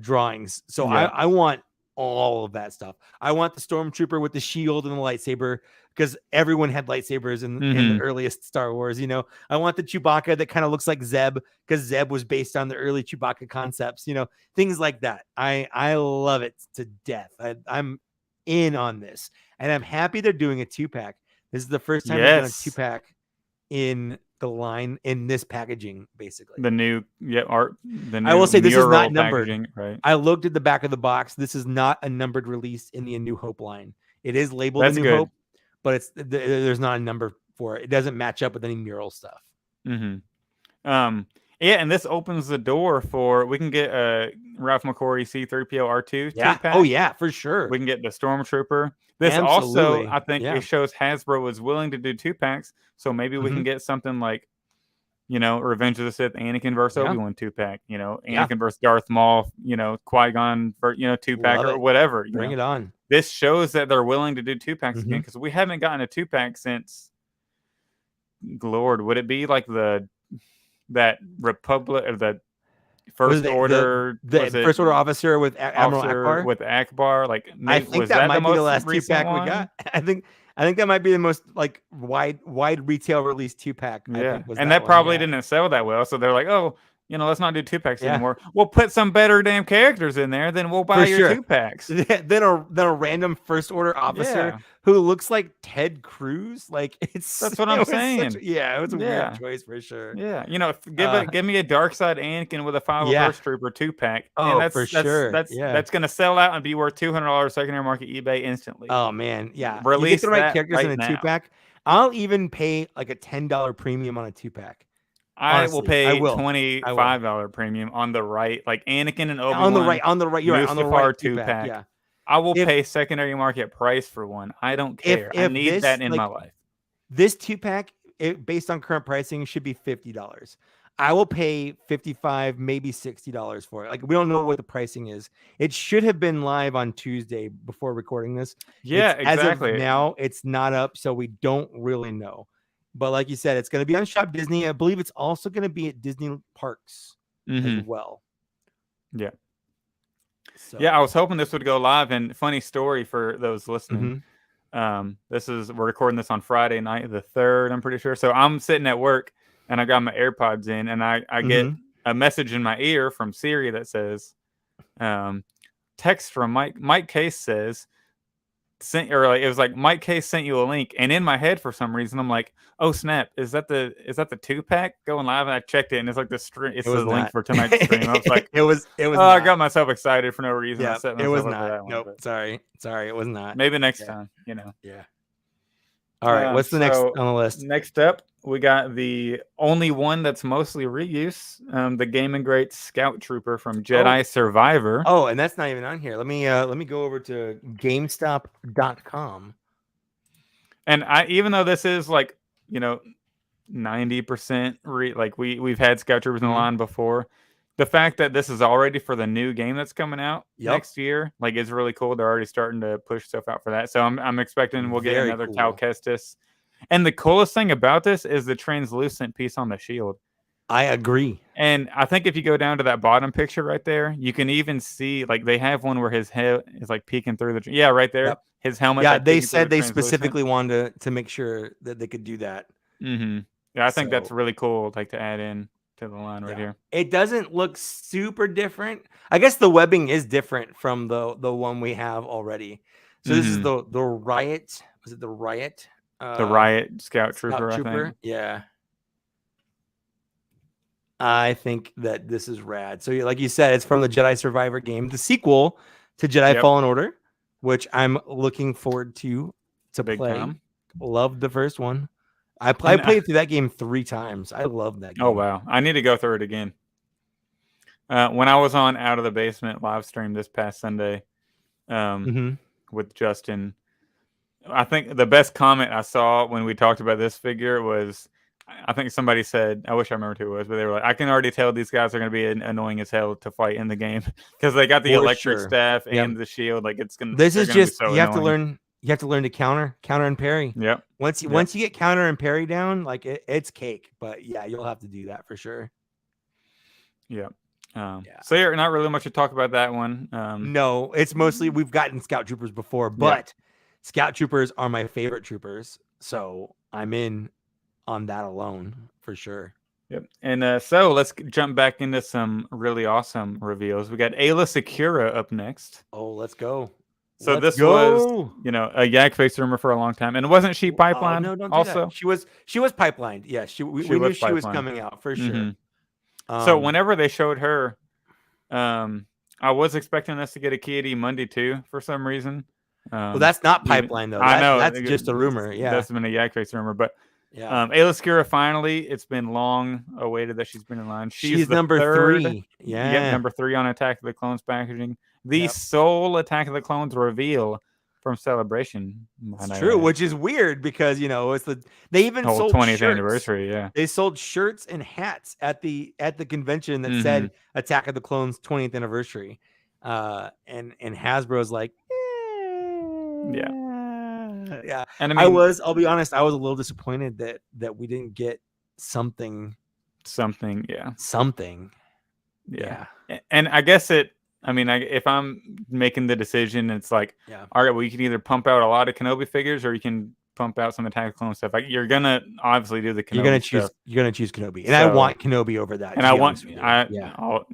drawings. So I want all of that stuff. I want the Stormtrooper with the shield and the lightsaber, because everyone had lightsabers in the earliest Star Wars. I want the Chewbacca that kind of looks like Zeb, because Zeb was based on the early Chewbacca concepts, things like that. I love it to death. I'm in on this, and I'm happy they're doing a 2-pack. This is the first time they've done a 2-pack in the line in this packaging, basically. The new art. I will say this is not numbered. Right. I looked at the back of the box. This is not a numbered release in the A New Hope line. It is labeled A New Hope, but there's not a number for it. It doesn't match up with any mural stuff. It Yeah, and this opens the door for we can get Ralph McQuarrie C-3PO R2 Yeah. 2-pack. Oh yeah, for sure. We can get the Stormtrooper. This Absolutely. also, I think, it shows Hasbro is willing to do 2-packs. So maybe we can get something like, Revenge of the Sith, Anakin versus Obi-Wan 2-pack. Anakin versus Darth Maul. Qui-Gon, 2-pack or whatever. Bring it on. This shows that they're willing to do 2-packs again because we haven't gotten a 2-pack since. Lord, would it be like that Republic or the First Order, the First Order officer with Admiral Akbar? With Akbar, like I think that might be the last 2-pack we got. I think that might be the most like wide retail release 2-pack. Yeah, and that probably didn't sell that well, so they're like, oh, let's not do 2-packs anymore. We'll put some better damn characters in there, then we'll buy your 2-packs. then a random First Order officer who looks like Ted Cruz. Like that's what I'm saying. It was a weird choice for sure. Yeah, give me a dark side Anakin with a 501st Trooper 2-pack. Oh, and for sure. That's gonna sell out and be worth $200 secondary market eBay instantly. Oh man, yeah. Release you get the right characters right in a now. 2-pack. I'll even pay like a $10 premium on a 2-pack. I will pay $25 premium on the right, like Anakin and Obi-Wan. On the right. You're right. On the right 2-pack. Yeah. I will pay secondary market price for one. I don't care. I need that in my life. This 2-pack, based on current pricing, should be $50. I will pay $55, maybe $60 for it. Like we don't know what the pricing is. It should have been live on Tuesday before recording this. Yeah, exactly. As of now, it's not up, so we don't really know. But like you said, it's going to be on Shop Disney. I believe it's also going to be at Disney parks as well. Yeah. So. Yeah, I was hoping this would go live. And funny story for those listening. We're recording this on Friday night, the 3rd, I'm pretty sure. So I'm sitting at work and I got my AirPods in and I get a message in my ear from Siri that says, text from Mike Case says, it was like Mike Case sent you a link, and in my head for some reason I'm like, oh snap, is that the 2-pack going live? And I checked it, and it's like the stream. It's the link for tonight's stream. I was like, it was. I got myself excited for no reason. Yeah, it was not. Nope. Sorry, it was not. Maybe next time. Yeah. All right. What's the next on the list? Next up, we got the only one that's mostly reuse, the Game and Great Scout Trooper from Jedi Survivor. Oh, and that's not even on here. Let me go over to GameStop.com. And even though this is like 90% like we've had Scout Troopers in the line before, the fact that this is already for the new game that's coming out next year, like, is really cool. They're already starting to push stuff out for that. So I'm expecting we'll get another Cal Kestis. And the coolest thing about this is the translucent piece on the shield. I agree. And I think if you go down to that bottom picture right there, you can even see, like, they have one where his head is like peeking through the right there. Yep. His helmet. Yeah, they said they specifically wanted to make sure that they could do that. Yeah, I think that's really cool, like, to add in to the line right here. It doesn't look super different. I guess the webbing is different from the one we have already. So this is the Riot. Was it the Riot? The Riot Scout Trooper, I think. Yeah. I think that this is rad. So like you said, it's from the Jedi Survivor game, the sequel to Jedi Fallen Order, which I'm looking forward to Big play. Time. Loved the first one. I played through that game 3 times. I love that game. Oh, wow. I need to go through it again. When I was on Out of the Basement live stream this past Sunday with Justin, I think the best comment I saw when we talked about this figure was, I think somebody said, I wish I remembered who it was, but they were like, I can already tell these guys are going to be annoying as hell to fight in the game because they got the electric staff and the shield. Like, it's going to. This is just you have to learn. You have to learn to counter and parry. Yep. Once you get counter and parry down, like it's cake. But yeah, you'll have to do that for sure. Yeah. So you're not really much to talk about that one. No, it's mostly we've gotten Scout Troopers before, but Scout Troopers are my favorite troopers, so I'm in on that alone for sure. Yep. And so let's jump back into some really awesome reveals. We got Ayla Secura up next. Oh, let's go. So was, a Yak Face rumor for a long time, and wasn't she pipeline? No, don't do also that. She was pipelined. Yeah, we knew she was coming out for sure. So whenever they showed her, I was expecting us to get a Kiadi Monday too for some reason. Well, that's not pipeline though. I know that's just a rumor. Yeah, that's been a Yak Face rumor, but Yeah. Ayla Secura, finally, it's been long awaited that she's been in line. She's the number third, 3. Yeah. Yep, number 3 on Attack of the Clones packaging. The sole Attack of the Clones reveal from Celebration. It's true, which is weird because it's they even whole sold 20th shirts. anniversary. Yeah, they sold shirts and hats at the convention that said Attack of the Clones 20th anniversary, and Hasbro's like, yeah. And I mean, I'll be honest, I was a little disappointed that we didn't get something. Yeah. And I guess if I'm making the decision, it's like, all right, well, you can either pump out a lot of Kenobi figures or you can pump out some Attack of the Clones stuff. Like, you're gonna obviously do the Kenobi. You're gonna choose Kenobi, and I want Kenobi over that. And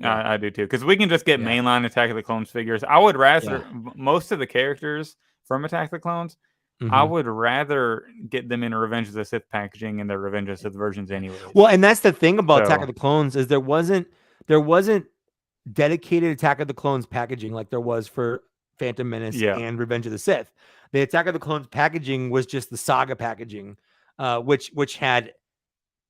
I do too, because we can just get mainline Attack of the Clones figures. I would rather most of the characters from Attack of the Clones. I would rather get them in a Revenge of the Sith packaging and their Revenge of the Sith versions anyway. Well, and that's the thing about Attack of the Clones is there wasn't dedicated Attack of the Clones packaging like there was for Phantom Menace and Revenge of the Sith. The Attack of the Clones packaging was just the saga packaging, which had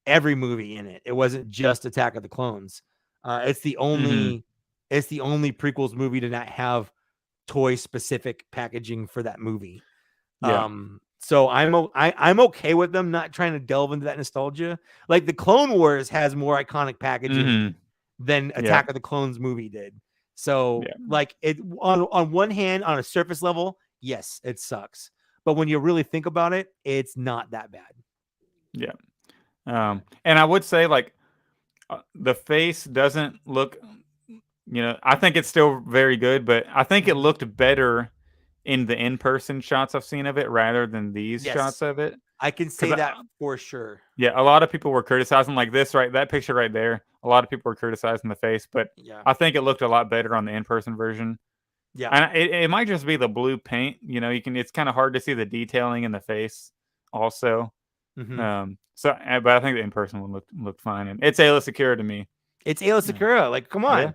every movie in it. It wasn't just Attack of the Clones. It's the only prequels movie to not have toy specific packaging for that movie. So I'm okay with them not trying to delve into that nostalgia. Like the Clone Wars has more iconic packaging than Attack of the Clones movie did. So like it on one hand, on a surface level, yes, it sucks. But when you really think about it, it's not that bad. Yeah. And I would say like the face doesn't look, I think it's still very good, but I think it looked better in the in-person shots I've seen of it rather than these shots of it. I can say that for sure. Yeah, a lot of people were criticizing like that picture right there. A lot of people were criticizing the face, but I think it looked a lot better on the in-person version. Yeah, and it might just be the blue paint. It's kind of hard to see the detailing in the face also. But I think the in-person one looked fine, and it's Ayla Secura to me. It's Ayla Secura. Like, come on. Yeah.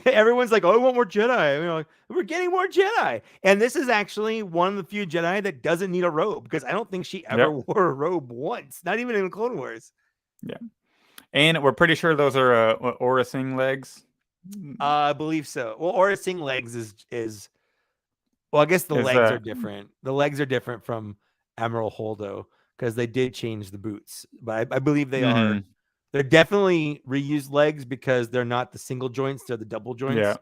Everyone's like, oh, I want more Jedi. We're getting more Jedi. And this is actually one of the few Jedi that doesn't need a robe, because I don't think she ever wore a robe once, not even in Clone Wars. Yeah. And we're pretty sure those are Aura Singh legs. I believe so. Well, Aura Singh legs is well, I guess the legs are different. The legs are different from Admiral Holdo because they did change the boots. But I believe they are. They're definitely reused legs because they're not the single joints; they're the double joints. Yeah.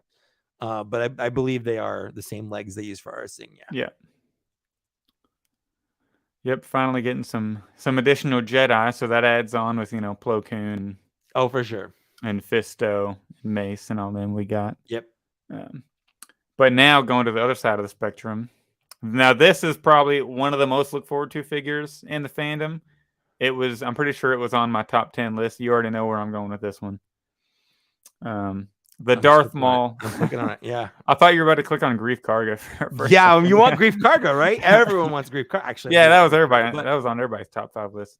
But I believe they are the same legs they use for Aura Singh. Yeah. Yep. Finally getting some additional Jedi, so that adds on with Plo Koon. Oh, for sure. And Fisto, and Mace, and all them we got. Yep. But now going to the other side of the spectrum. Now this is probably one of the most looked forward to figures in the fandom. I'm pretty sure it was on my top 10 list. You already know where I'm going with this one. The Darth Maul. I'm clicking on it. Yeah. I thought you were about to click on Grief Karga. Yeah, you want Grief Karga, right? Everyone wants Grief Karga. Actually, yeah, that was everybody. That was on everybody's top 5 list.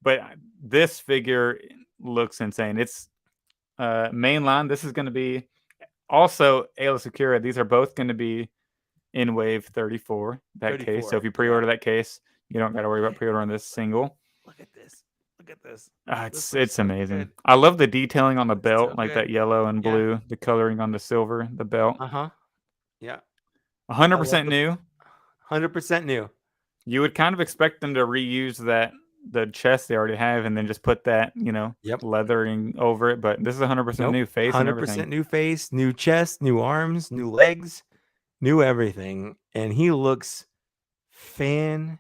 But this figure looks insane. It's mainline. This is going to be also Ayla Secura. These are both going to be in Wave 34. Case. So if you pre-order that case, you don't got to worry about pre-ordering this single. Look at this. Look at this. It's amazing. Good. I love the detailing on the belt, like that yellow and blue, the coloring on the silver, the belt. Yeah. 100% new. 100% new. You would kind of expect them to reuse the chest they already have and then just put that, leathering over it. But this is 100% new face. 100% new face, new chest, new arms, new legs, new everything. And he looks fantastic.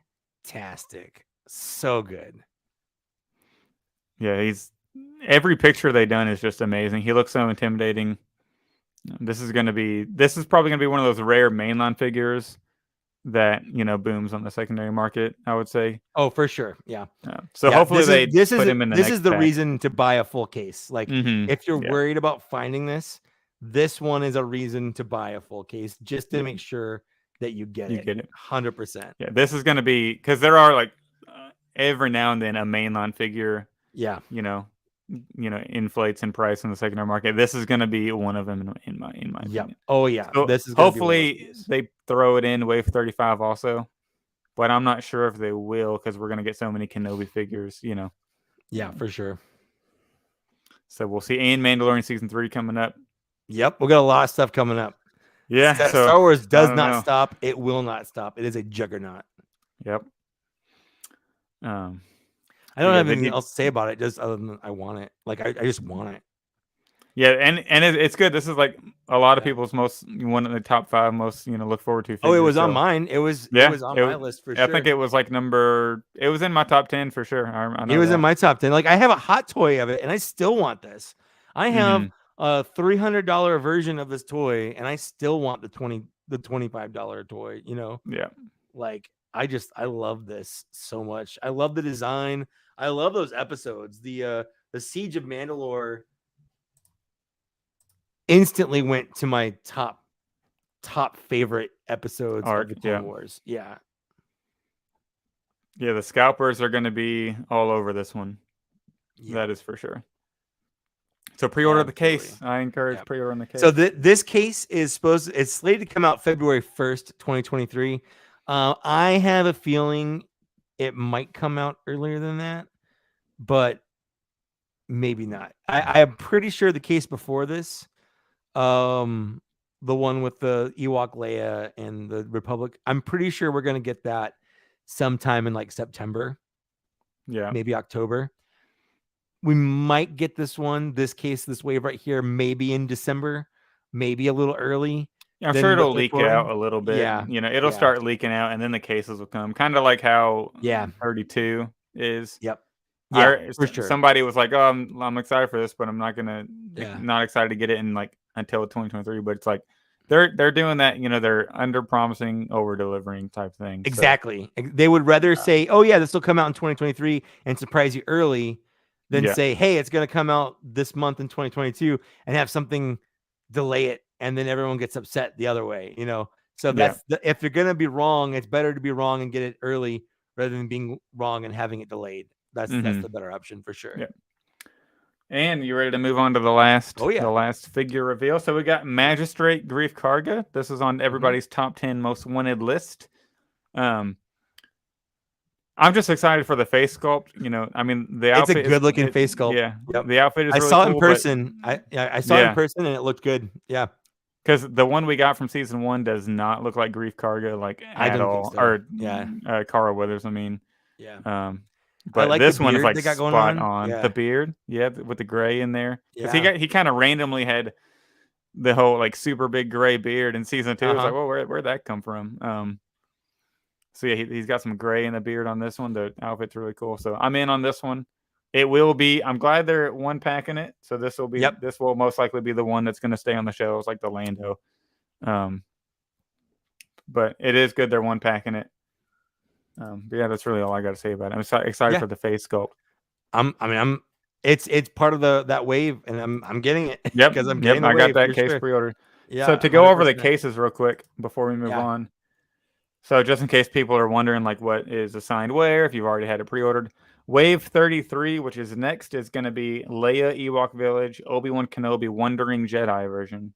So good. Yeah, every picture they've done is just amazing. He looks so intimidating. This is probably gonna be one of those rare mainline figures that booms on the secondary market, I would say. Oh, for sure. Yeah. So hopefully this is the reason to buy a full case. Like if you're worried about finding this one is a reason to buy a full case just to make sure that you get it 100%. Yeah, this is gonna be because there are like every now and then a mainline figure. Yeah. Inflates in price in the secondary market. This is going to be one of them in my opinion. Oh yeah. So this is hopefully they throw it in Wave 35 also. but I'm not sure if they will because we're gonna get so many Kenobi figures, you know. Yeah, for sure. So we'll see. And Mandalorian season 3 coming up. Yep, we got a lot of stuff coming up. Yeah, so Star Wars does I don't not know. stop. It will not stop. It is a juggernaut. Yep. I don't have anything else to say about it. Just other than I want it. Like I just want it. Yeah, and it's good. This is like a lot of people's one of the top 5 most look forward to. Oh, it was on mine. It was on my list for sure. I think it was like it was in my top 10 for sure. I know it was that. in my top 10. Like I have a hot toy of it, and I still want this. I have a $300 version of this toy, and I still want the $25 toy. You know? Yeah. Like I love this so much. I love the design. I love those episodes. The Siege of Mandalore instantly went to my top favorite episodes of the Clone Wars. Yeah. Yeah, the scalpers are going to be all over this one. Yeah. That is for sure. So pre-order the case. I encourage pre-ordering the case. So this case is it's slated to come out February 1st, 2023. I have a feeling it might come out earlier than that, but maybe not. I am pretty sure the case before this, the one with the Ewok Leia and the Republic, I'm pretty sure we're going to get that sometime in like September. Yeah. Maybe October. We might get this wave right here, maybe in December, maybe a little early. I'm sure it'll leak out a little bit. Yeah. It'll start leaking out and then the cases will come. Kind of like how 32 is. Yep. Yeah, for sure. Somebody was like, "Oh, I'm excited for this, but I'm not not excited to get it in like until 2023." But it's like they're doing that. They're under promising, over delivering type thing. Exactly. So, they would rather say, "Oh yeah, this will come out in 2023" and surprise you early, than say, "Hey, it's going to come out this month in 2022," and have something delay it, and then everyone gets upset the other way. So that's if you're going to be wrong, it's better to be wrong and get it early rather than being wrong and having it delayed. That's the better option for sure. Yeah. And you ready to move on to the last figure reveal? So we got Magistrate Grief Karga. This is on everybody's top 10 most wanted list. I'm just excited for the face sculpt. I mean, the outfit. It's a good looking face sculpt. Yeah. Yep. The outfit is really saw cool, it in person. I saw it in person and it looked good. Yeah. Because the one we got from season 1 does not look like Grief Karga at all. So. Or Cara Withers, I mean. Yeah. But like this one is like spot on. Yeah. The beard, with the gray in there. Because he kind of randomly had the whole like super big gray beard in season 2. It's like, well, where'd that come from? So yeah, he's got some gray in the beard on this one. The outfit's really cool. So I'm in on this one. It will be. I'm glad they're one packing it. So this will be. Yep. This will most likely be the one that's going to stay on the shelves, like the Lando. But it is good they're one packing it. But yeah, that's really all I got to say about it. I'm excited for the face sculpt. It's part of that wave, and I'm getting it. Yep, because I'm getting. I got that case pre-ordered. Yeah. So to go 100%. Over the cases real quick before we move on. So just in case people are wondering like what is assigned where, if you've already had it pre-ordered, Wave 33, which is next, is going to be Leia Ewok Village, Obi-Wan Kenobi Wandering Jedi version.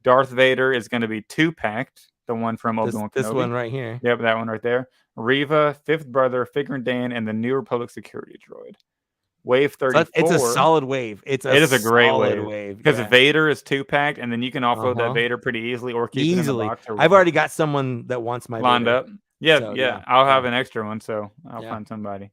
Darth Vader is going to be 2-packed, the one from Obi-Wan Kenobi. This one right here. Yep, that one right there. Reva, Fifth Brother, Figrin Dan, and the New Republic Security Droid. Wave 34. So it's a solid wave. It is a great wave. Because yeah. Vader is 2-packed, and then you can offload that Vader pretty easily or keep it in the box. I've already got someone that wants my lined Vader. Up. Yeah, I'll have an extra one, so I'll find somebody.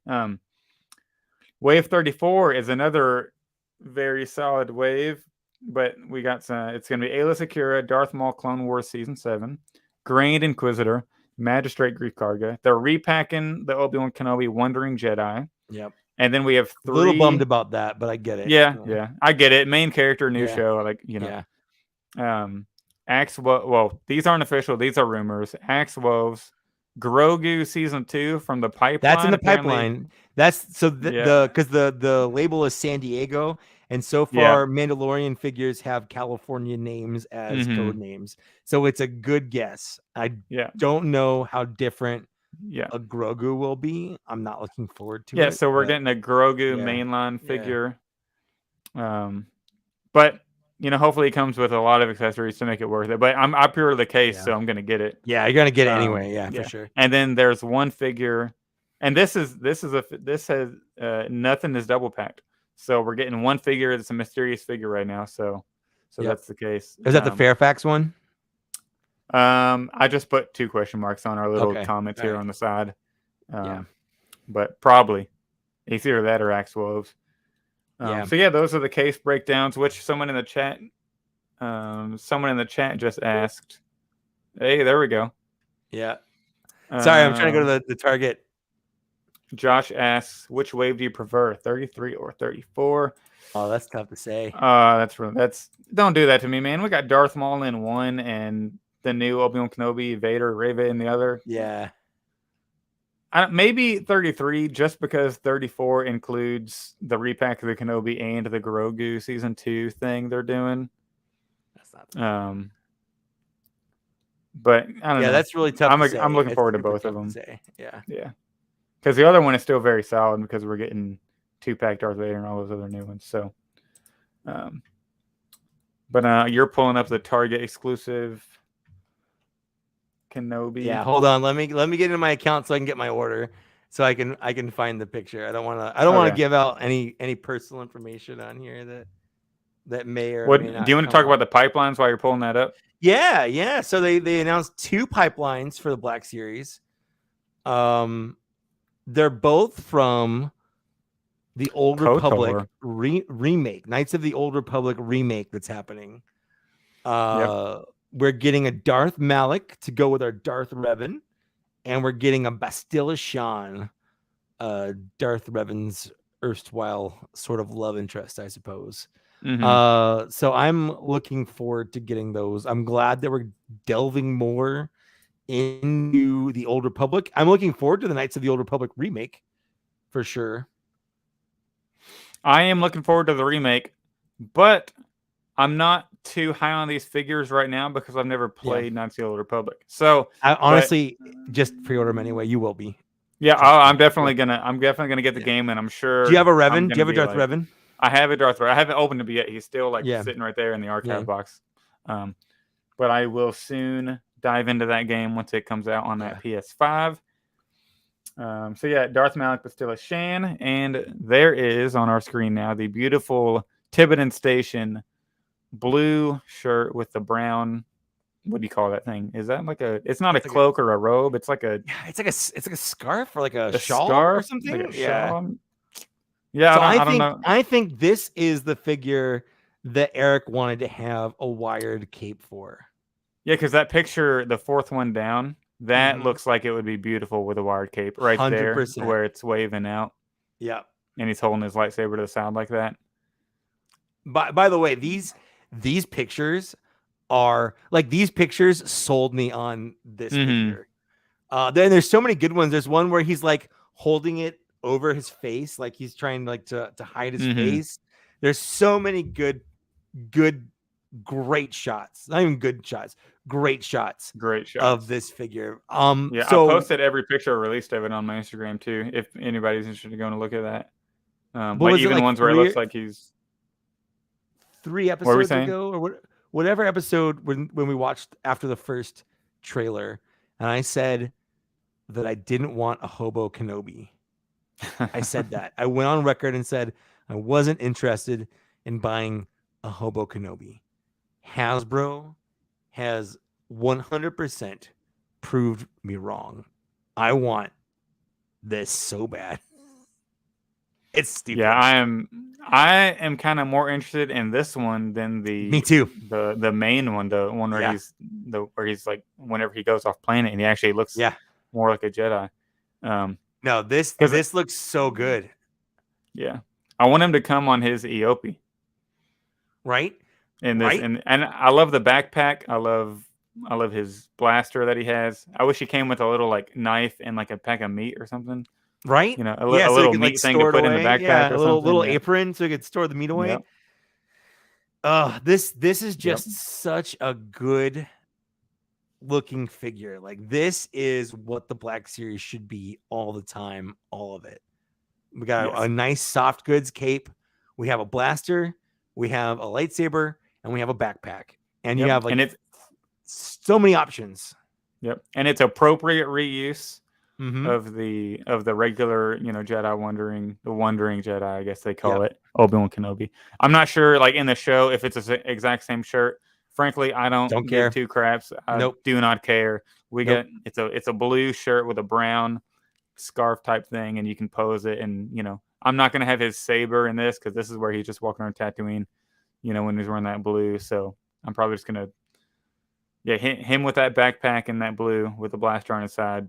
Wave 34 is another very solid wave, but we got some. It's going to be Ayla Secura, Darth Maul Clone Wars Season 7, Grand Inquisitor, Magistrate Grief Karga. They're repacking the Obi-Wan Kenobi Wandering Jedi. Yep. And then we have 3. A little bummed about that, but I get it. Yeah. I get it. Main character, new show, Well, these aren't official. These are rumors. Axe Woves, Grogu Season 2 from the pipeline. That's in the pipeline. That's so because the label is San Diego, and so far Mandalorian figures have California names as code names, so it's a good guess. I don't know how different a Grogu will be. I'm not looking forward to it. Yeah, so we're getting a Grogu mainline figure. But hopefully it comes with a lot of accessories to make it worth it. But I pre-ordered the case, Yeah. so I'm gonna get it. Yeah, you're gonna get it anyway. Yeah, for sure. And then there's one figure, and this has nothing is double packed. So we're getting one figure. It's a mysterious figure right now. So that's the case. Is that the Fairfax one? I just put 2 question marks on our little comments here on the side. But probably it's either that or Axwolves. So yeah, those are the case breakdowns. Which someone in the chat just asked. Hey, there we go. Yeah. Sorry, I'm trying to go to the Target. Josh asks, which wave do you prefer, 33 or 34? Oh, that's tough to say. That's don't do that to me, man. We got Darth Maul in one and the new Obi-Wan Kenobi, Vader, Reva in the other. Yeah. Maybe 33, just because 34 includes the repack of the Kenobi and the Grogu season 2 thing they're doing. That's not but I don't know. That's really tough. I'm looking forward to both of them. Yeah. Because the other one is still very solid because we're getting 2-pack Darth Vader and all those other new ones. So, but you're pulling up the Target exclusive Kenobi. Yeah, hold on. Let me get into my account so I can get my order, so I can find the picture. I don't want to give out any personal information on here that may or may not. Do you want to talk about the pipelines while you're pulling that up? Yeah. So they announced 2 pipelines for the Black Series. They're both from the Old Republic remake, Knights of the Old Republic remake that's happening. We're getting a Darth Malak to go with our Darth Revan, and we're getting a Bastila Shan, Darth Revan's erstwhile sort of love interest, I suppose. Mm-hmm. So I'm looking forward to getting those. I'm glad that we're delving more into the Old Republic. I'm looking forward to the Knights of the Old Republic remake for sure. I am looking forward to the remake, but I'm not too high on these figures right now because I've never played Knights of the Old Republic. So I honestly just pre-order them anyway. You will be. Yeah, I'm definitely gonna get the game, and I'm sure. Do you have a Revan? Do you have a Darth Revan? I have a Darth Revan. I haven't opened him yet. He's still sitting right there in the archive box. But I will soon dive into that game once it comes out on that PS5. So yeah, Darth Malak, Bastila Shan, and there is on our screen now the beautiful Tibetan Station blue shirt with the brown. What do you call that thing? Is that like a? It's not a cloak or a robe. It's like a. It's like a scarf or like a shawl or something. Like shawl. Yeah. So I don't know. I think this is the figure that Eric wanted to have a wired cape for. Yeah, because that picture, the 4th one down, that looks like it would be beautiful with a wired cape right 100%. There, where it's waving out. Yeah, and he's holding his lightsaber to the side like that. By the way, these pictures are these pictures sold me on this figure. Then there's so many good ones. There's one where he's like holding it over his face, like he's trying to hide his face. There's so many good, great shots. Not even good shots. Great shots of this figure. So I posted every picture released of it on my Instagram too. If anybody's interested in going to look at that, even the ones where it looks like he's 3 episodes ago or whatever episode when we watched after the first trailer, and I said that I didn't want a hobo Kenobi. I said that. I went on record and said I wasn't interested in buying a hobo Kenobi. Hasbro has 100% proved me wrong. I want this so bad. It's stupid. Yeah, I am kind of more interested in this one than Me too. The main one, the one where he's like whenever he goes off planet and he actually looks more like a Jedi. No, this looks so good. Yeah, I want him to come on his Eope. Right. And this and I love the backpack. I love his blaster that he has. I wish he came with a little like knife and like a pack of meat or something. Right? You know, a little meat thing to put in the backpack or something. A little apron so you could store the meat away. Yep. This is just such a good looking figure. Like this is what the Black Series should be all the time, all of it. We got a nice soft goods cape. We have a blaster, we have a lightsaber, and we have a backpack, and you Yep. have like and it's so many options. Yep, and it's appropriate reuse Mm-hmm. of the regular, Jedi the Wandering Jedi, I guess they call it, Obi-Wan Kenobi. I'm not sure, like in the show, if it's the exact same shirt. Frankly, I don't care. give two craps. I do not care. It's a blue shirt with a brown scarf type thing, and you can pose it. And I'm not gonna have his saber in this because this is where he's just walking around Tatooine, when he's wearing that blue. So I'm probably just gonna hit him with that backpack and that blue with the blaster on his side.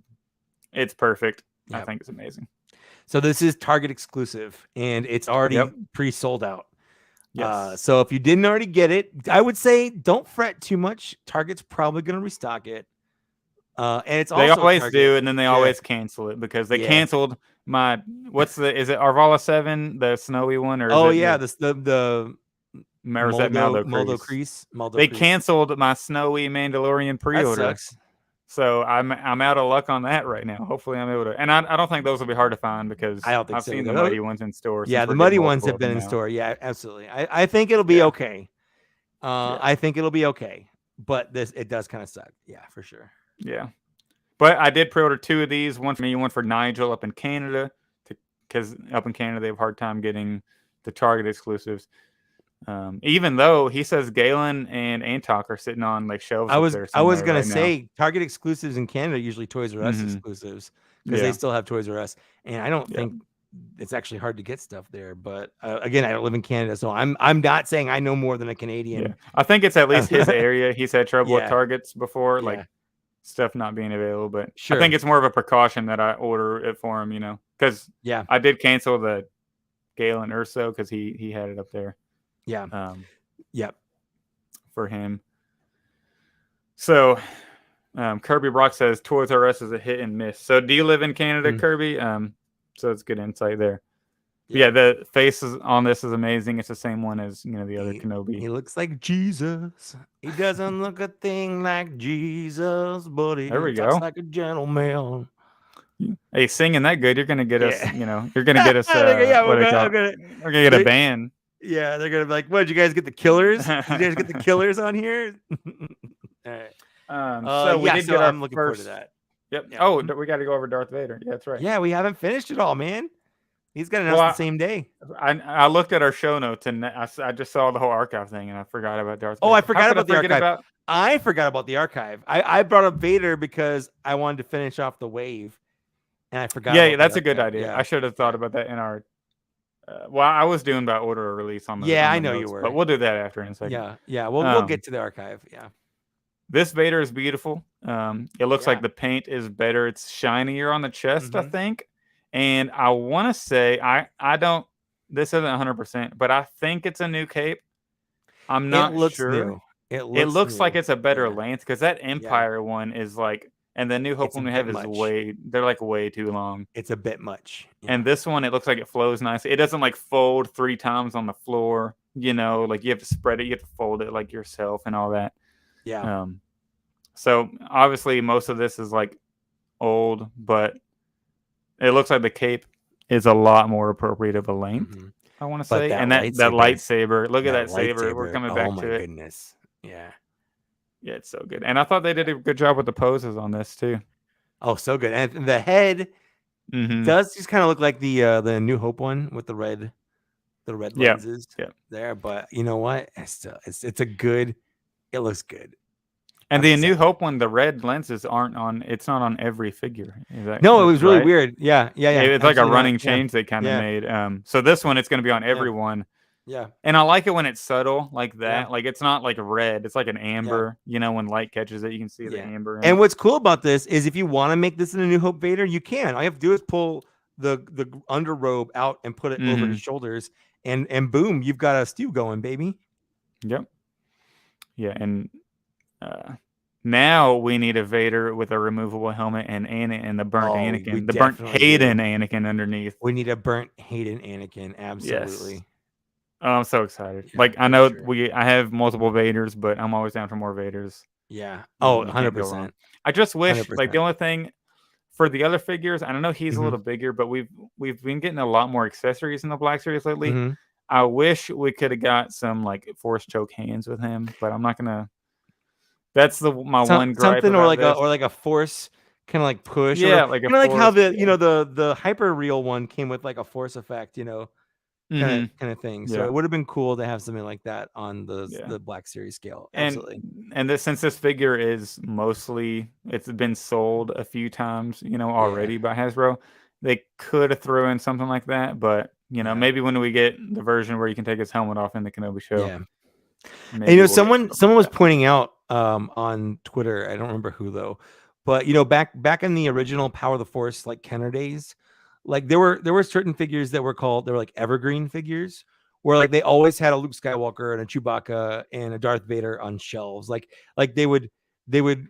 It's perfect. Yep. I think it's amazing. So this is Target exclusive, and it's already pre-sold out. Yes. So if you didn't already get it, I would say don't fret too much. Target's probably going to restock it. And it's also they always do, and then they always cancel it because they canceled my is it Arvala 7, the snowy one, or is the Moldo Crease. They canceled my snowy Mandalorian pre-order. That sucks. So I'm out of luck on that right now. Hopefully I'm able to, and I don't think those will be hard to find because I've seen the muddy ones in stores. Yeah, the muddy ones have been in store. Yeah, absolutely. I think it'll be okay. I think it'll be okay, but it does kind of suck. Yeah, for sure. Yeah, but I did pre-order 2 of these. One for me, one for Nigel up in Canada, because up in Canada they have a hard time getting the Target exclusives. Even though he says Galen and Antok are sitting on like shelves. I was gonna say Target exclusives in Canada usually Toys R Us exclusives because they still have Toys R Us, and I don't think it's actually hard to get stuff there. But again, I don't live in Canada, so I'm not saying I know more than a Canadian. Yeah. I think it's at least his area. He's had trouble with Targets before, like stuff not being available. But I think it's more of a precaution that I order it for him, because I did cancel the Galen Urso because he had it up there. Yeah. For him. So, Kirby Brock says Toys R Us is a hit and miss. So, do you live in Canada, Kirby? So it's good insight there. Yeah, the face on this is amazing. It's the same one as the other Kenobi. He looks like Jesus. He doesn't look a thing like Jesus, but he talks like a gentleman. Hey, singing that good, you're gonna get us. You're gonna get us. We're gonna get a band. Yeah, they're gonna be like, "What did you guys get the Killers? Did you guys get the Killers on here?" All right. So we did get I'm looking forward to that. Yep. Yeah. Oh, we got to go over Darth Vader. Yeah, that's right. Yeah, we haven't finished it all, man. He's got announced the same day. I looked at our show notes and I just saw the whole archive thing and I forgot about Darth Vader. Oh, I forgot about the archive. I forgot about the archive. I brought up Vader because I wanted to finish off the wave, and I forgot. Yeah, that's a good idea. Yeah. I should have thought about that in our. I was doing about order of release on the. Yeah, on I know notes, you were. But we'll do that after in a second. Yeah. We'll get to the archive. Yeah. This Vader is beautiful. It looks like the paint is better. It's shinier on the chest, I think. And I want to say I don't. This isn't 100%, but I think it's a new cape. I'm not sure. New. It looks like it's a better length because that Empire one is like. And the New Hope one we have is they're like way too long. It's a bit much. Yeah. And this one, it looks like it flows nicely. It doesn't like fold 3 times on the floor, like you have to spread it, you have to fold it like yourself and all that. Yeah. So obviously most of this is like old, but it looks like the cape is a lot more appropriate of a length, I want to say. And that lightsaber, look at that saber. We're coming back to it. Oh my goodness. Yeah. Yeah, it's so good. And I thought they did a good job with the poses on this too. Oh, so good. And the head does just kind of look like the New Hope one with the red lenses there. But you know what? It's a good. It looks good. And the New Hope one, the red lenses aren't on. It's not on every figure. No, it was really weird. Yeah. It's like a running change they kind of made. So this one, it's going to be on everyone. Yeah. And I like it when it's subtle like that. Yeah. Like it's not like red. It's like an amber. When light catches it, you can see the amber. And what's cool about this is if you want to make this in a New Hope Vader, you can. All you have to do is pull the under robe out and put it over his shoulders, and boom, you've got a stew going, baby. Yep. Yeah, and now we need a Vader with a removable helmet and the burnt Anakin, the burnt Hayden Anakin underneath. We need a burnt Hayden Anakin, absolutely. Yes. Oh, I'm so excited. Yeah, I know I have multiple Vaders, but I'm always down for more Vaders. Yeah. Oh, 100%. I just wish 100%. The only thing for the other figures, I don't know he's a little bigger, but we've been getting a lot more accessories in the Black Series lately. I wish we could have got some like force choke hands with him, but I'm not gonna. That's my one gripe something about this. or like a force kind of like push. Yeah, or like a kind of like how force, the hyper real one came with like a force effect, kind of thing. So Yeah. it would have been cool to have something like that on the Yeah. Black Series scale. And Absolutely. since this figure is mostly, it's been sold a few times, already by Hasbro, they could have thrown in something like that. But maybe when we get the version where you can take his helmet off in the Kenobi show. Yeah. Maybe And, someone was pointing out on Twitter, I don't remember who though, but back in the original Power of the Force like Kenner days, like there were certain figures that were like evergreen figures, where like they always had a Luke Skywalker and a Chewbacca and a Darth Vader on shelves. Like they would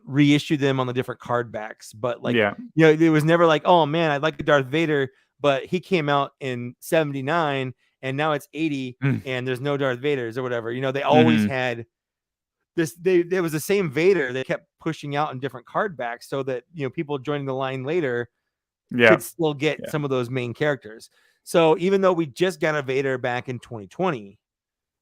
reissue them on the different card backs, but like it was never like, oh man, I'd like a Darth Vader, but he came out in 79 and now it's 80 and there's no Darth Vaders or whatever. They always had this. There was the same Vader they kept pushing out in different card backs so that people joining the line later could still get some of those main characters. So even though we just got a Vader back in 2020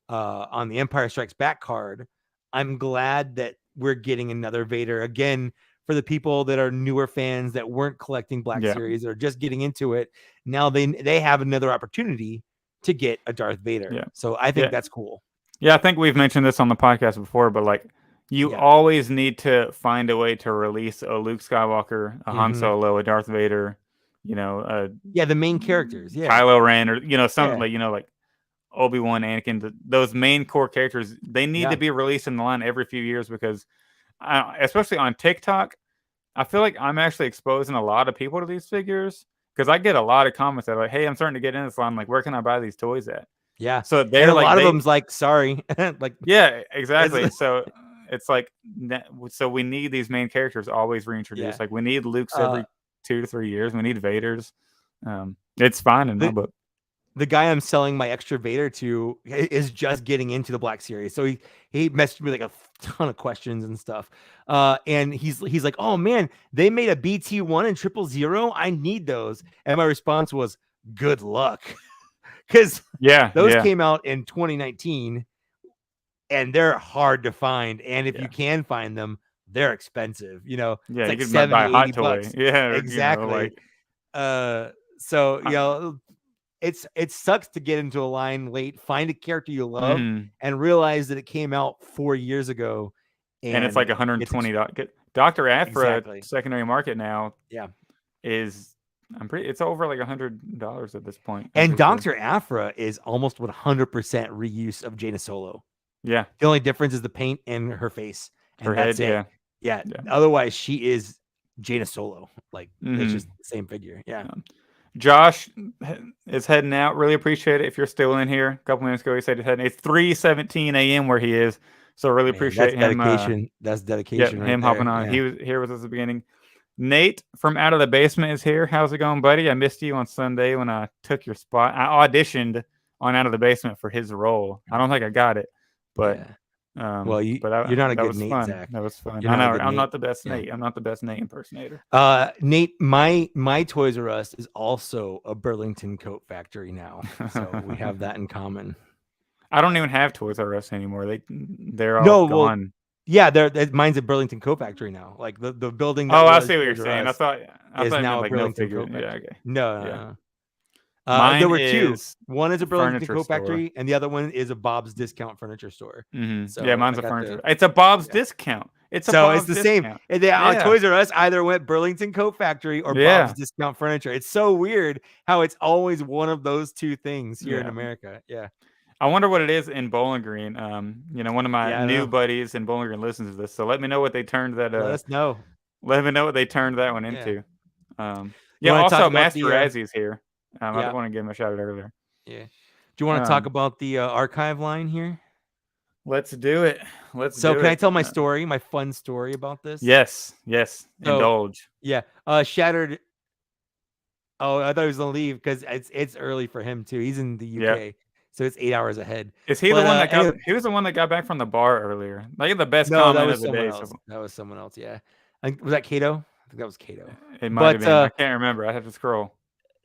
on the Empire Strikes Back card, I'm glad that we're getting another Vader again for the people that are newer fans that weren't collecting Black Series or just getting into it. Now they have another opportunity to get a Darth Vader. Yeah. So I think that's cool. Yeah, I think we've mentioned this on the podcast before, but like you always need to find a way to release a Luke Skywalker, a Han Solo, a Darth Vader, the main characters, Kylo Ren, or something like Obi-Wan, Anakin, those main core characters. They need to be released in the line every few years because, especially on TikTok, I feel like I'm actually exposing a lot of people to these figures because I get a lot of comments that are like, "Hey, I'm starting to get in this line. Like, where can I buy these toys at?" Yeah. So they're and a lot of them's like, sorry. like, yeah, exactly. So it's like, so we need these main characters always reintroduced. Like we need Luke's every 2 to 3 years. We need Vaders. It's fine in my book. The guy I'm selling my extra Vader to is just getting into the Black Series. So he messaged me like a ton of questions and stuff. And he's like, oh man, they made a BT1 and 000. I need those. And my response was, good luck. Because those came out in 2019 and they're hard to find. And if you can find them, they're expensive. It's like you 70, buy a hot 80 toy. bucks. Yeah, exactly. So it sucks to get into a line late, find a character you love, and realize that it came out 4 years ago. And it's like $120. Dr. Aphra secondary market now is... it's over like $100 at this point. And Dr. Aphra is almost 100% reuse of Jaina Solo. Yeah. The only difference is the paint and her face. And her head, yeah. Otherwise, she is Jaina Solo. Like, it's just the same figure. Yeah. Josh is heading out. Really appreciate it. If you're still in here, a couple minutes ago, he said he's heading. It's 3:17 a.m. where he is. So really appreciate him. Dedication. That's dedication. Him hopping on. He was here with us at the beginning. Nate from Out of the Basement is here. How's it going, buddy? I missed you on Sunday when I took your spot. I auditioned on Out of the Basement for his role. I don't think I got it, but well, you're not a good Nate, fun. Zach. That was fun. I know. I'm not the best Nate. I'm not the best Nate impersonator. Nate, my Toys R Us is also a Burlington Coat Factory now, so we have that in common. I don't even have Toys R Us anymore. They're all gone. Yeah, mine's a Burlington Coat Factory now. Like the building. I see what you're saying. I thought now like Burlington no Coat Factory. Yeah, okay. No. There were two. One is a Burlington Coat store. Factory, and the other one is a Bob's Discount Furniture store. So mine's a furniture. It's a Bob's Discount. It's the same. Toys R Us either went Burlington Coat Factory or Bob's Discount Furniture. It's so weird how it's always one of those two things here in America. Yeah. I wonder what it is in Bowling Green. One of my new buddies in Bowling Green listens to this, so let me know what they turned that. Let us know. Let me know what they turned that one into. Also Master Razzie is here. I want to give him a shout out earlier. Yeah. Do you want to talk about the archive line here? Let's do it. Can I tell my story, my fun story about this? Yes. Indulge. Yeah. Shattered. Oh, I thought he was gonna leave because it's early for him too. He's in the UK. So it's 8 hours ahead. Is he the one that got? He was the one that got back from the bar earlier. Like the best comment of the day. That was someone else. Yeah, was that Kato? I think that was Kato. It might have been. I can't remember. I have to scroll.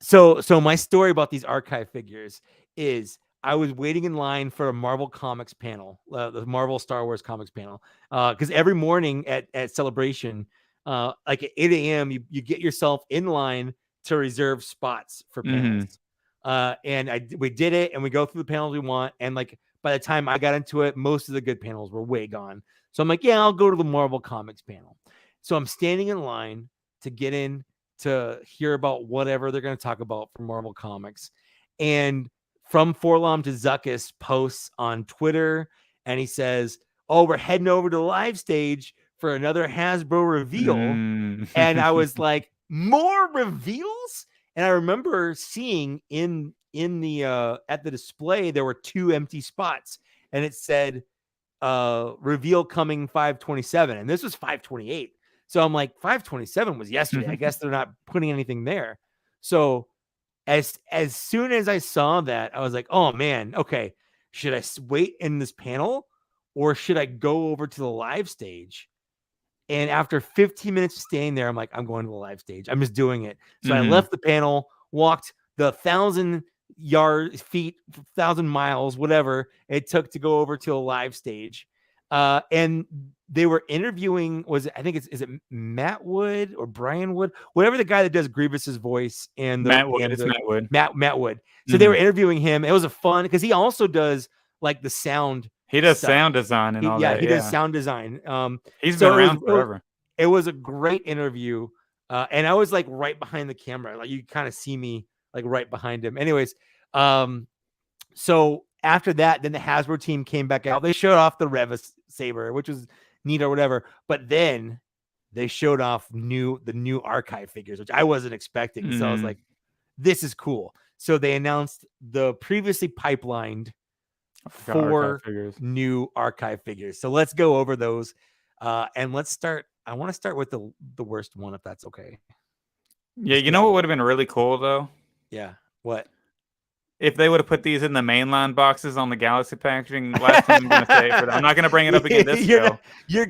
So my story about these archive figures is I was waiting in line for a Marvel Comics panel, the Marvel Star Wars Comics panel, because every morning at Celebration, like at 8 a.m., you get yourself in line to reserve spots for panels. And we did it, and we go through the panels we want, and like by the time I got into it, most of the good panels were way gone. So I'm like, yeah, I'll go to the Marvel Comics panel. So I'm standing in line to get in to hear about whatever they're going to talk about for Marvel Comics. And From Forlom to Zuckus posts on Twitter, and he says, oh, we're heading over to the live stage for another Hasbro reveal. And I was like, more reveals? And I remember seeing in the at the display, there were 2 empty spots, and it said reveal coming 5/27, and this was 5/28. So I'm like, 5/27 was yesterday. I guess they're not putting anything there. So as soon as I saw that, I was like, oh man, okay, should I wait in this panel or should I go over to the live stage? And after 15 minutes of staying there, I'm like, I'm going to the live stage. I'm just doing it. So I left the panel, walked the 1,000 feet, 1,000 miles, whatever it took to go over to a live stage. And they were interviewing, is it Matt Wood or Brian Wood? Whatever the guy that does Grievous's voice and Matt Wood. It's Matt Wood. Matt Wood. So they were interviewing him. It was a fun, because he also does like the sound. He does sound design and all that. He does sound design. He's been around forever. It was a great interview. And I was like right behind the camera. Like you kind of see me like right behind him. Anyways, so after that, then the Hasbro team came back out. They showed off the Reva Saber, which was neat or whatever. But then they showed off the new archive figures, which I wasn't expecting. So I was like, this is cool. So they announced the previously pipelined 4 new archive figures. So let's go over those. And let's start. I want to start with the worst one, if that's okay. Yeah, you know what would have been really cool though? Yeah. What? If they would have put these in the mainline boxes on the Galaxy packaging. Last time I'm going to say it, but I'm not going to bring it up again this show.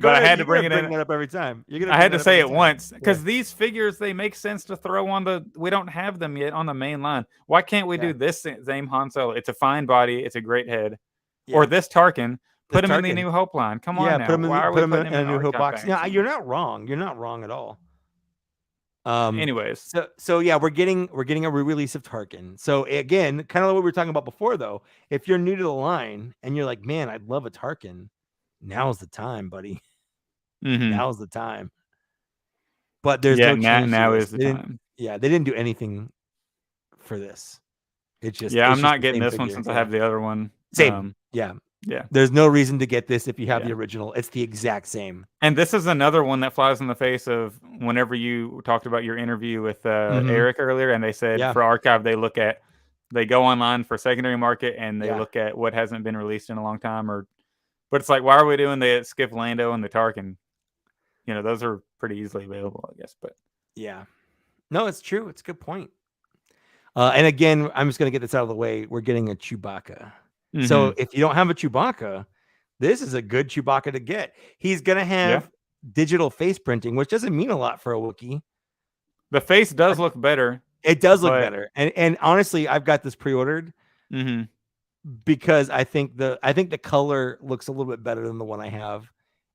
I had to bring it up every time. I had to say it once because these figures, they make sense to throw on we don't have them yet on the main line. Why can't we do this same Han Solo? It's a fine body. It's a great head. Yeah. Or this Tarkin. Put him in the New Hope line. Come on now. Put him in a New Hope box. Yeah, you're not wrong. You're not wrong at all. Anyways, so yeah, we're getting a re-release of Tarkin. So again, kind of what we were talking about before, though. If you're new to the line and you're like, man, I'd love a Tarkin, now's the time, buddy. Now's the time. But there's no change. Now is the time. Yeah, they didn't do anything for this. It's just I'm not getting this one since I have the other one. Same. Yeah. There's no reason to get this if you have the original. It's the exact same. And this is another one that flies in the face of whenever you talked about your interview with Eric earlier, and they said for archive they go online for secondary market and they look at what hasn't been released in a long time. But it's like, why are we doing the Skiff Lando and the Tarkin? You know, those are pretty easily available, I guess. But yeah, no, it's true. It's a good point. And again, I'm just gonna get this out of the way. We're getting a Chewbacca. So if you don't have a Chewbacca, this is a good Chewbacca to get. He's going to have digital face printing, which doesn't mean a lot for a Wookiee. The face does look better. It does look better. And honestly, I've got this pre-ordered because I think the color looks a little bit better than the one I have.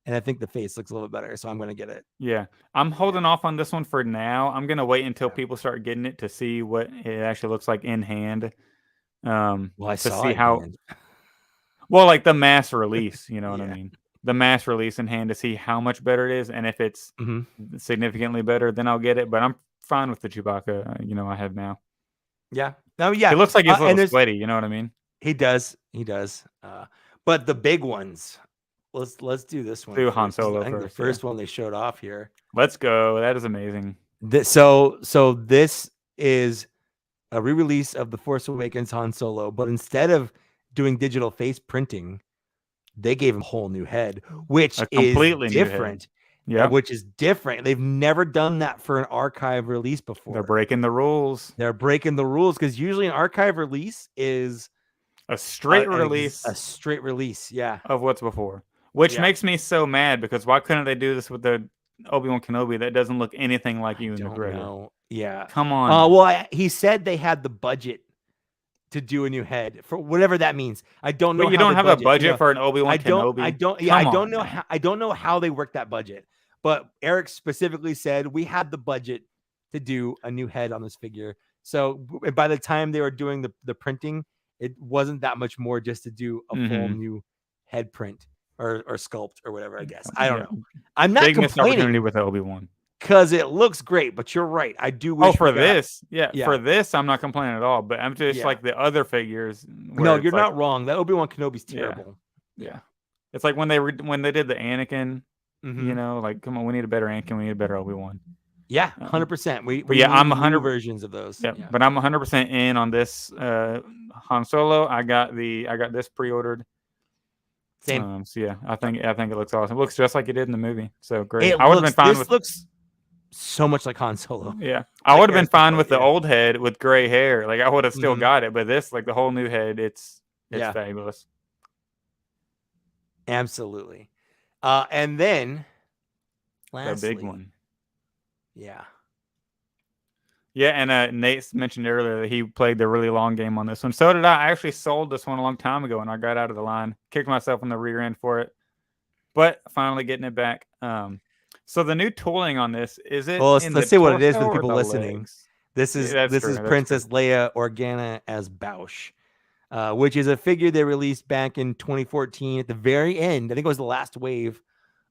And I think the face looks a little bit better. So I'm going to get it. Yeah. I'm holding off on this one for now. I'm going to wait until people start getting it to see what it actually looks like in hand. To see how like the mass release, you know what I mean? The mass release in hand to see how much better it is, and if it's significantly better, then I'll get it. But I'm fine with the Chewbacca, I have now. Yeah. Oh yeah. It looks like he's a little sweaty, you know what I mean? He does. But the big ones, let's do this one. Do Han Solo first. The first one they showed off here. Let's go. That is amazing. So this is a re-release of The Force Awakens Han Solo, but instead of doing digital face printing, they gave him a whole new head, which is completely different. Yeah, which is different. They've never done that for an archive release before. They're breaking the rules. Because usually an archive release is a straight release. A straight release, yeah, of what's before. Which makes me so mad because why couldn't they do this with the Obi-Wan Kenobi that doesn't look anything like you in the trailer? Yeah. Come on. Well, he said they had the budget to do a new head for whatever that means. I don't know. But you don't have a budget for an Obi-Wan Kenobi. I don't know how they work that budget. But Eric specifically said we had the budget to do a new head on this figure. So by the time they were doing the printing, it wasn't that much more just to do a full new head print or sculpt or whatever. I guess I don't know. I'm not complaining with Obi-Wan because it looks great. But you're right. I do wish. For this, for this, I'm not complaining at all. But I'm just like the other figures. No, you're not wrong. That Obi-Wan Kenobi's terrible. Yeah, it's like when they did the Anakin. You know, like, come on, we need a better Anakin, we need a better Obi-Wan. Yeah, 100%. We I'm 100 versions of those. Yeah, but I'm 100% in on this Han Solo. I got this pre-ordered. Same. So yeah, I think it looks awesome. It looks just like it did in the movie. So great. I would have been fine with. This looks so much like Han Solo. Yeah, I would have been fine with the old head with gray hair. Like I would have still got it, but this, like the whole new head, it's fabulous. Absolutely. And then lastly, the big one. Yeah. Yeah, and Nate mentioned earlier that he played the really long game on this one. So did I. I actually sold this one a long time ago, and I got out of the line. Kicked myself in the rear end for it. But finally getting it back. So the new tooling on this, is it? Well, let's see what it is for people listening. Legs? This is Princess Leia Organa as Bausch, which is a figure they released back in 2014 at the very end. I think it was the last wave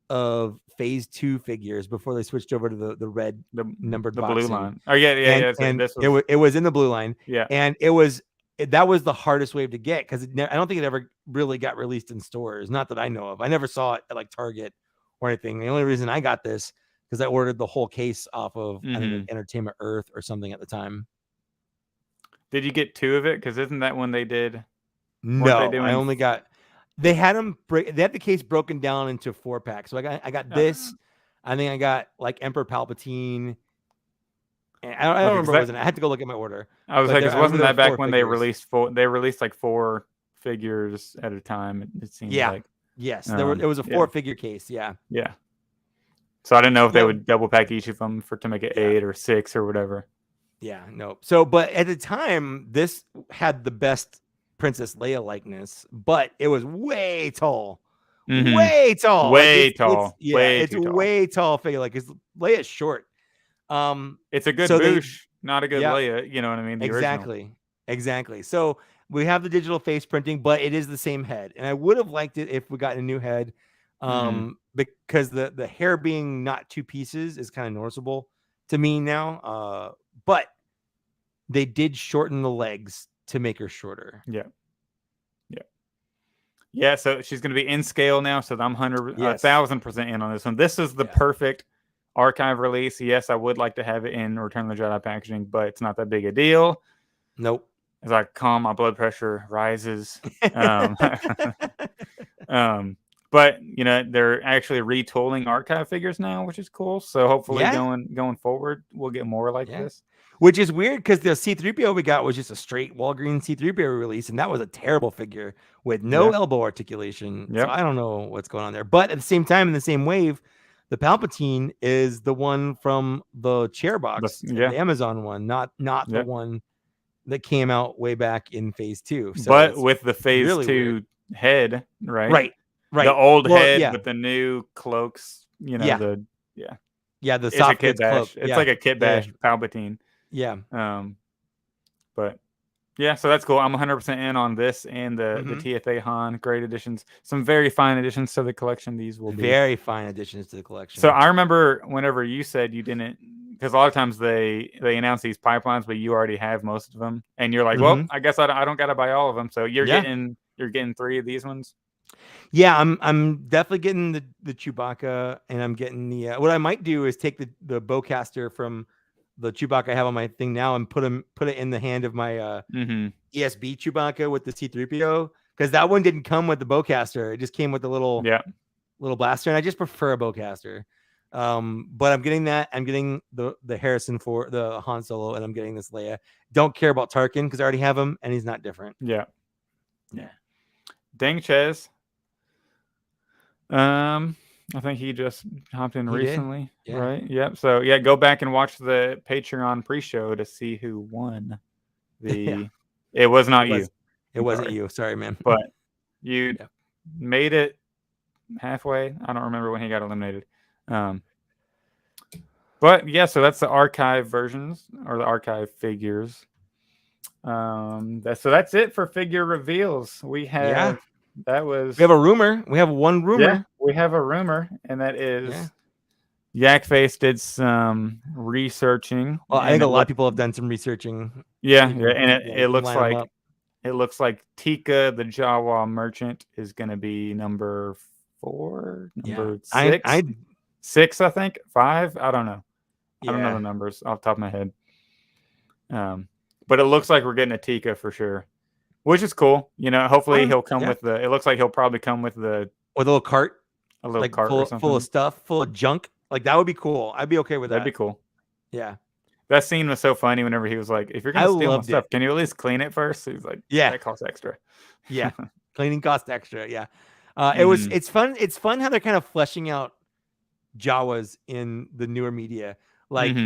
of Phase 2 figures before they switched over to the red numbered the boxing. blue line. Oh yeah. And it was in the blue line. Yeah, and that was the hardest wave to get because I don't think it ever really got released in stores. Not that I know of. I never saw it at like Target or anything. The only reason I got this because I ordered the whole case off of I think Entertainment Earth or something at the time. Did you get 2 of it? Because isn't that when they did? No, I only got. They had them they had the case broken down into 4-packs. So I got this. I think I got like Emperor Palpatine. And I don't remember what it was. I had to go look at my order. I was like, wasn't that back when they released 4? They released like 4 figures at a time. It seemed like. Yes, it was a 4-figure case. Yeah. Yeah. So I didn't know if they would double pack each of them to make it 8 or 6 or whatever. Yeah. No. So, but at the time, this had the best Princess Leia likeness, but it was way tall. Way tall. It's way tall figure. Like Leia's short. It's a good Boosh, not a good Leia. You know what I mean? Exactly. So we have the digital face printing, but it is the same head. And I would have liked it if we got a new head, because the hair being not 2 pieces is kind of noticeable to me now. But they did shorten the legs to make her shorter. Yeah, so she's going to be in scale now, so I'm 1,000% in on this one. This is the perfect archive release. Yes, I would like to have it in Return of the Jedi packaging, but it's not that big a deal. Nope. As I calm, my blood pressure rises. But they're actually retooling archive figures now, which is cool. So hopefully going forward, we'll get more like this. Which is weird because the C-3PO we got was just a straight Walgreens C-3PO release, and that was a terrible figure with no elbow articulation. So I don't know what's going on there. But at the same time, in the same wave, the Palpatine is the one from the chair box, the Amazon one, not the one that came out way back in Phase 2. So but with the Phase 2 head, right? Right. The old head with the new cloaks, the soft Kit Bash. cloak. It's like a Kit Bash Palpatine. Yeah. But yeah, so that's cool. I'm 100% in on this and the TFA Han great additions. Some very fine additions to the collection. These will be very fine additions to the collection. So I remember whenever you said you didn't, because a lot of times they announce these pipelines, but you already have most of them, and you're like, well, I guess I don't got to buy all of them. So you're getting 3 of these ones. Yeah, I'm definitely getting the Chewbacca, and I'm getting the. What I might do is take the bowcaster from the Chewbacca I have on my thing now and put it in the hand of my ESB Chewbacca with the C-3PO, because that one didn't come with the bowcaster. It just came with the little blaster, and I just prefer a bowcaster. But I'm getting that. I'm getting the Harrison for the Han Solo, and I'm getting this Leia. Don't care about Tarkin because I already have him, and he's not different. Yeah. Dang Chez. I think he just hopped in recently, right? Yep. So go back and watch the Patreon pre-show to see who won the It was not you. It wasn't you. Sorry, man. But you made it halfway. I don't remember when he got eliminated. But yeah, so that's the archive versions or the archive figures. That's it for figure reveals. We have we have a rumor. We have one rumor. Yeah, we have a rumor, and that is Yakface did some researching. Well, I think a lot of people have done some researching. Yeah, and it looks like Tika the Jawa merchant is going to be number 4, number 6, 6, I think 5. I don't know. I don't know the numbers off the top of my head. But it looks like we're getting a Tika for sure, which is cool. You know, hopefully he'll come with the. It looks like he'll probably come with a little cart, cart full of stuff, full of junk. Like that would be cool. I'd be okay with that. That'd be cool. Yeah. That scene was so funny whenever he was like, if you're going to steal my stuff, can you at least clean it first? He's like, that costs extra. Yeah. Cleaning costs extra. Yeah. It's fun. It's fun how they're kind of fleshing out Jawas in the newer media. Like,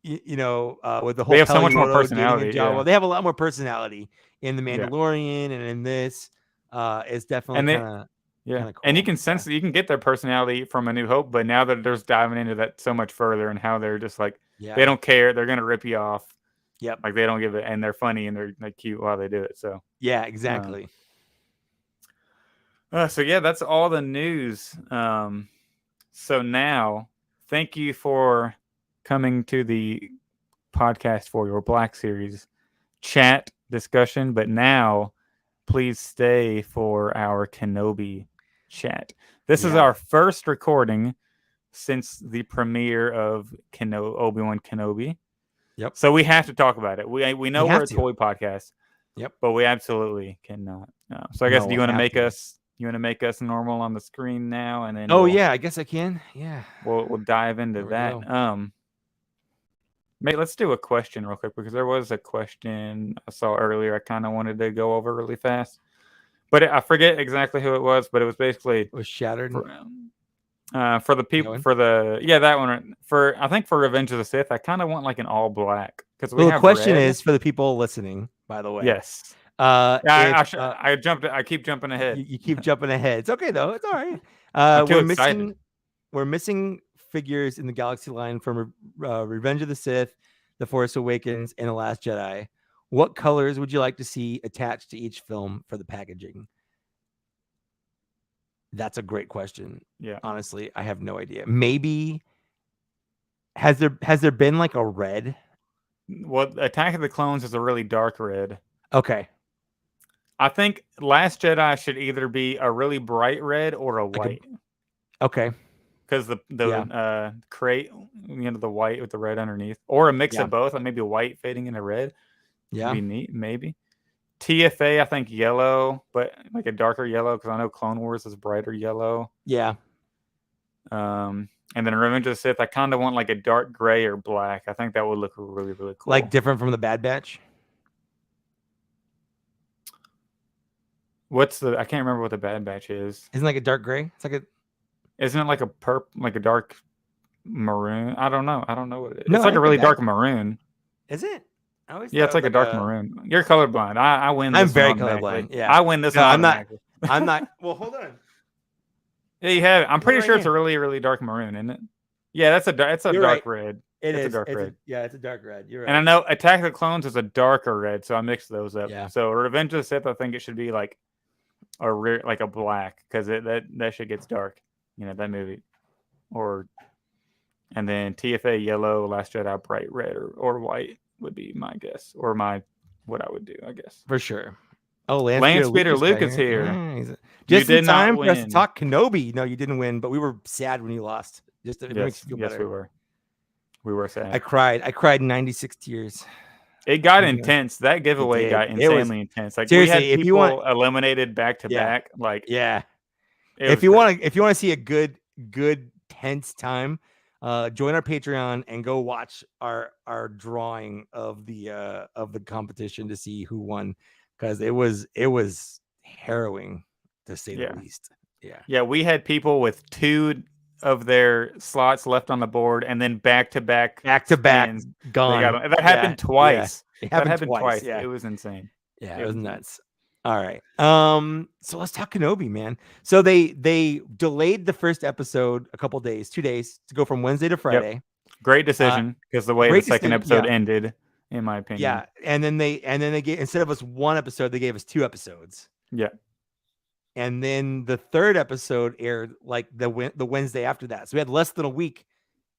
you know, with the whole, they have so much more personality. Jawa. They have a lot more personality in The Mandalorian and in this. It's definitely kind of. Yeah, cool. And you can sense that you can get their personality from A New Hope, but now that they're diving into that so much further and how they're just like, they don't care. They're going to rip you off. Yep. Like they don't give it, and they're funny and they're like cute while they do it. So yeah, exactly. So yeah, that's all the news. So now, thank you for coming to the podcast for your Black Series chat discussion. But now, please stay for our Kenobi chat. This is our first recording since the premiere of Obi-Wan Kenobi. Yep. So we have to talk about it. We know we're a toy podcast. Yep. But we absolutely cannot. So I guess do you want to make us? You want to make us normal on the screen now, and then I guess I can. Yeah. We'll dive into that. Mate, let's do a question real quick because there was a question I saw earlier. I kind of wanted to go over really fast, but I forget exactly who it was. But it was basically it was Shattered for the people that one I think for Revenge of the Sith. I kind of want like an all black because the question is for the people listening. By the way, yes. I keep jumping ahead. You keep jumping ahead. It's okay though. It's all right. We're missing figures in the Galaxy line from Revenge of the Sith, The Force Awakens, and The Last Jedi. What colors would you like to see attached to each film for the packaging? That's a great question. Yeah. Honestly, I have no idea. Maybe has there been like a red? Well, Attack of the Clones is a really dark red. Okay. I think Last Jedi should either be a really bright red or a white. Okay. Because the crate, the white with the red underneath, or a mix of both, like maybe white fading into red. Yeah, would be neat. Maybe TFA, I think yellow, but like a darker yellow because I know Clone Wars is brighter yellow. Yeah. And then Revenge of the Sith, I kind of want like a dark gray or black. I think that would look really, really cool. Like different from the Bad Batch. I can't remember what the Bad Batch is. Isn't it like a dark gray? It's like a. Isn't it like like a dark maroon? I don't know. I don't know what it is. No, it's like a really dark maroon. Is it? It's like a dark maroon. You're colorblind. I win this. I'm very colorblind. Yeah. I win this. No, I'm not. Well, hold on. Yeah, you have it. I'm pretty sure it's a really, really dark maroon, isn't it? Yeah, it's a dark red. It's a dark red. It's a dark red. You're right. And I know Attack of the Clones is a darker red, so I mixed those up. Yeah. So Revenge of the Sith, I think it should be like a black because that shit gets dark. That movie, and then TFA yellow, Last Jedi bright red or white would be my guess, or what I would do, I guess. For sure. Oh, Lance Peter Luke is here. Yeah, just in time for us to talk Kenobi. No, you didn't win, but we were sad when you lost. Just to make you feel better. Yes, we were. We were sad. I cried 96 tears. It got intense. That giveaway got insanely intense. Like seriously, we had people eliminated back to back. Like if you want to see a good tense time, join our Patreon and go watch our drawing of the competition to see who won, because it was harrowing to say the least. Yeah, we had people with 2 of their slots left on the board, and then back to back gone. That happened twice. It happened twice. Yeah. It was insane. Yeah, it was nuts. All right. So let's talk Kenobi, man. So they delayed the first episode a couple days, 2 days, to go from Wednesday to Friday. Yep. Great decision, because the way the second episode ended, in my opinion. Yeah, and then they gave, instead of us 1 episode, they gave us 2 episodes. Yeah. And then the third episode aired like the Wednesday after that. So we had less than a week.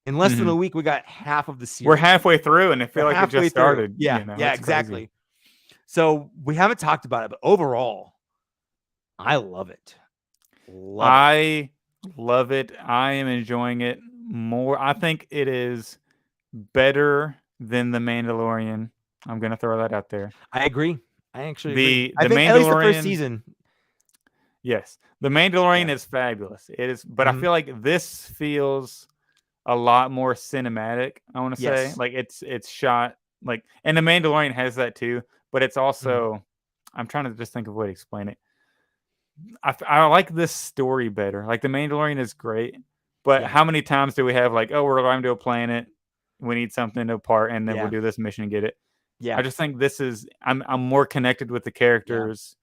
In less than a week, we got half of the series. We're halfway through, and I feel like it just started. Yeah, yeah, exactly. Crazy. So we haven't talked about it, but overall, I love it. I love it. I am enjoying it more. I think it is better than The Mandalorian. I'm going to throw that out there. I agree. I actually agree. I think Mandalorian, at least the first season. Yes. The Mandalorian is fabulous. It is, but I feel like this feels a lot more cinematic, I want to say. Like it's shot like, and The Mandalorian has that too, but it's also, I'm trying to just think of a way to explain it. I like this story better. Like The Mandalorian is great, but how many times do we have like, oh, we're going to a planet, we need something to part, and then we'll do this mission and get it. I just think this is, I'm more connected with the characters.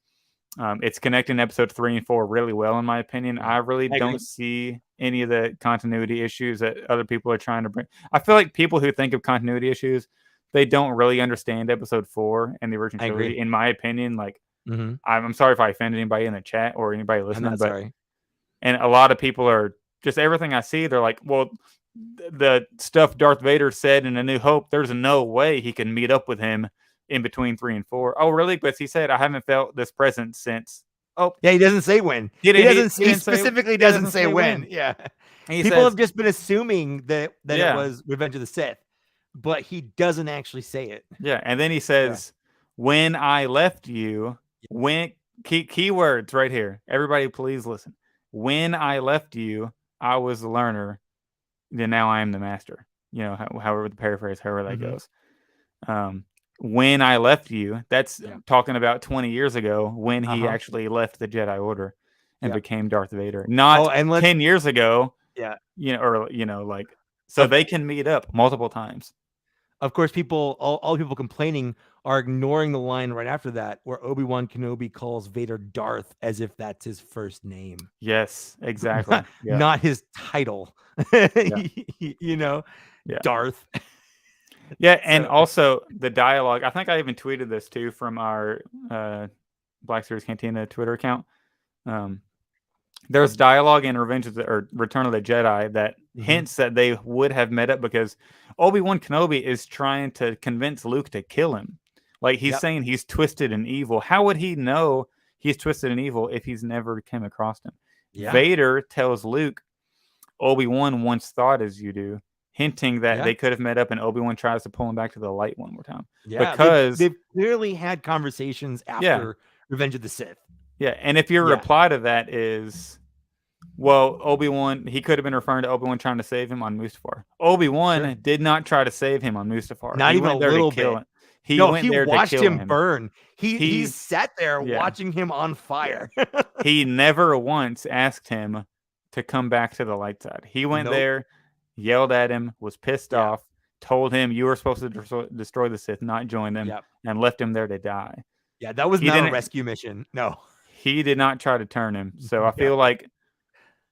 It's connecting episode 3 and 4 really well, in my opinion. I really don't see any of the continuity issues that other people are trying to bring. I feel like people who think of continuity issues, they don't really understand episode 4 and the original trilogy, in my opinion. Like, I'm sorry if I offend anybody in the chat or anybody listening, but and a lot of people are just, everything I see, they're like, well, the stuff Darth Vader said in A New Hope, there's no way he can meet up with him in between 3 and 4. Oh, really? But he said, I haven't felt this presence since. Oh, yeah, he doesn't say when. He specifically doesn't say when. Yeah, people have just been assuming that it was Revenge of the Sith, but he doesn't actually say it. Yeah, and then he says, "When I left you," when key words right here. Everybody, please listen. When I left you, I was the learner. Then now I am the master. You know, however the paraphrase, however that goes. When I left you, that's talking about 20 years ago when he actually left the Jedi Order and became Darth Vader. Not 10 years ago. Yeah. You know, or, you know, like, so they can meet up multiple times. Of course, all people complaining are ignoring the line right after that where Obi-Wan Kenobi calls Vader Darth as if that's his first name. Yes, exactly. Not his title. You know, Darth. Yeah, and also the dialogue. I think I even tweeted this too from our Black Series Cantina Twitter account. There's dialogue in Return of the Jedi that hints that they would have met up, because Obi-Wan Kenobi is trying to convince Luke to kill him. Like, he's saying he's twisted and evil. How would he know he's twisted and evil if he's never come across him? Yeah. Vader tells Luke, Obi-Wan once thought as you do, hinting that they could have met up, and Obi-Wan tries to pull him back to the light one more time. Yeah, because they've clearly had conversations after Revenge of the Sith. Yeah, and if your reply to that is, well, Obi-Wan, he could have been referring to Obi-Wan trying to save him on Mustafar. Obi-Wan did not try to save him on Mustafar. Not even a little bit. He watched him burn. He sat there watching him on fire. He never once asked him to come back to the light side. He went there, yelled at him, was pissed off, told him you were supposed to destroy the Sith, not join them, and left him there to die. Yeah, that was not a rescue mission. No. He did not try to turn him. So I feel like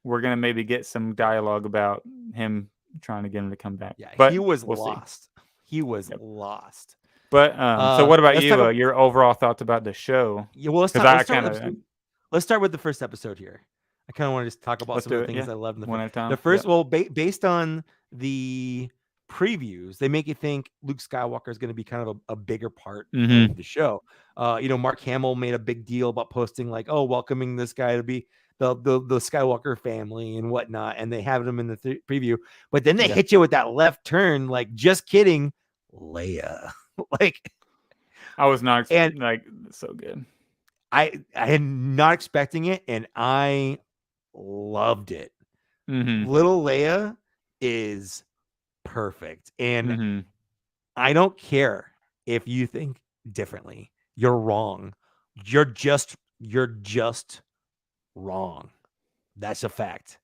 we're going to maybe get some dialogue about him trying to get him to come back. Yeah, but he was lost. He was lost. But so what about you? Your overall thoughts about the show? Yeah, well, let's start with the first episode here. I kind of want to just talk about some of the things I love in one at a time. The first, well, based on the previews, they make you think Luke Skywalker is going to be kind of a bigger part of the show. You know, Mark Hamill made a big deal about posting like, oh, welcoming this guy to be the Skywalker family and whatnot, and they have him in the preview. But then they hit you with that left turn, like, just kidding, Leia. Like, I was not like, so good. I am not expecting it, and I loved it. Little Leia is perfect, and I don't care if you think differently. You're wrong. You're just wrong. That's a fact.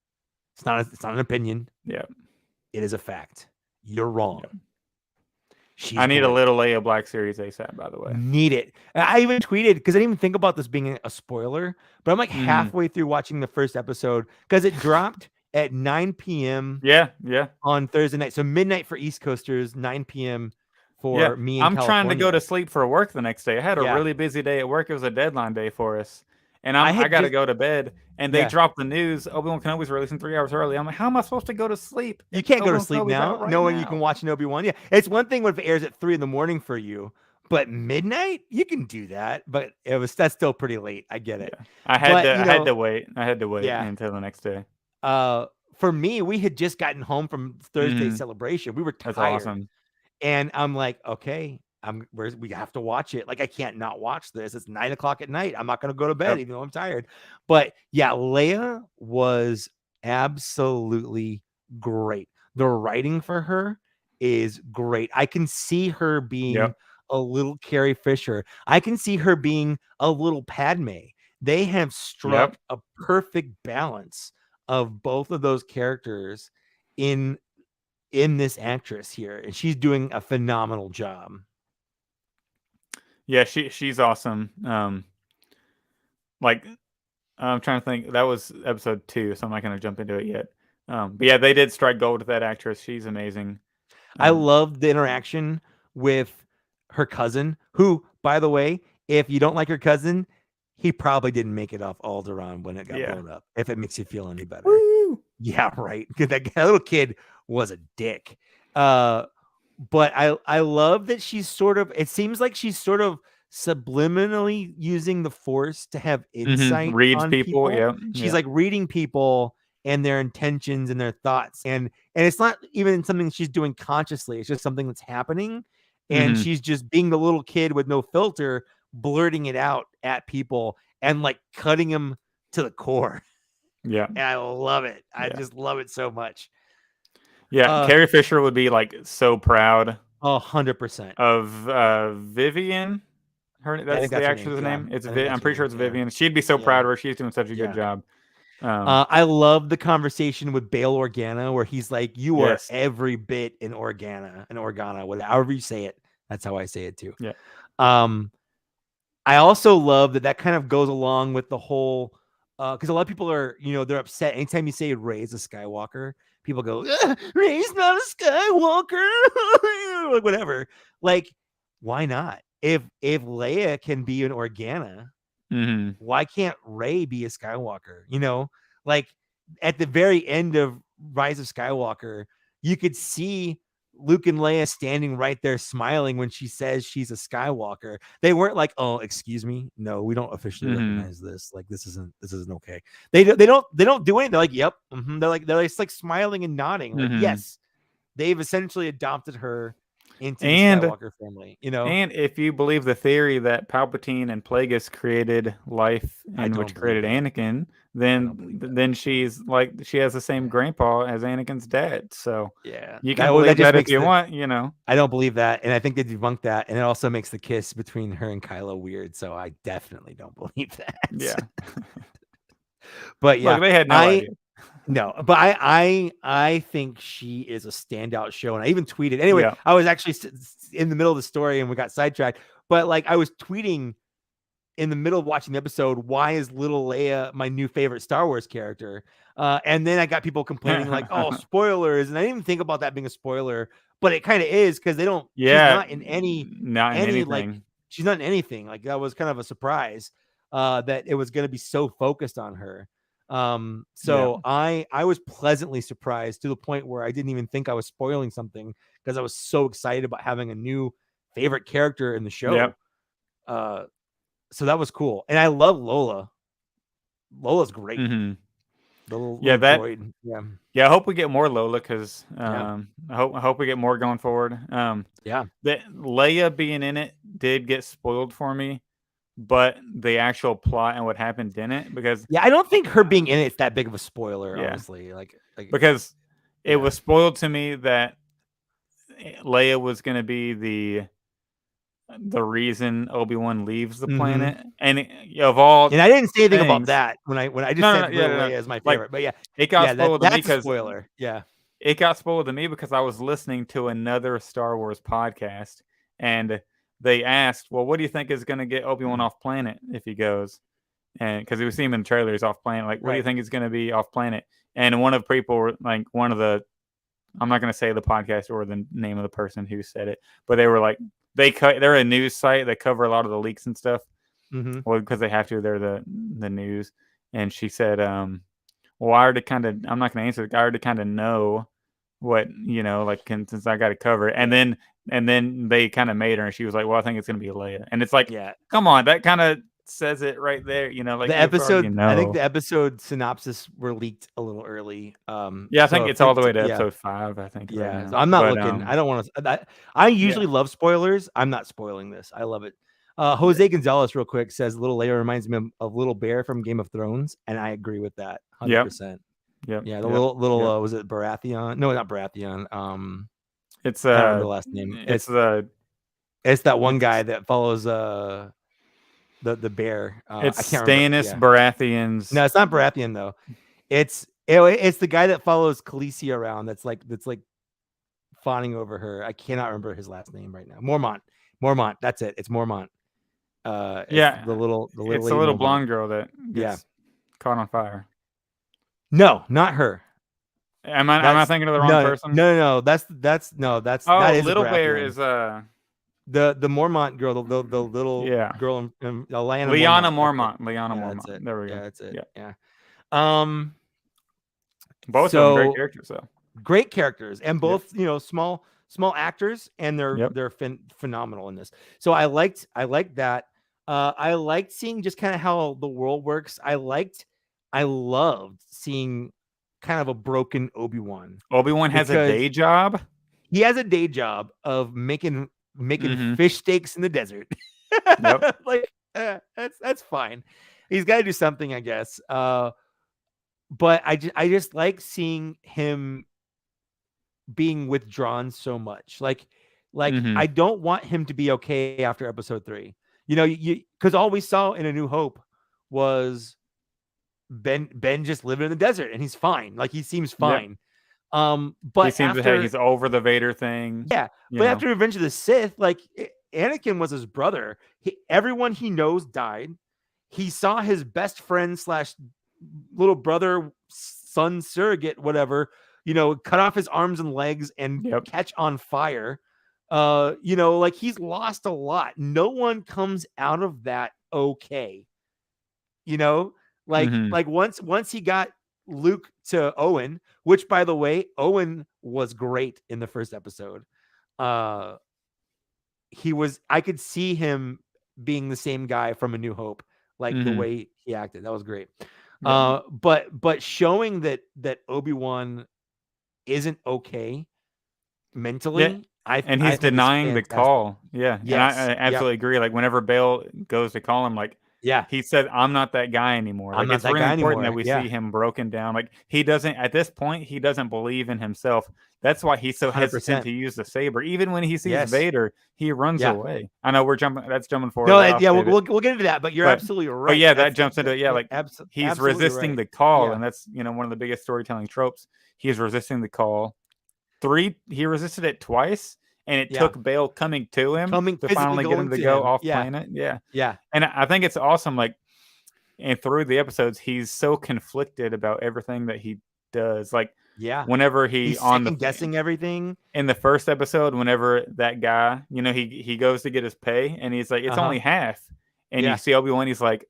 It's not an opinion. Yeah, it is a fact. You're wrong. I need a little Leia Black Series ASAP, by the way. Need it. I even tweeted because I didn't even think about this being a spoiler, but I'm like halfway through watching the first episode because it dropped at 9 p.m. Yeah. on Thursday night. So midnight for East Coasters, 9 p.m. for me in I'm California. trying to go to sleep for work the next day. I had a really busy day at work. It was a deadline day for us. And I got to go to bed. And they dropped the news. Obi-Wan Kenobi's releasing 3 hours early. I'm like, how am I supposed to go to sleep? You can't go to sleep now, knowing you can watch an Obi-Wan. Yeah, it's one thing when it airs at 3 a.m. for you, but midnight you can do that. But that's still pretty late. I get it. Yeah. I had to wait. Until the next day. For me, we had just gotten home from Thursday celebration. We were tired. That's awesome. And I'm like, okay, we have to watch it. Like, I can't not watch this. It's 9 o'clock at night. I'm not going to go to bed, even though I'm tired. But yeah, Leia was absolutely great. The writing for her is great. I can see her being a little Carrie Fisher. I can see her being a little Padme. They have struck a perfect balance of both of those characters in this actress here, and she's doing a phenomenal job. Yeah, she's awesome. Like, I'm trying to think. That was episode 2, so I'm not going to jump into it yet. But yeah, they did strike gold with that actress. She's amazing. I love the interaction with her cousin, who, by the way, if you don't like her cousin, he probably didn't make it off Alderaan when it got blown up. If it makes you feel any better. Woo! Yeah, right. Because that little kid was a dick. But I love that it seems like she's sort of subliminally using the Force to have insight reads on people. Yeah. She's like reading people and their intentions and their thoughts. And it's not even something she's doing consciously. It's just something that's happening. And she's just being the little kid with no filter, blurting it out at people and like cutting them to the core. Yeah. And I love it. I just love it so much. Yeah. Carrie Fisher would be like so proud. 100% of Vivian. That's the actress's name. It's I'm pretty sure it's Vivian. She'd be so proud of her. She's doing such a good job. I love the conversation with Bail Organa where he's like, you are every bit an Organa, however you say it. That's how I say it too. Yeah. I also love that kind of goes along with the whole, because a lot of people are, they're upset. Anytime you say Rey's a Skywalker, people go, Rey's not a Skywalker, like whatever. Like, why not? If Leia can be an Organa, why can't Rey be a Skywalker? Like at the very end of Rise of Skywalker, you could see Luke and Leia standing right there smiling when she says she's a Skywalker. They weren't like, oh, excuse me, no, we don't officially recognize this. Like this isn't okay. They don't do anything. They're like, yep. They're just like smiling and nodding. Like, yes, they've essentially adopted her into the Skywalker family, And if you believe the theory that Palpatine and Plagueis created life and which created Anakin, then she's like, she has the same grandpa as Anakin's dad. So yeah, you can believe that if you want, I don't believe that, and I think they debunked that, and it also makes the kiss between her and Kylo weird. So I definitely don't believe that. Yeah, but yeah, look, they had no idea. No, but I think she is a standout show, and I even tweeted. Anyway, I was actually in the middle of the story, and we got sidetracked. But like, I was tweeting in the middle of watching the episode, why is little Leia my new favorite Star Wars character? And then I got people complaining like, oh, spoilers, and I didn't even think about that being a spoiler, but it kind of is because they don't. Yeah, she's not in anything. Like, she's not in anything. Like that was kind of a surprise that it was going to be so focused on her. So I was pleasantly surprised to the point where I didn't even think I was spoiling something because I was so excited about having a new favorite character in the show. So that was cool. And I love Lola. Lola's great. Little droid. I hope we get more Lola because I hope we get more going forward. That Leia being in it did get spoiled for me. But the actual plot and what happened didn't, because I don't think her being in it's that big of a spoiler, honestly. Like because it was spoiled to me that Leia was going to be the reason Obi-Wan leaves the planet, and of all, and I didn't say anything about that when I just said Leia is my favorite, but it got spoiled to me because spoiler, it got spoiled to me because I was listening to another Star Wars podcast, and they asked, "Well, what do you think is going to get Obi-Wan off planet if he goes?" And because we see him in the trailer, he's off planet. Like, what do you think is going to be off planet? And one of the people, like one of the, I'm not going to say the podcast or the name of the person who said it, but they were like, they're a news site that cover a lot of the leaks and stuff. Mm-hmm. Well, because they have to, they're the news. And she said, well, I already kind of, I'm not going to answer it. I already kind of know what, like, since I got to cover it. And then they kind of made her, and she was like, well, I think it's going to be Leia. And it's like, come on, that kind of says it right there. Like the episode, I think the episode synopsis were leaked a little early. I think it's all the way to episode 5, I think. Yeah. Right So I'm not looking. I don't want to. I usually love spoilers. I'm not spoiling this. I love it. Jose Gonzalez, real quick, says Little Leia reminds me of Little Bear from Game of Thrones, and I agree with that 100%. Yep. Yeah, the little was it Baratheon? No, not Baratheon. It's I don't remember the last name. It's that one guy that follows the bear. It's I can't Stannis Baratheon's. No, it's not Baratheon though. It's the guy that follows Khaleesi around. That's like fawning over her. I cannot remember his last name right now. Mormont. That's it. It's Mormont. It's the little blonde girl that gets caught on fire. No, not her. Am I thinking of the wrong person? No. That's that is Little Bear is the Mormont girl, the little girl in Lyanna Mormont. Lyanna Mormont. That's it. There we go. Yeah, that's it. Yeah. Both of them great characters though. Great characters, and both small actors, and they're phenomenal in this. So I liked that. I liked seeing just kind of how the world works. I loved seeing kind of a broken Obi-Wan. Obi-Wan has a day job. He has a day job of making fish steaks in the desert. Yep. Like that's fine. He's got to do something, I guess. But I just like seeing him being withdrawn so much. Like I don't want him to be okay after episode 3. Because all we saw in A New Hope was Ben just living in the desert, and he's fine. Like, he seems fine. But he seems he's over the Vader thing. Yeah, but after Revenge of the Sith, like, Anakin was his brother. Everyone he knows died. He saw his best friend / little brother, son, surrogate, whatever, cut off his arms and legs and catch on fire. Like, he's lost a lot. No one comes out of that okay. Like once he got Luke to Owen, which, by the way, Owen was great in the first episode. I could see him being the same guy from A New Hope, like the way he acted. That was great. But showing that Obi-Wan isn't okay mentally. And he's denying the call. Yeah. Yes. And I absolutely agree. Like, whenever Bale goes to call him, like, he said, I'm not that guy anymore. Like, it's really important that we see him broken down. Like, he doesn't, at this point, he doesn't believe in himself. That's why he's so 100%. Hesitant to use the saber. Even when he sees Vader, he runs away. I know that's jumping forward. No, we'll get into that, but you're absolutely right. But yeah, that jumps into it. Yeah, like, he's resisting the call, and that's, one of the biggest storytelling tropes. He's resisting the call. He resisted it twice, and it took Bale coming to him to finally get him to go off planet. Yeah. And I think it's awesome. Like, and through the episodes, he's so conflicted about everything that he does. Like, whenever he's guessing everything in the first episode, whenever that guy, he goes to get his pay, and he's like, it's only half. And you see Obi-Wan, he's like,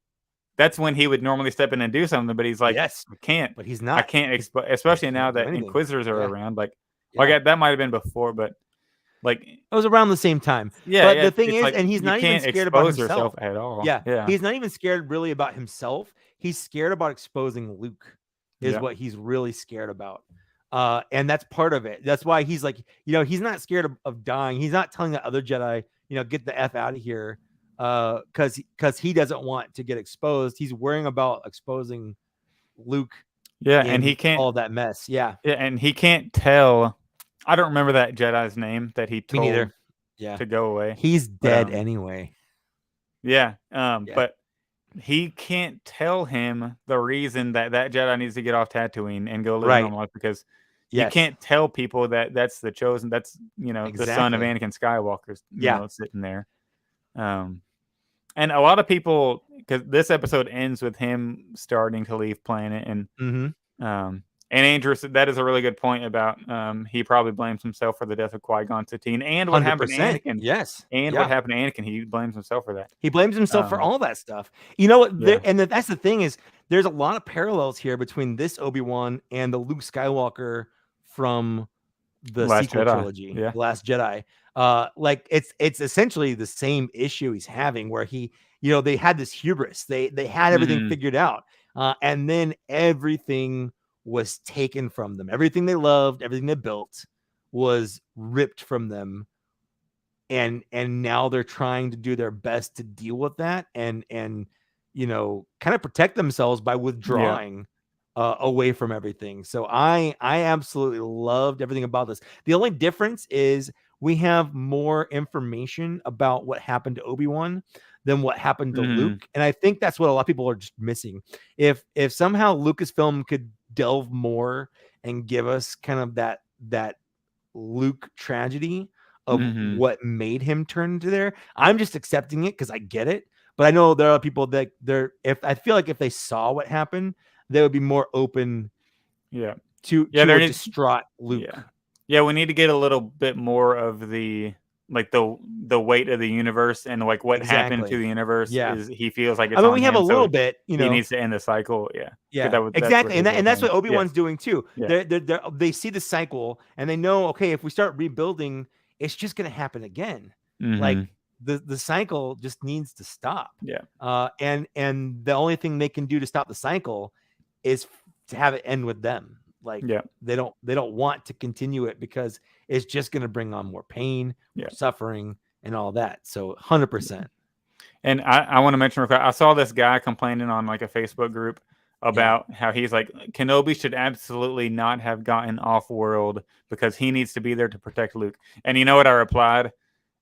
that's when he would normally step in and do something, but he's like, I can't. But he's not. I can't, especially now that Inquisitors are around. Like, that might have been before, but like, it was around the same time. Yeah. But the thing is, and he's not even scared about himself at all. Yeah. He's not even scared really about himself. He's scared about exposing Luke. Is what he's really scared about. And that's part of it. That's why he's like, he's not scared of dying. He's not telling the other Jedi, get the F out of here. Because he doesn't want to get exposed. He's worrying about exposing Luke. Yeah, and he can't all that mess. Yeah, and he can't tell. I don't remember that Jedi's name that he told to go away. He's dead anyway. Yeah. But he can't tell him the reason that Jedi needs to get off Tatooine and go live a normal life, because you can't tell people that that's the chosen. That's the son of Anakin Skywalker. You know, sitting there. And a lot of people, because this episode ends with him starting to leave planet, and Andrew, that is a really good point about he probably blames himself for the death of Qui-Gon Jinn and what happened to Anakin. Yes. And what happened to Anakin. He blames himself for that. He blames himself for all that stuff. You know what? And that's the thing is there's a lot of parallels here between this Obi-Wan and the Luke Skywalker from the sequel trilogy, The Last Jedi. Like it's essentially the same issue he's having where they had this hubris. They had everything figured out. And then everything was taken from them. Everything they loved, everything they built was ripped from them. And now they're trying to do their best to deal with that and kind of protect themselves by withdrawing away from everything. So I absolutely loved everything about this. The only difference is we have more information about what happened to Obi-Wan than what happened to Luke. And I think that's what a lot of people are just missing. If somehow Lucasfilm could delve more and give us kind of that Luke tragedy of what made him turn into there, I'm just accepting it because I get it. But I know there are people that I feel like if they saw what happened, they would be more open to a distraught Luke. Yeah, we need to get a little bit more of the weight of the universe and like what happened to the universe. Is he feels like it's we have a little bit, he needs to end the cycle. Exactly. And that's what Obi-Wan's doing too. They see the cycle and they know, okay, if we start rebuilding, it's just going to happen again. Like the cycle just needs to stop. And the only thing they can do to stop the cycle is to have it end with them. Like they don't want to continue it because it's just going to bring on more pain, more suffering, and all that. So 100%. And I want to mention, I saw this guy complaining on like a Facebook group about how he's like, Kenobi should absolutely not have gotten off world because he needs to be there to protect Luke. And you know what I replied?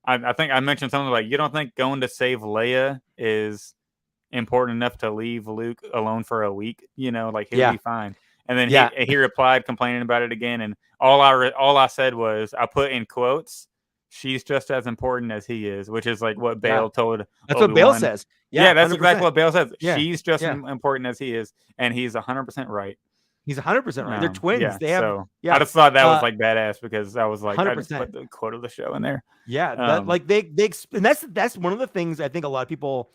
I think I mentioned something like, you don't think going to save Leia is important enough to leave Luke alone for a week? Like he'll be fine. And then he replied complaining about it again. And all I said was, I put in quotes, she's just as important as he is, which is like what Bale told That's Obi-Wan. what Bale says. Yeah, that's 100%. Exactly what Bale says. Yeah. She's just as important as he is. And he's 100% right. He's 100% right. They're twins. They have. So I just thought that was like badass because I was like, 100%. I just put the quote of the show in there. Yeah. And that's one of the things I think a lot of people,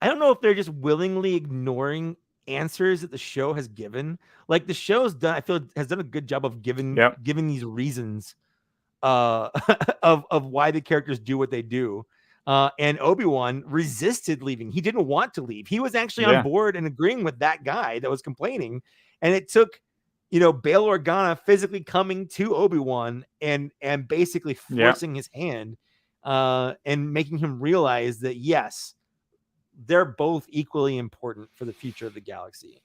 I don't know if they're just willingly ignoring answers that the show has given. Like the show's done, I feel has done a good job of giving these reasons of why the characters do what they do. And Obi-Wan resisted leaving. He didn't want to leave. He was actually on board and agreeing with that guy that was complaining. And it took, Bail Organa physically coming to Obi-Wan and basically forcing his hand and making him realize that, yes, they're both equally important for the future of the galaxy.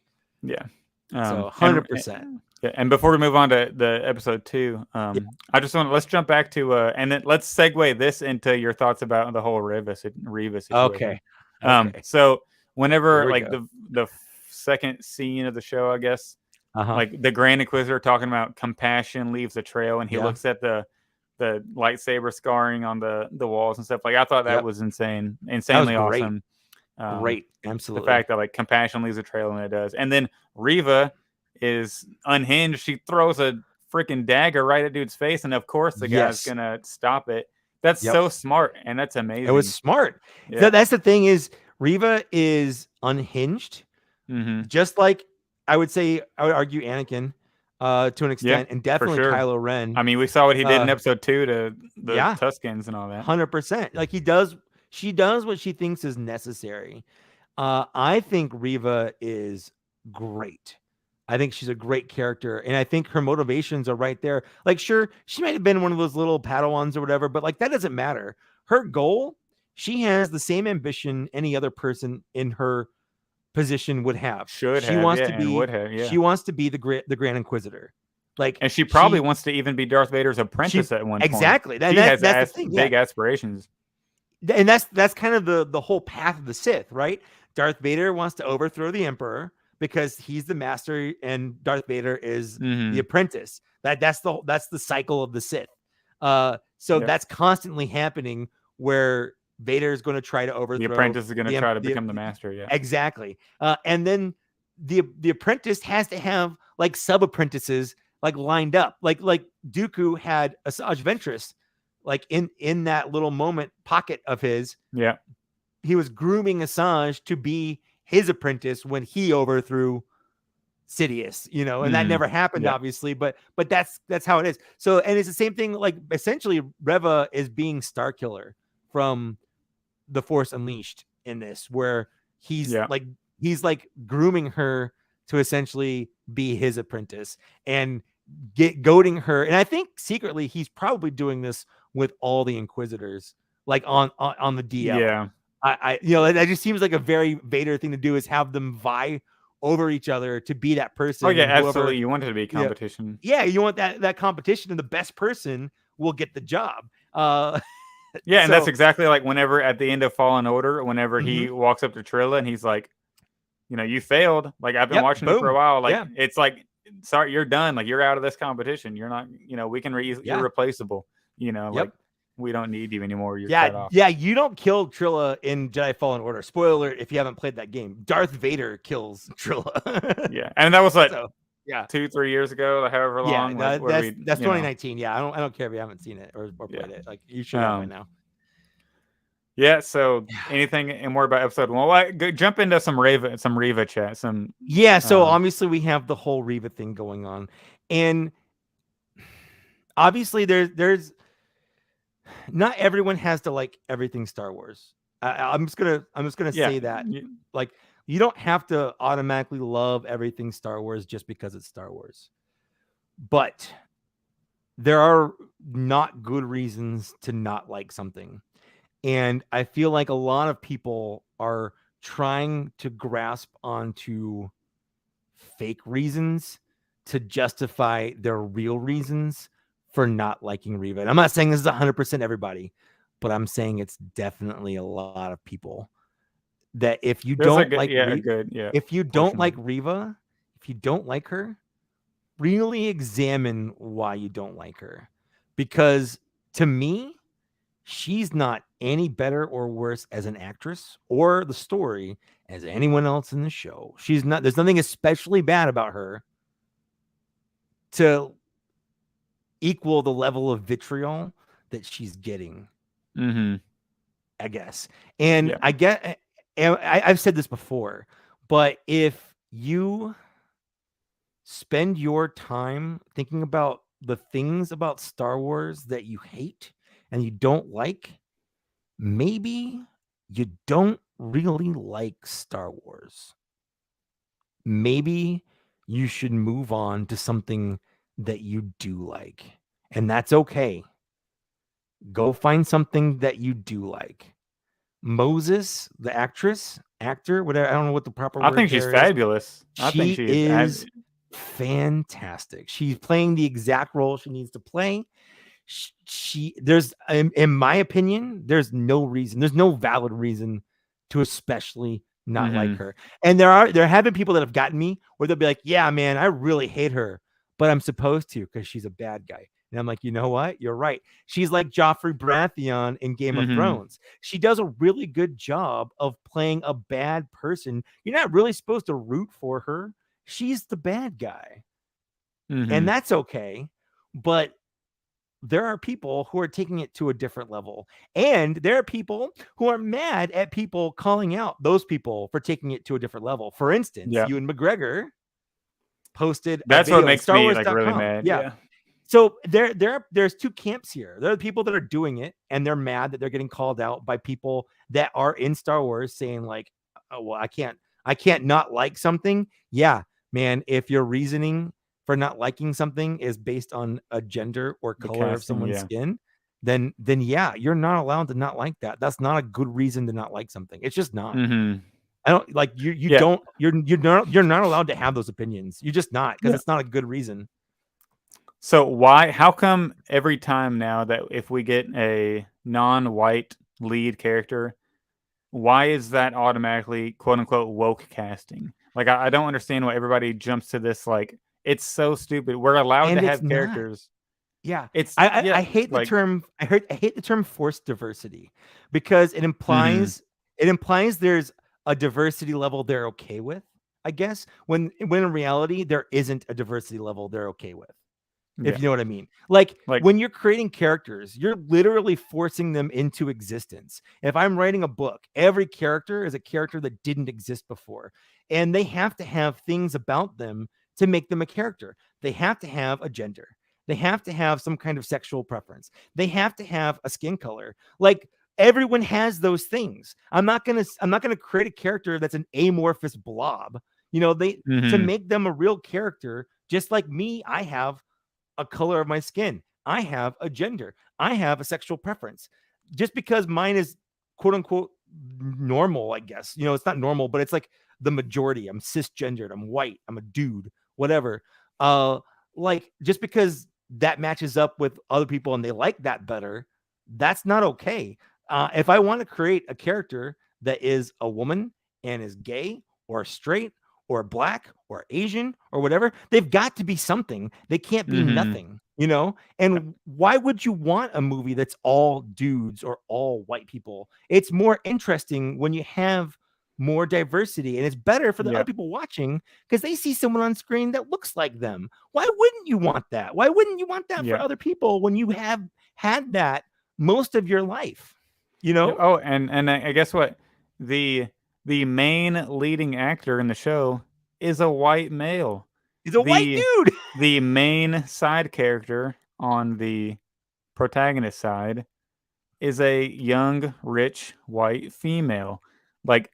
So 100%. And before we move on to the episode 2, I just let's jump back to and then let's segue this into your thoughts about the whole Reva situation. Okay. So whenever like the second scene of the show, I guess, like the Grand Inquisitor talking about compassion leaves a trail, and he looks at the lightsaber scarring on the walls and stuff. Like I thought that was insanely awesome. Great, absolutely. The fact that like compassion leaves a trail, and it does. And then Reva is unhinged. She throws a freaking dagger right at dude's face, and of course the guy's gonna stop it. That's so smart, and that's amazing. It was smart. That's the thing is Reva is unhinged, just like I would argue Anakin to an extent, and definitely Kylo Ren. I mean, we saw what he did in episode 2 to the Tuskens and all that. 100%. Like she does what she thinks is necessary. I think Reva is great. I think she's a great character, and I think her motivations are right there. Like, sure, she might have been one of those little Padawans or whatever, but like that doesn't matter. Her goal, she has the same ambition any other person in her position would have. She wants to be the Grand Inquisitor. Like, and she probably wants to even be Darth Vader's apprentice at one point. Exactly. That's the thing. Big aspirations. And that's kind of the whole path of the Sith, right? Darth Vader wants to overthrow the Emperor, because he's the master and Darth Vader is Mhm. the apprentice. That's the cycle of the Sith. So that's constantly happening where Vader is going to try to overthrow. The apprentice is going to try to become the master. Yeah, exactly. And then the apprentice has to have like sub apprentices like lined up. Like Dooku had Asajj Ventress, like in that little pocket of his. Yeah, he was grooming Asajj to be his apprentice when he overthrew Sidious, and that never happened, obviously, but that's how it is. So, and it's the same thing, like essentially Reva is being Starkiller from The Force Unleashed in this, where he's like grooming her to essentially be his apprentice and goading her. And I think secretly he's probably doing this with all the Inquisitors, like on the DL. Yeah. That just seems like a very Vader thing to do, is have them vie over each other to be that person. Oh yeah, absolutely. You want it to be competition. Yeah, you want that competition, and the best person will get the job. And that's exactly like whenever at the end of Fallen Order, whenever he walks up to Trilla and he's like, you failed. Like, I've been watching you for a while. Like, it's like, sorry, you're done. Like, you're out of this competition. You're not, we can you're replaceable. Like, we don't need you anymore. You're cut off. Yeah, you don't kill Trilla in Jedi Fallen Order. Spoiler alert, if you haven't played that game. Darth Vader kills Trilla. Yeah, and that was like 2-3 years ago, however long. Yeah, that's 2019. Yeah, I don't care if you haven't seen it or played it. Like, you should know by now. Yeah. So, anything more about episode 1? Jump into some Reva chat. So obviously we have the whole Reva thing going on, and obviously there's not everyone has to like everything Star Wars. I'm just gonna say that, like, you don't have to automatically love everything Star Wars just because it's Star Wars, but there are not good reasons to not like something. And I feel like a lot of people are trying to grasp onto fake reasons to justify their real reasons for not liking Reva. And I'm not saying this is 100% everybody, but I'm saying it's definitely a lot of people. That if you don't like if you don't like Reva, if you don't like her, really examine why you don't like her. Because to me, she's not any better or worse as an actress or the story as anyone else in the show. She's not. There's nothing especially bad about her to equal the level of vitriol that she's getting. I guess. And I've said this before, but if you spend your time thinking about the things about Star Wars that you hate and you don't like, maybe you don't really like Star Wars. Maybe you should move on to something that you do like, and that's okay. Go find something that you do like. Moses, the actor, whatever, I don't know what the proper word I think she's fabulous. I think she is fantastic. She's playing the exact role she needs to play. There's, in my opinion, there's no valid reason to especially not like her. And there have been people that have gotten me where they'll be like, yeah, man, I really hate her, but I'm supposed to because she's a bad guy. And I'm like, you know what? You're right. She's like Joffrey Baratheon in Game of Thrones. She does a really good job of playing a bad person. You're not really supposed to root for her. She's the bad guy. And that's okay. But there are people who are taking it to a different level. And there are people who are mad at people calling out those people for taking it to a different level. For instance, Ewan McGregor posted that's what makes me like really mad. Yeah. So there's two camps here. There are the people that are doing it and they're mad that they're getting called out by people that are in Star Wars saying like, oh, well, I can't not like something. Yeah, man, if your reasoning for not liking something is based on a gender or color of someone's skin, then yeah, you're not allowed to not like that. That's not a good reason to not like something. It's just not. I don't like you're not allowed to have those opinions. You're just not, because it's not a good reason. So how come every time now that if we get a non-white lead character, why is that automatically quote unquote woke casting? Like, I don't understand why everybody jumps to this. Like, it's so stupid. We're allowed to have characters. Yeah, It's I hate the like, term. I hate the term forced diversity because it implies there's a diversity level they're okay with. I guess when in reality there isn't a diversity level they're okay with. If you know what I mean. Like when you're creating characters, you're literally forcing them into existence. If I'm writing a book, every character is a character that didn't exist before, and they have to have things about them to make them a character. They have to have a gender. They have to have some kind of sexual preference. They have to have a skin color. Like everyone has those things. I'm not gonna create a character that's an amorphous blob. You know, to make them a real character, just like me, I have a color of my skin. I have a gender. I have a sexual preference. Just because mine is quote unquote normal, I guess. You know, it's not normal, but it's like the majority. I'm cisgendered. I'm white. I'm a dude. Whatever. Like just because that matches up with other people and they like that better, that's not okay. If I want to create a character that is a woman and is gay or straight or black or Asian or whatever, they've got to be something. They can't be nothing, you know? And why would you want a movie that's all dudes or all white people? It's more interesting when you have more diversity, and it's better for the other people watching because they see someone on screen that looks like them. Why wouldn't you want that? Why wouldn't you want that for other people when you have had that most of your life, you know? Oh, and I guess what? The main leading actor in the show is a white male. He's a white dude. The main side character on the protagonist side is a young, rich, white female. Like,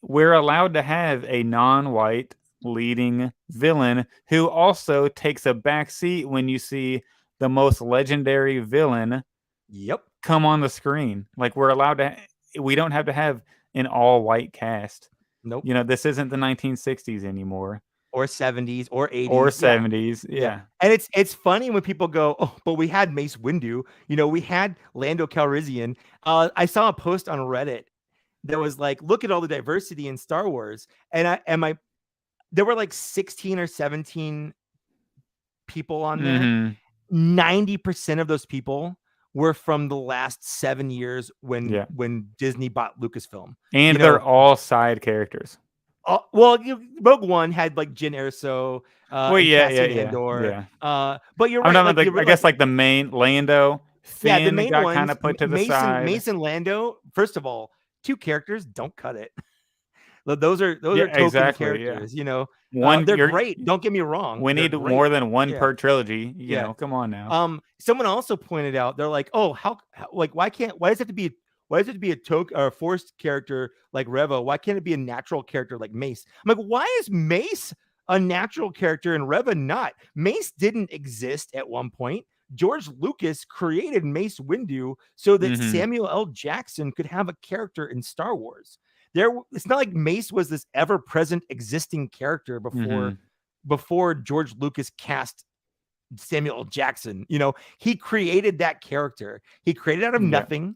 we're allowed to have a non-white leading villain who also takes a back seat when you see the most legendary villain come on the screen. Like, we're allowed to we don't have to have an all-white cast. Nope. You know, this isn't the 1960s anymore. Or 70s or 80s. Or 70s. Yeah. And it's funny when people go, oh, but we had Mace Windu. You know, we had Lando Calrissian. I saw a post on Reddit that was like, look at all the diversity in Star Wars. And there were like 16 or 17 people on there. 90% of those people were from the last 7 years when Disney bought Lucasfilm. And they're all side characters. Well, Rogue One had like Jyn Erso, Cassian Andor. But you're right. I guess like the main Lando, Finn the main got kind of put to the side. Mace and Lando. First of all, 2 characters don't cut it. Those are token characters. You know, they're great. Don't get me wrong. We need more than one per trilogy. You know, come on now. Someone also pointed out they're like, oh, how like why does it have to be? Why does it have to be a forced character like Reva? Why can't it be a natural character like Mace? I'm like, why is Mace a natural character and Reva not? Mace didn't exist at one point. George Lucas created Mace Windu so that Samuel L. Jackson could have a character in Star Wars. It's not like Mace was this ever-present existing character before George Lucas cast Samuel L. Jackson. You know, he created that character. He created out of nothing.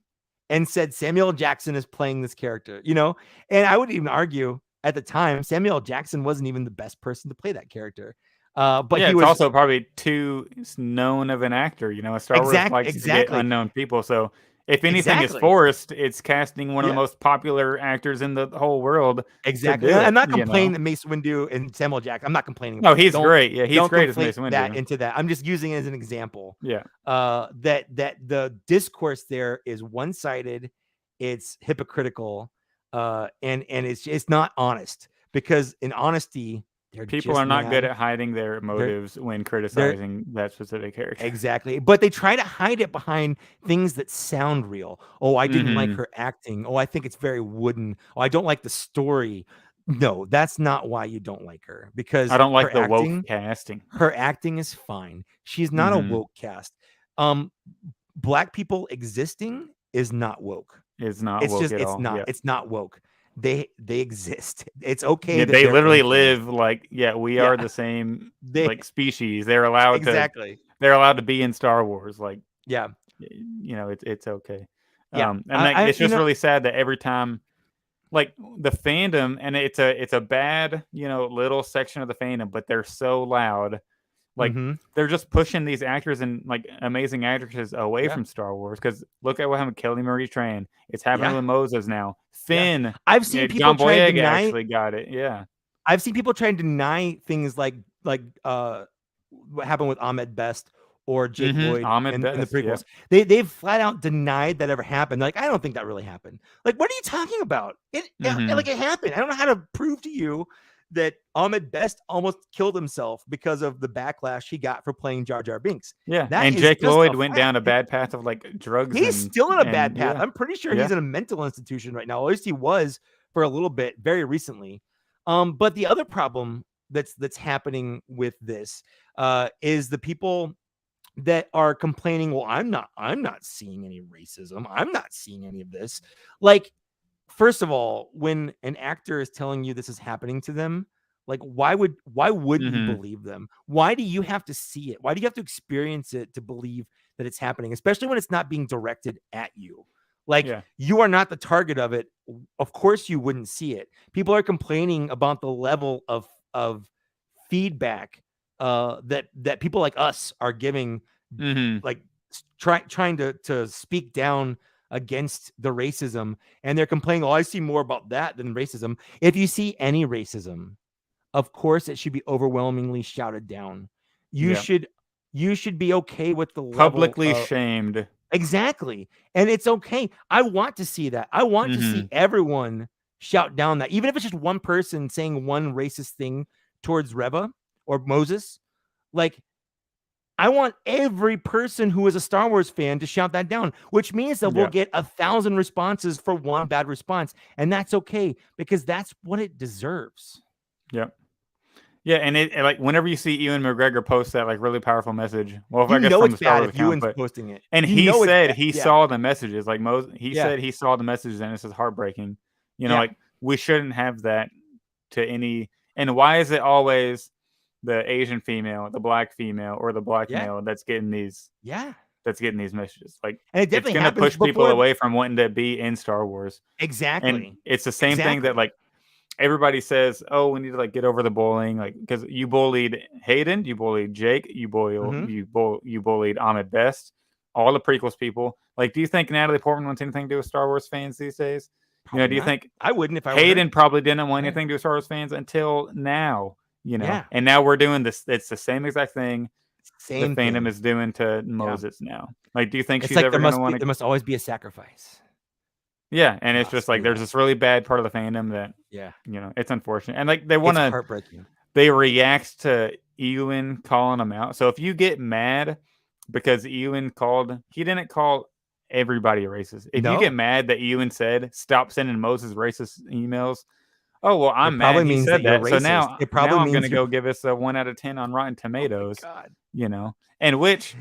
And said Samuel L. Jackson is playing this character, you know? And I would even argue at the time, Samuel L. Jackson wasn't even the best person to play that character. But he was also probably too known of an actor, you know, Star Wars likes to get unknown people. So if anything is forced, it's casting one of the most popular actors in the whole world. Exactly. I'm not complaining that Mace Windu and Samuel Jackson. I'm not complaining. No, he's great. Yeah, he's great as Mace Windu. That. I'm just using it as an example. Yeah. That the discourse there is one-sided, it's hypocritical, and it's not honest, because in honesty, people are not good at hiding their motives when criticizing that specific character. Exactly. But they try to hide it behind things that sound real. Oh, I didn't like her acting. Oh, I think it's very wooden. Oh, I don't like the story. No, that's not why you don't like her. Because I don't like the woke casting. Her acting is fine. She's not a woke cast. Black people existing is not woke. It's not woke at all. It's not woke. They exist. It's okay. Yeah, they literally live like we are the same like species. They're allowed they're allowed to be in Star Wars. Like you know, it's okay. And it's just really sad that every time, like the fandom, and it's a bad, little section of the fandom, but they're so loud. Like they're just pushing these actors and like amazing actresses away from Star Wars. Because look at what happened with Kelly Marie Tran. It's happening with Moses now. Finn. I've seen people John try to Boyega deny. Actually got it. Yeah. I've seen people try and deny things like what happened with Ahmed Best or Jake Lloyd in the prequels. Yeah. They've flat out denied that ever happened. Like, I don't think that really happened. Like, what are you talking about? It happened. I don't know how to prove to you that Ahmed Best almost killed himself because of the backlash he got for playing Jar Jar Binks. Yeah, and Jake Lloyd went down a bad path of like drugs. He's still in a bad path. I'm pretty sure he's in a mental institution right now. At least he was for a little bit, very recently. But the other problem that's happening with this is the people that are complaining, well, I'm not seeing any racism. I'm not seeing any of this. Like, first of all, when an actor is telling you this is happening to them, like, why wouldn't you believe them? Why do you have to see it? Why do you have to experience it to believe that it's happening, especially when it's not being directed at you? Like, you are not the target of it. Of course you wouldn't see it. People are complaining about the level of feedback that people like us are giving, like trying to speak down against the racism, and they're complaining, oh, I see more about that than racism. If you see any racism, of course it should be overwhelmingly shouted down. You should be okay with the publicly shamed. Exactly. And it's okay. I want to see that. I want to see everyone shout down that, even if it's just one person saying one racist thing towards Reva or Moses. Like, I want every person who is a Star Wars fan to shout that down, which means that we'll get 1,000 responses for one bad response. And that's okay, because that's what it deserves. Yep. Yeah, and it like whenever you see Ewan McGregor post that like really powerful message, well, if you I guess know from it's the Star bad Wars if account, Ewan's but, posting it, and he said he saw the messages. Like he said he saw the messages, and this is heartbreaking. Like we shouldn't have that to any. And why is it always the Asian female, the black female, or the black male that's getting these? That's getting these messages. Like, and it definitely it's going to push people away from wanting to be in Star Wars. Exactly. And it's the same thing that like. Everybody says, "Oh, we need to like get over the bullying," like because you bullied Hayden, you bullied Jake, you bullied Ahmed Best, all the prequels people. Like, do you think Natalie Portman wants anything to do with Star Wars fans these days? Probably do you think I wouldn't if I Hayden probably didn't want anything to do with Star Wars fans until now? And now we're doing this. It's the same exact thing. The fandom is doing to Moses now. Like, do you think she's ever going to want to? There must always be a sacrifice. Yeah, and it's just like there's this really bad part of the fandom that it's unfortunate, and like they want to heartbreaking. They react to Ewan calling them out. So if you get mad because Ewan he didn't call everybody racist. If you get mad that Ewan said stop sending Moses racist emails, oh well, I'm mad he said that. So now I'm going to go give us a 1 out of 10 on Rotten Tomatoes. Oh my God. And which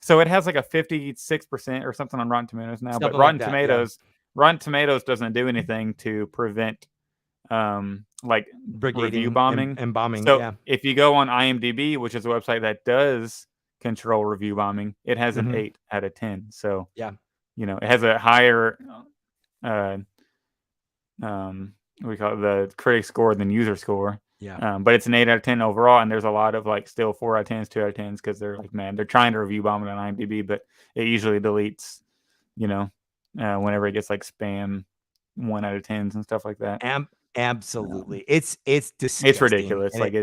so it has like a 56% or something on Rotten Tomatoes now, but Rotten Tomatoes. Rotten Tomatoes doesn't do anything to prevent like review bombing and bombing. So if you go on IMDb, which is a website that does control review bombing, it has an 8 out of 10. So it has a higher we call it the critic score than user score. But it's an 8 out of 10 overall, and there's a lot of like still 4 out of 10s, 2 out of 10s because they're like, man, they're trying to review bomb it on IMDb, but it usually deletes, whenever it gets like spam 1 out of 10s and stuff like that. Absolutely. It's disgusting. It's ridiculous. And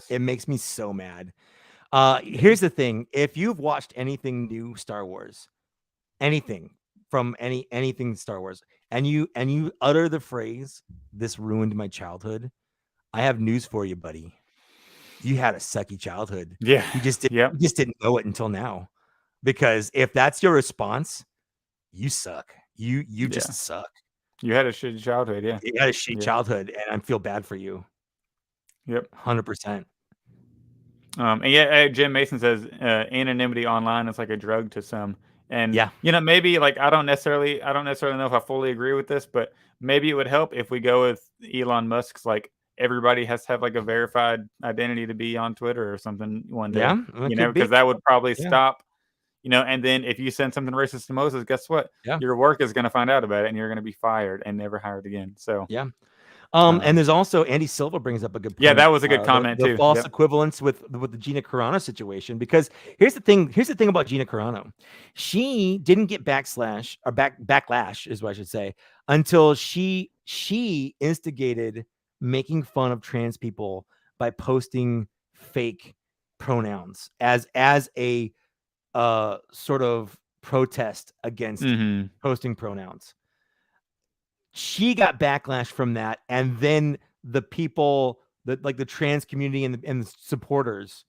it makes me so mad. Here's the thing. If you've watched anything new Star Wars, anything from anything Star Wars, and you utter the phrase, "This ruined my childhood," I have news for you, buddy. You had a sucky childhood. Yeah. You just didn't know it until now. Because if that's your response, you suck. You just suck. You had a shitty childhood, yeah. You had a shitty childhood, and I feel bad for you. Yep, 100%. And Jim Mason says anonymity online is like a drug to some, and maybe like I don't necessarily know if I fully agree with this, but maybe it would help if we go with Elon Musk's like everybody has to have like a verified identity to be on Twitter or something one day. Because that would probably stop. you know, and then if you send something racist to Moses, guess what? Yeah. Your work is going to find out about it, and you're going to be fired and never hired again. So yeah. And there's also Andy Silva brings up a good point. Yeah, that was a good comment the too. false equivalence with the Gina Carano situation, because here's the thing about Gina Carano. She didn't get backlash is what I should say, until she instigated making fun of trans people by posting fake pronouns as a sort of protest against posting pronouns. She got backlash from that, and then the people that like the trans community and the supporters,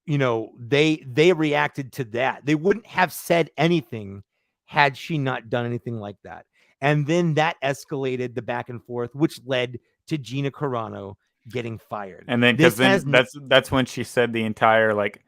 you know, they reacted to that. They wouldn't have said anything had she not done anything like that. And then that escalated the back and forth, which led to Gina Carano getting fired. And then that's when she said the entire like,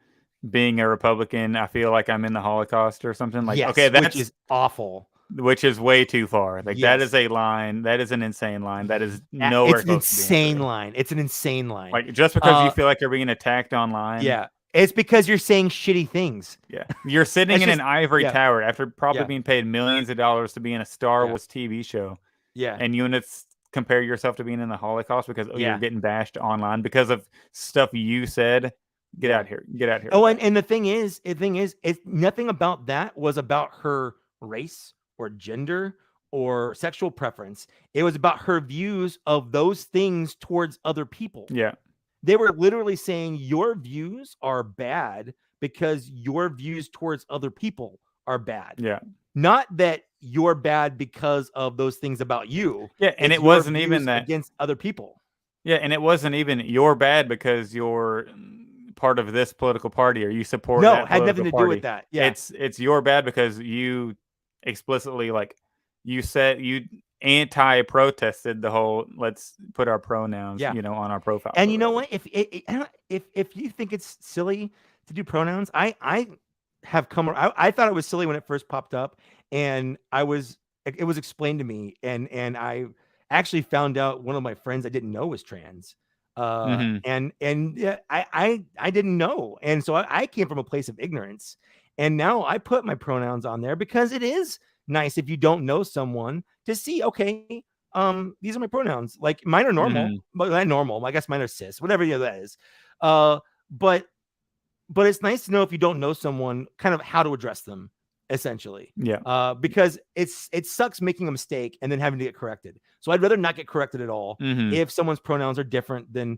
being a Republican, I feel like I'm in the Holocaust or something. Like, yes, okay, which is awful. Which is way too far. Like that is a line. That is an insane line. That is nowhere. It's an insane line. It's an insane line. Like just because you feel like you're being attacked online. Yeah. It's because you're saying shitty things. Yeah. You're sitting in an ivory tower after probably being paid millions of dollars to be in a Star Wars TV show. Yeah. And you want to compare yourself to being in the Holocaust because you're getting bashed online because of stuff you said. Get out here. Get out here. Oh, and the thing is, it's nothing about that was about her race or gender or sexual preference. It was about her views of those things towards other people. Yeah. They were literally saying your views are bad because your views towards other people are bad. Yeah. Not that you're bad because of those things about you. Yeah. And it wasn't even that against other people. Yeah. And it wasn't even you're bad because you're part of this political party or you support that had nothing to party. Do with that. Yeah. It's your bad because you explicitly like you said you anti-protested the whole let's put our pronouns you know on our profile. And you know what, if you think it's silly to do pronouns, I thought it was silly when it first popped up, and it was explained to me, and I actually found out one of my friends I didn't know was trans. And I didn't know, and so I came from a place of ignorance, and now I put my pronouns on there because it is nice if you don't know someone to see, okay, these are my pronouns. Like mine are normal, but not normal. I guess mine are cis, whatever that is. But it's nice to know if you don't know someone, kind of how to address them, essentially. Yeah. Because it sucks making a mistake and then having to get corrected. So I'd rather not get corrected at all if someone's pronouns are different than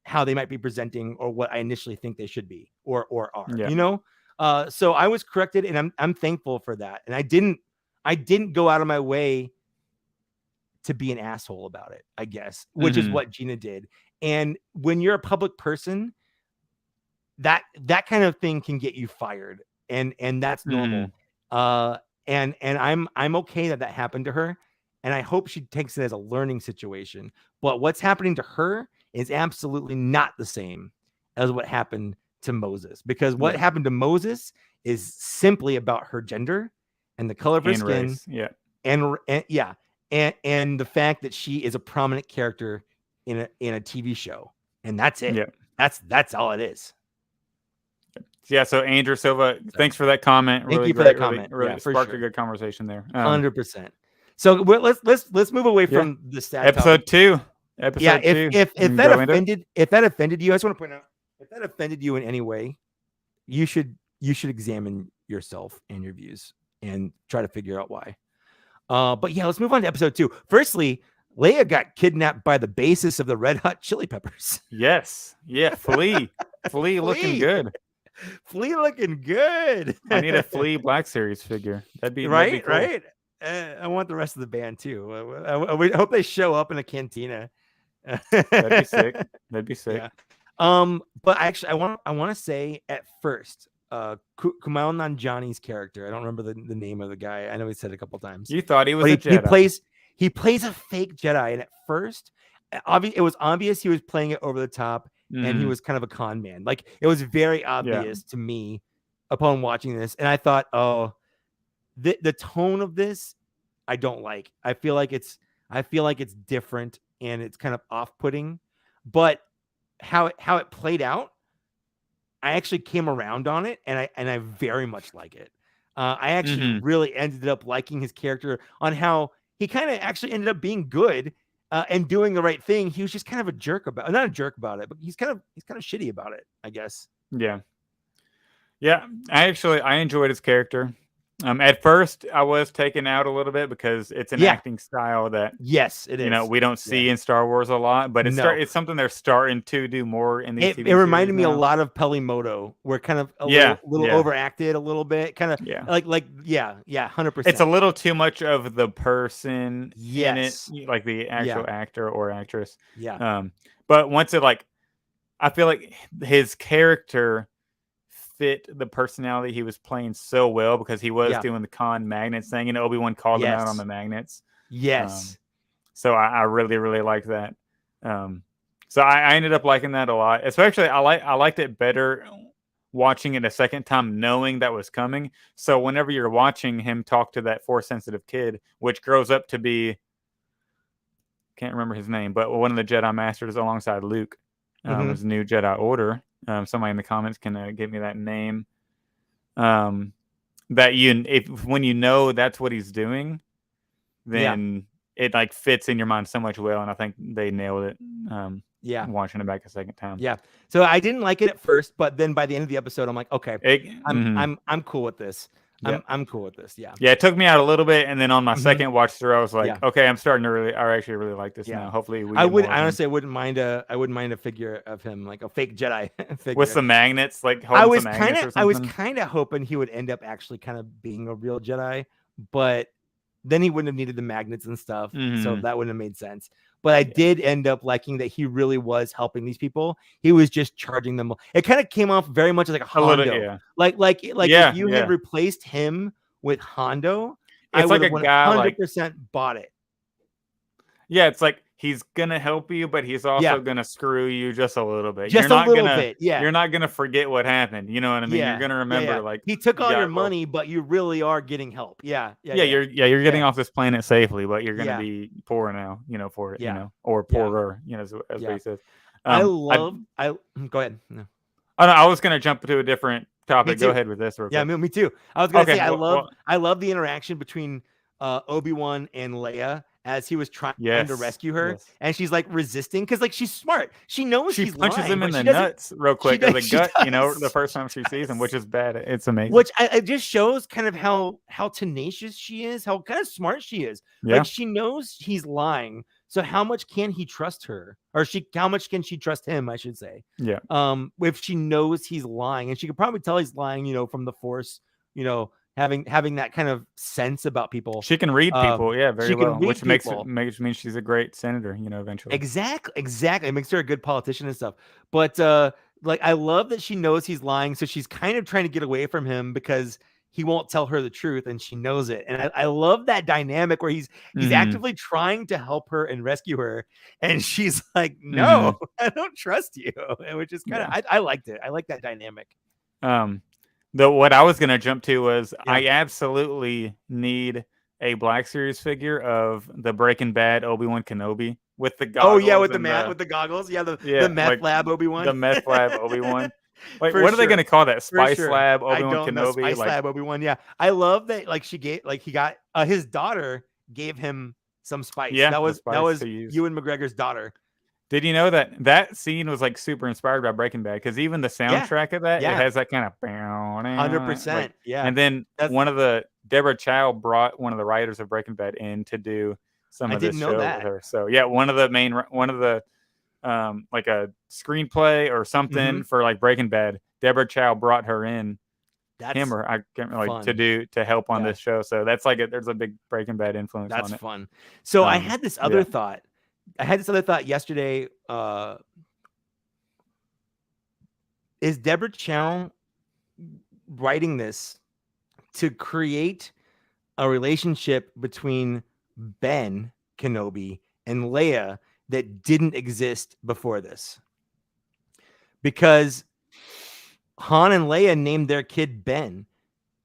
how they might be presenting or what I initially think they should be or are. Yeah. You know. So I was corrected, and I'm thankful for that. And I didn't go out of my way to be an asshole about it, I guess, which is what Gina did. And when you're a public person, that kind of thing can get you fired, and that's normal. And I'm okay that happened to her, and I hope she takes it as a learning situation. But what's happening to her is absolutely not the same as what happened to Moses, because what happened to Moses is simply about her gender and the color of her skin, race. and the fact that she is a prominent character in a TV show, and that's it. Yeah. That's all it is. Yeah. So Andrew Silva, thanks for that comment. Thank you for that comment. Really sparked a good conversation there. 100%. So let's move away from the stat episode topic. 2. Episode 2. If that offended you, I just want to point out, if that offended you in any way, you should examine yourself and your views and try to figure out why. But yeah, let's move on to episode 2. Firstly, Leia got kidnapped by the basis of the Red Hot Chili Peppers. Yes. Yeah. Flea looking good. Flea looking good. I need a Flea Black Series figure. That'd be right. That'd be cool. Right. I want the rest of the band too. I hope they show up in a cantina. That'd be sick. Yeah. But actually, I want to say at first, Kumail Nanjiani's character. I don't remember the name of the guy. I know he said it a couple times. You thought he was a Jedi. He plays a fake Jedi, and at first, it was obvious he was playing it over the top, and he was kind of a con man. Like it was very obvious to me upon watching this, and I thought, oh, the tone of this, I don't like. I feel like it's different, and it's kind of off-putting. But how it played out, I actually came around on it, and I very much like it. I actually really ended up liking his character on how he kind of actually ended up being good and doing the right thing. He was just kind of a jerk about, not a jerk about it, but he's kind of shitty about it, I guess. Yeah. Yeah. I enjoyed his character. At first, I was taken out a little bit because it's an acting style that it is. We don't see in Star Wars a lot, but it's something they're starting to do more in these TV It reminded me now. a lot of Pelimoto, where kind of a little overacted a little bit, kind of like 100%. It's a little too much of the person in it, like the actual actor or actress. Yeah. But once it I feel like his character fit the personality he was playing so well because he was doing the con magnets thing, and Obi-Wan called him out on the magnets. Yes. So I really, really like that. So I ended up liking that a lot. Especially I liked it better watching it a second time, knowing that was coming. So whenever you're watching him talk to that Force sensitive kid, which grows up to be, can't remember his name, but one of the Jedi Masters alongside Luke, his new Jedi Order. Somebody in the comments can give me that name. That when you know that's what he's doing, then it fits in your mind so much well, and I think they nailed it. Watching it back a second time. Yeah. So I didn't like it at first, but then by the end of the episode, I'm like, okay, I'm cool with this. I'm cool with this. Yeah. Yeah. It took me out a little bit, and then on my second watch through, I was like, okay, I'm starting to actually really like this now. Hopefully, I wouldn't mind a figure of him, like a fake Jedi figure with some magnets, I was kind of hoping he would end up actually kind of being a real Jedi, but then he wouldn't have needed the magnets and stuff, so that wouldn't have made sense. But I did end up liking that he really was helping these people. He was just charging them. It kind of came off very much like a Hondo. If you had replaced him with Hondo, I would have 100% bought it. Yeah, it's like he's gonna help you, but he's also gonna screw you just a little bit. You're not gonna forget what happened. You know what I mean? You're gonna remember he took all your money, but you really are getting help. You're getting off this planet safely, but you're gonna be poor now. For it. Or poorer. As what he says. Go ahead. No. Oh, no, I was gonna jump to a different topic. Go ahead with this. Real quick. Yeah, me too. I was gonna say I love the interaction between Obi-Wan and Leia as he was trying to rescue her, and she's resisting because she's smart. She knows she punches lying, him in the nuts real quick or the gut. The first time she sees him, which is bad. It's amazing. Which it just shows kind of how tenacious she is, how kind of smart she is. Yeah. She knows he's lying. So how much can he trust her, or how much can she trust him? I should say. Yeah. If she knows he's lying, and she could probably tell he's lying, from the Force, having that kind of sense about people. She can read people, very well, which means she's a great senator, eventually. Exactly. It makes her a good politician and stuff. But I love that she knows he's lying, so she's kind of trying to get away from him because he won't tell her the truth, and she knows it. And I love that dynamic where he's actively trying to help her and rescue her, and she's like, "No, I don't trust you," which is kind of I liked it. I like that dynamic. What I was gonna jump to was I absolutely need a Black Series figure of the Breaking Bad Obi-Wan Kenobi with the goggles. Oh yeah, with the goggles. Yeah, the meth lab Obi-Wan. The meth lab Obi-Wan. What are they gonna call that? Spice Lab Obi-Wan Kenobi. Spice Lab Obi-Wan. Yeah, I love that. He got his daughter gave him some spice. Yeah, that was Ewan McGregor's daughter. Did you know that scene was super inspired by Breaking Bad? Because even the soundtrack of that, it has that kind of 100%. And then Deborah Chow brought one of the writers of Breaking Bad in to do some of this show with her. So one of the like a screenplay or something for Breaking Bad. Deborah Chow brought her in. I can't really to help on this show. So that's there's a big Breaking Bad influence. That's on it. Fun. So I had this other thought. Yesterday. Is Deborah Chow writing this to create a relationship between Ben Kenobi and Leia that didn't exist before this? Because Han and Leia named their kid Ben.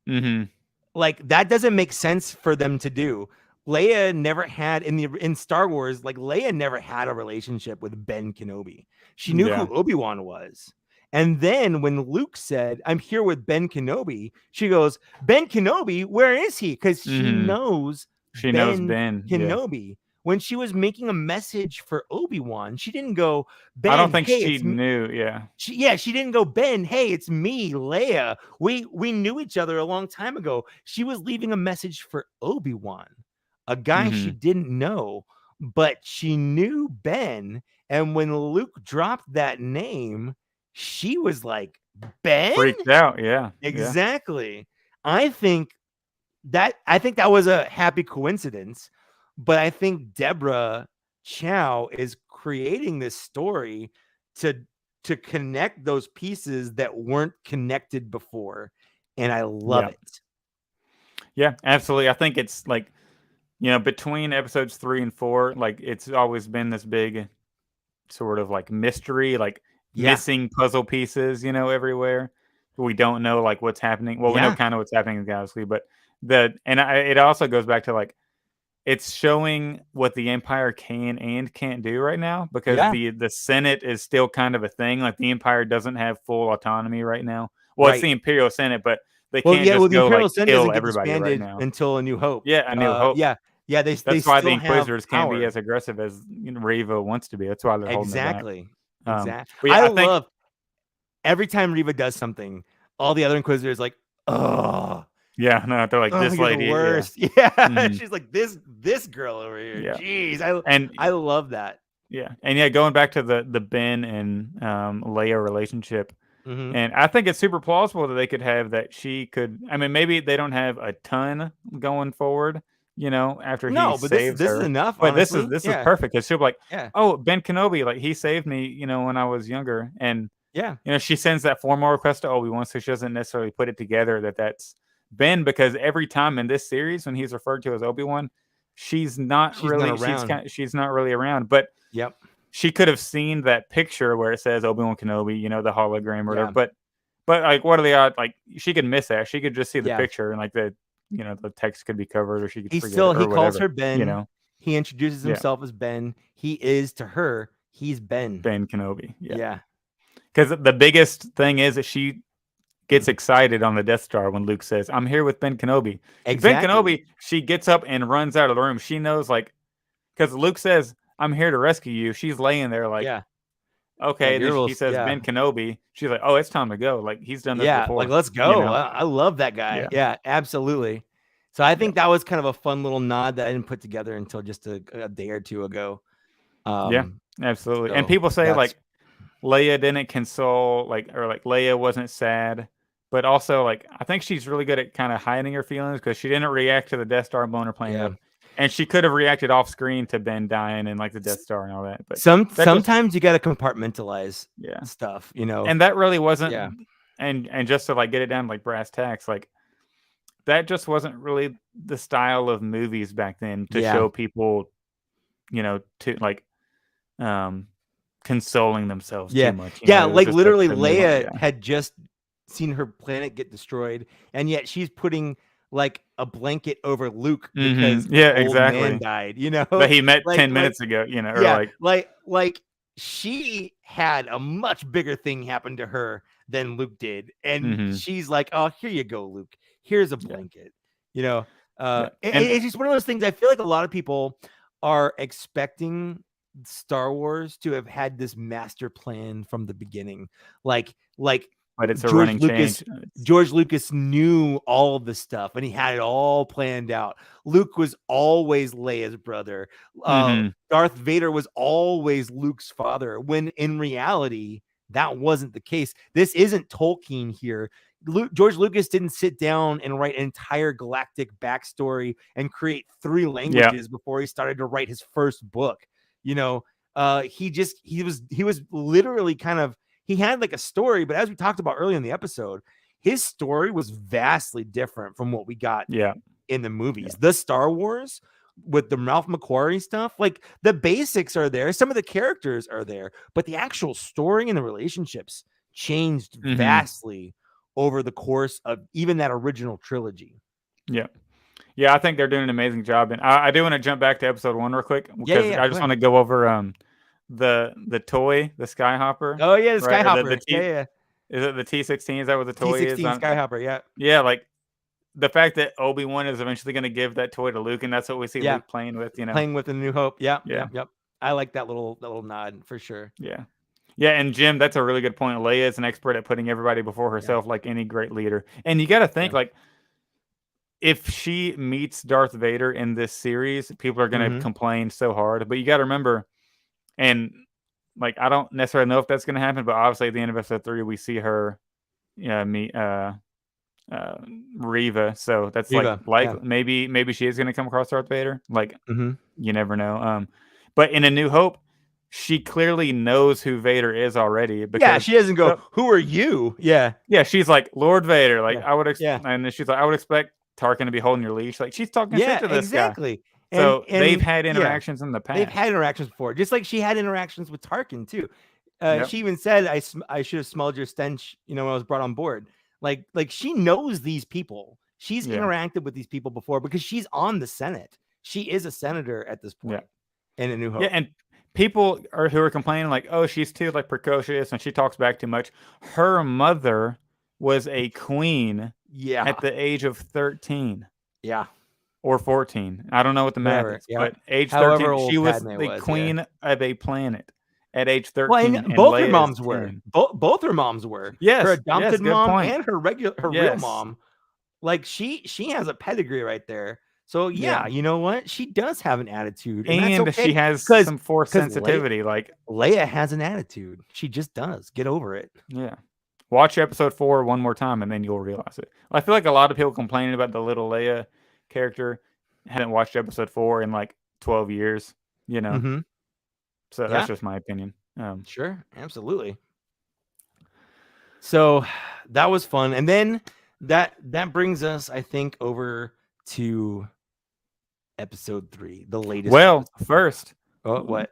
That doesn't make sense for them to do. Leia never had in Star Wars, Leia never had a relationship with Ben Kenobi. She knew who Obi-Wan was. And then when Luke said, "I'm here with Ben Kenobi," she goes, "Ben Kenobi, where is he?" Because she knows she knows Ben Kenobi. When she was making a message for Obi-Wan, she didn't go, "Ben, I don't think hey, she knew. Yeah. She didn't go, "Ben, hey, it's me, Leia. We knew each other a long time ago." She was leaving a message for Obi-Wan, a guy she didn't know, but she knew Ben. And when Luke dropped that name, she was like, "Ben?" Freaked out. Yeah. Exactly. I think that was a happy coincidence, but I think Deborah Chow is creating this story to connect those pieces that weren't connected before, and I love it. Yeah, absolutely. I think it's like, between episodes 3 and 4, like it's always been this big sort of like mystery, like missing puzzle pieces, everywhere. We don't know like what's happening. Well, we know kind of what's happening in the galaxy, but it also goes back to like it's showing what the Empire can and can't do right now, because the Senate is still kind of a thing. Like the Empire doesn't have full autonomy right now. Well, it's the Imperial Senate, but they can't just the go Imperial like Senate kill doesn't get everybody right disbanded now until A New Hope. Yeah, A New Hope. That's why the Inquisitors can't be as aggressive as Reva wants to be. That's why they're holding it back. Exactly. I love every time Reva does something, all the other Inquisitors like, oh. Yeah, no, they're like, this lady. The worst. Yeah. She's like, this girl over here. Yeah. Jeez. I love that. Yeah. And going back to the Ben and Leia relationship. And I think it's super plausible that they could have that she could. I mean, maybe they don't have a ton going forward, after he saves her. This is enough. But honestly. this is perfect, because she'll be like, oh, Ben Kenobi, like he saved me, when I was younger. And she sends that formal request to Obi-Wan, so she doesn't necessarily put it together that that's Ben, because every time in this series when he's referred to as Obi-Wan, she's not really around. But she could have seen that picture where it says Obi-Wan Kenobi, the hologram or whatever. But like, what are the odds? Like, she could miss that. She could just see the picture, and like the text could be covered, or she could forget it, or he calls whatever, her Ben. He introduces himself as Ben. He is to her, he's Ben Kenobi. Yeah. Because the biggest thing is that she gets excited on the Death Star when Luke says, "I'm here with Ben Kenobi." Exactly. Ben Kenobi, she gets up and runs out of the room. She knows, like, because Luke says, "I'm here to rescue you." She's laying there like, okay. Then he says, Ben Kenobi. She's like, oh, it's time to go. Like, he's done this before. Like, let's go. I love that guy. Yeah, absolutely. So I think that was kind of a fun little nod that I didn't put together until just a day or two ago. Absolutely. So and people say like Leia didn't console, or Leia wasn't sad. But also, like, I think she's really good at kind of hiding her feelings, because she didn't react to the Death Star blowing her plane up. And she could have reacted off screen to Ben dying and like the Death Star and all that. But sometimes you got to compartmentalize stuff, And that really wasn't. And just to like get it down like brass tacks, like that just wasn't really the style of movies back then to show people, to like consoling themselves too much. Like literally Leia had just seen her planet get destroyed, and yet she's putting like a blanket over Luke because old man died, that he met 10 minutes ago, like she had a much bigger thing happen to her than Luke did, and she's like, oh, here you go, Luke, here's a blanket. It's just one of those things. I feel like a lot of people are expecting Star Wars to have had this master plan from the beginning, but it's a running change. George Lucas knew all of the stuff, and he had it all planned out. Luke was always Leia's brother. Darth Vader was always Luke's father, when in reality, that wasn't the case. This isn't Tolkien here. George Lucas didn't sit down and write an entire galactic backstory and create 3 languages before he started to write his first book. He was literally kind of, he had like a story, but as we talked about earlier in the episode, his story was vastly different from what we got in the movies. The Star Wars with the Ralph McQuarrie stuff, like the basics are there. Some of the characters are there, but the actual story and the relationships changed vastly over the course of even that original trilogy. Yeah, I think they're doing an amazing job. And I do want to jump back to episode 1 real quick, because I just want to go over the toy, the Skyhopper. Oh yeah, the Skyhopper. Is it the T-16? Is that what the toy is? T-16 Skyhopper, yeah. Yeah, like the fact that Obi-Wan is eventually going to give that toy to Luke, and that's what we see Luke playing with, Playing with in New Hope. Yep. Yeah. Yep. I like that little nod for sure. Yeah. Yeah, and Jim, that's a really good point. Leia is an expert at putting everybody before herself, like any great leader. And you got to think, like, if she meets Darth Vader in this series, people are going to complain so hard. But you got to remember, and like, I don't necessarily know if that's going to happen, but obviously at the end of episode 3, we see her meet Reva. So that's Reva, like maybe she is going to come across Darth Vader. Like, you never know. But in A New Hope, she clearly knows who Vader is already. Because, she doesn't go, who are you? Yeah. Yeah, she's like, Lord Vader. Like, I would expect, and then she's like, I would expect Tarkin to be holding your leash. Like, she's talking shit to this guy. So and they've had interactions in the past. They've had interactions before, just like she had interactions with Tarkin too. She even said, I should have smelled your stench, when I was brought on board. Like she knows these people. She's interacted with these people before because she's on the Senate. She is a senator at this point in A New Hope. Yeah, and people who are complaining like, oh, she's too like precocious and she talks back too much. Her mother was a queen at the age of 13. Yeah. Or 14. I don't know what the math is, but age 13, she was the queen of a planet at age 13. Well, and both her moms were. Both her moms were. Yes, her adopted mom point. And her real mom. Like she has a pedigree right there. So you know what? She does have an attitude, and that's okay, she has some force sensitivity. Like Leia has an attitude. She just does. Get over it. Yeah. Watch episode 4 one more time, and then you'll realize it. I feel like a lot of people complaining about the little Leia character hadn't watched episode 4 in like 12 years. So that's just my opinion. Sure, absolutely. So that was fun, and then that brings us, I think, over to episode 3, the latest. Well, first, what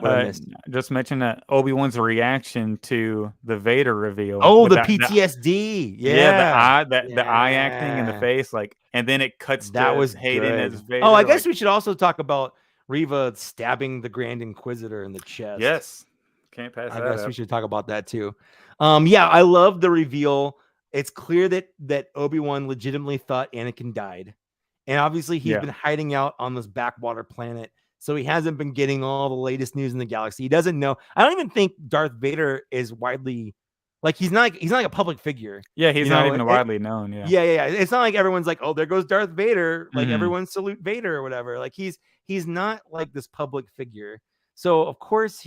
I missed? Just mention that Obi-Wan's reaction to the Vader reveal. Oh, the PTSD. The eye acting in the face, like, and then it cuts. That was Hayden as Vader. Oh, I guess we should also talk about Reva stabbing the Grand Inquisitor in the chest. Yes, can't pass that. I guess we should talk about that too. I love the reveal. It's clear that Obi-Wan legitimately thought Anakin died, and obviously he's been hiding out on this backwater planet. So he hasn't been getting all the latest news in the galaxy. He doesn't know. I don't even think Darth Vader is widely, like, he's not like a public figure. Yeah, he's not even widely known. Yeah. It's not like everyone's like, oh, there goes Darth Vader. Like everyone salute Vader or whatever. Like he's not like this public figure. So of course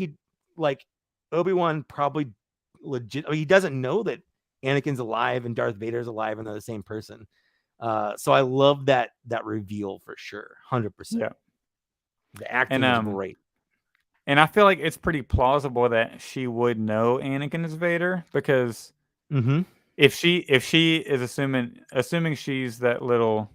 Obi-Wan probably he doesn't know that Anakin's alive and Darth Vader's alive and they're the same person. So I love that reveal for sure. 100%. Yeah. The acting is great. And I feel like it's pretty plausible that she would know Anakin is Vader because if she is assuming she's that little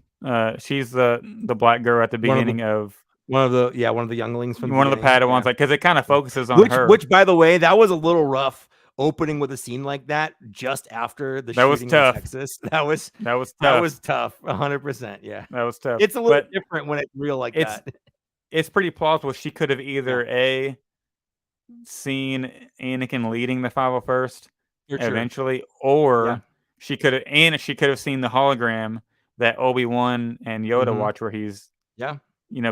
she's the black girl at the beginning of one of the younglings from one of the Padawans, like, because it kind of focuses on her. Which, by the way, that was a little rough opening with a scene like that just after the shooting in Texas. That was tough. 100%. Yeah, that was tough. It's a little different when it's real like that. It's pretty plausible she could have either seen Anakin leading the 501st eventually, or she could have seen the hologram that Obi-Wan and Yoda watch, where he's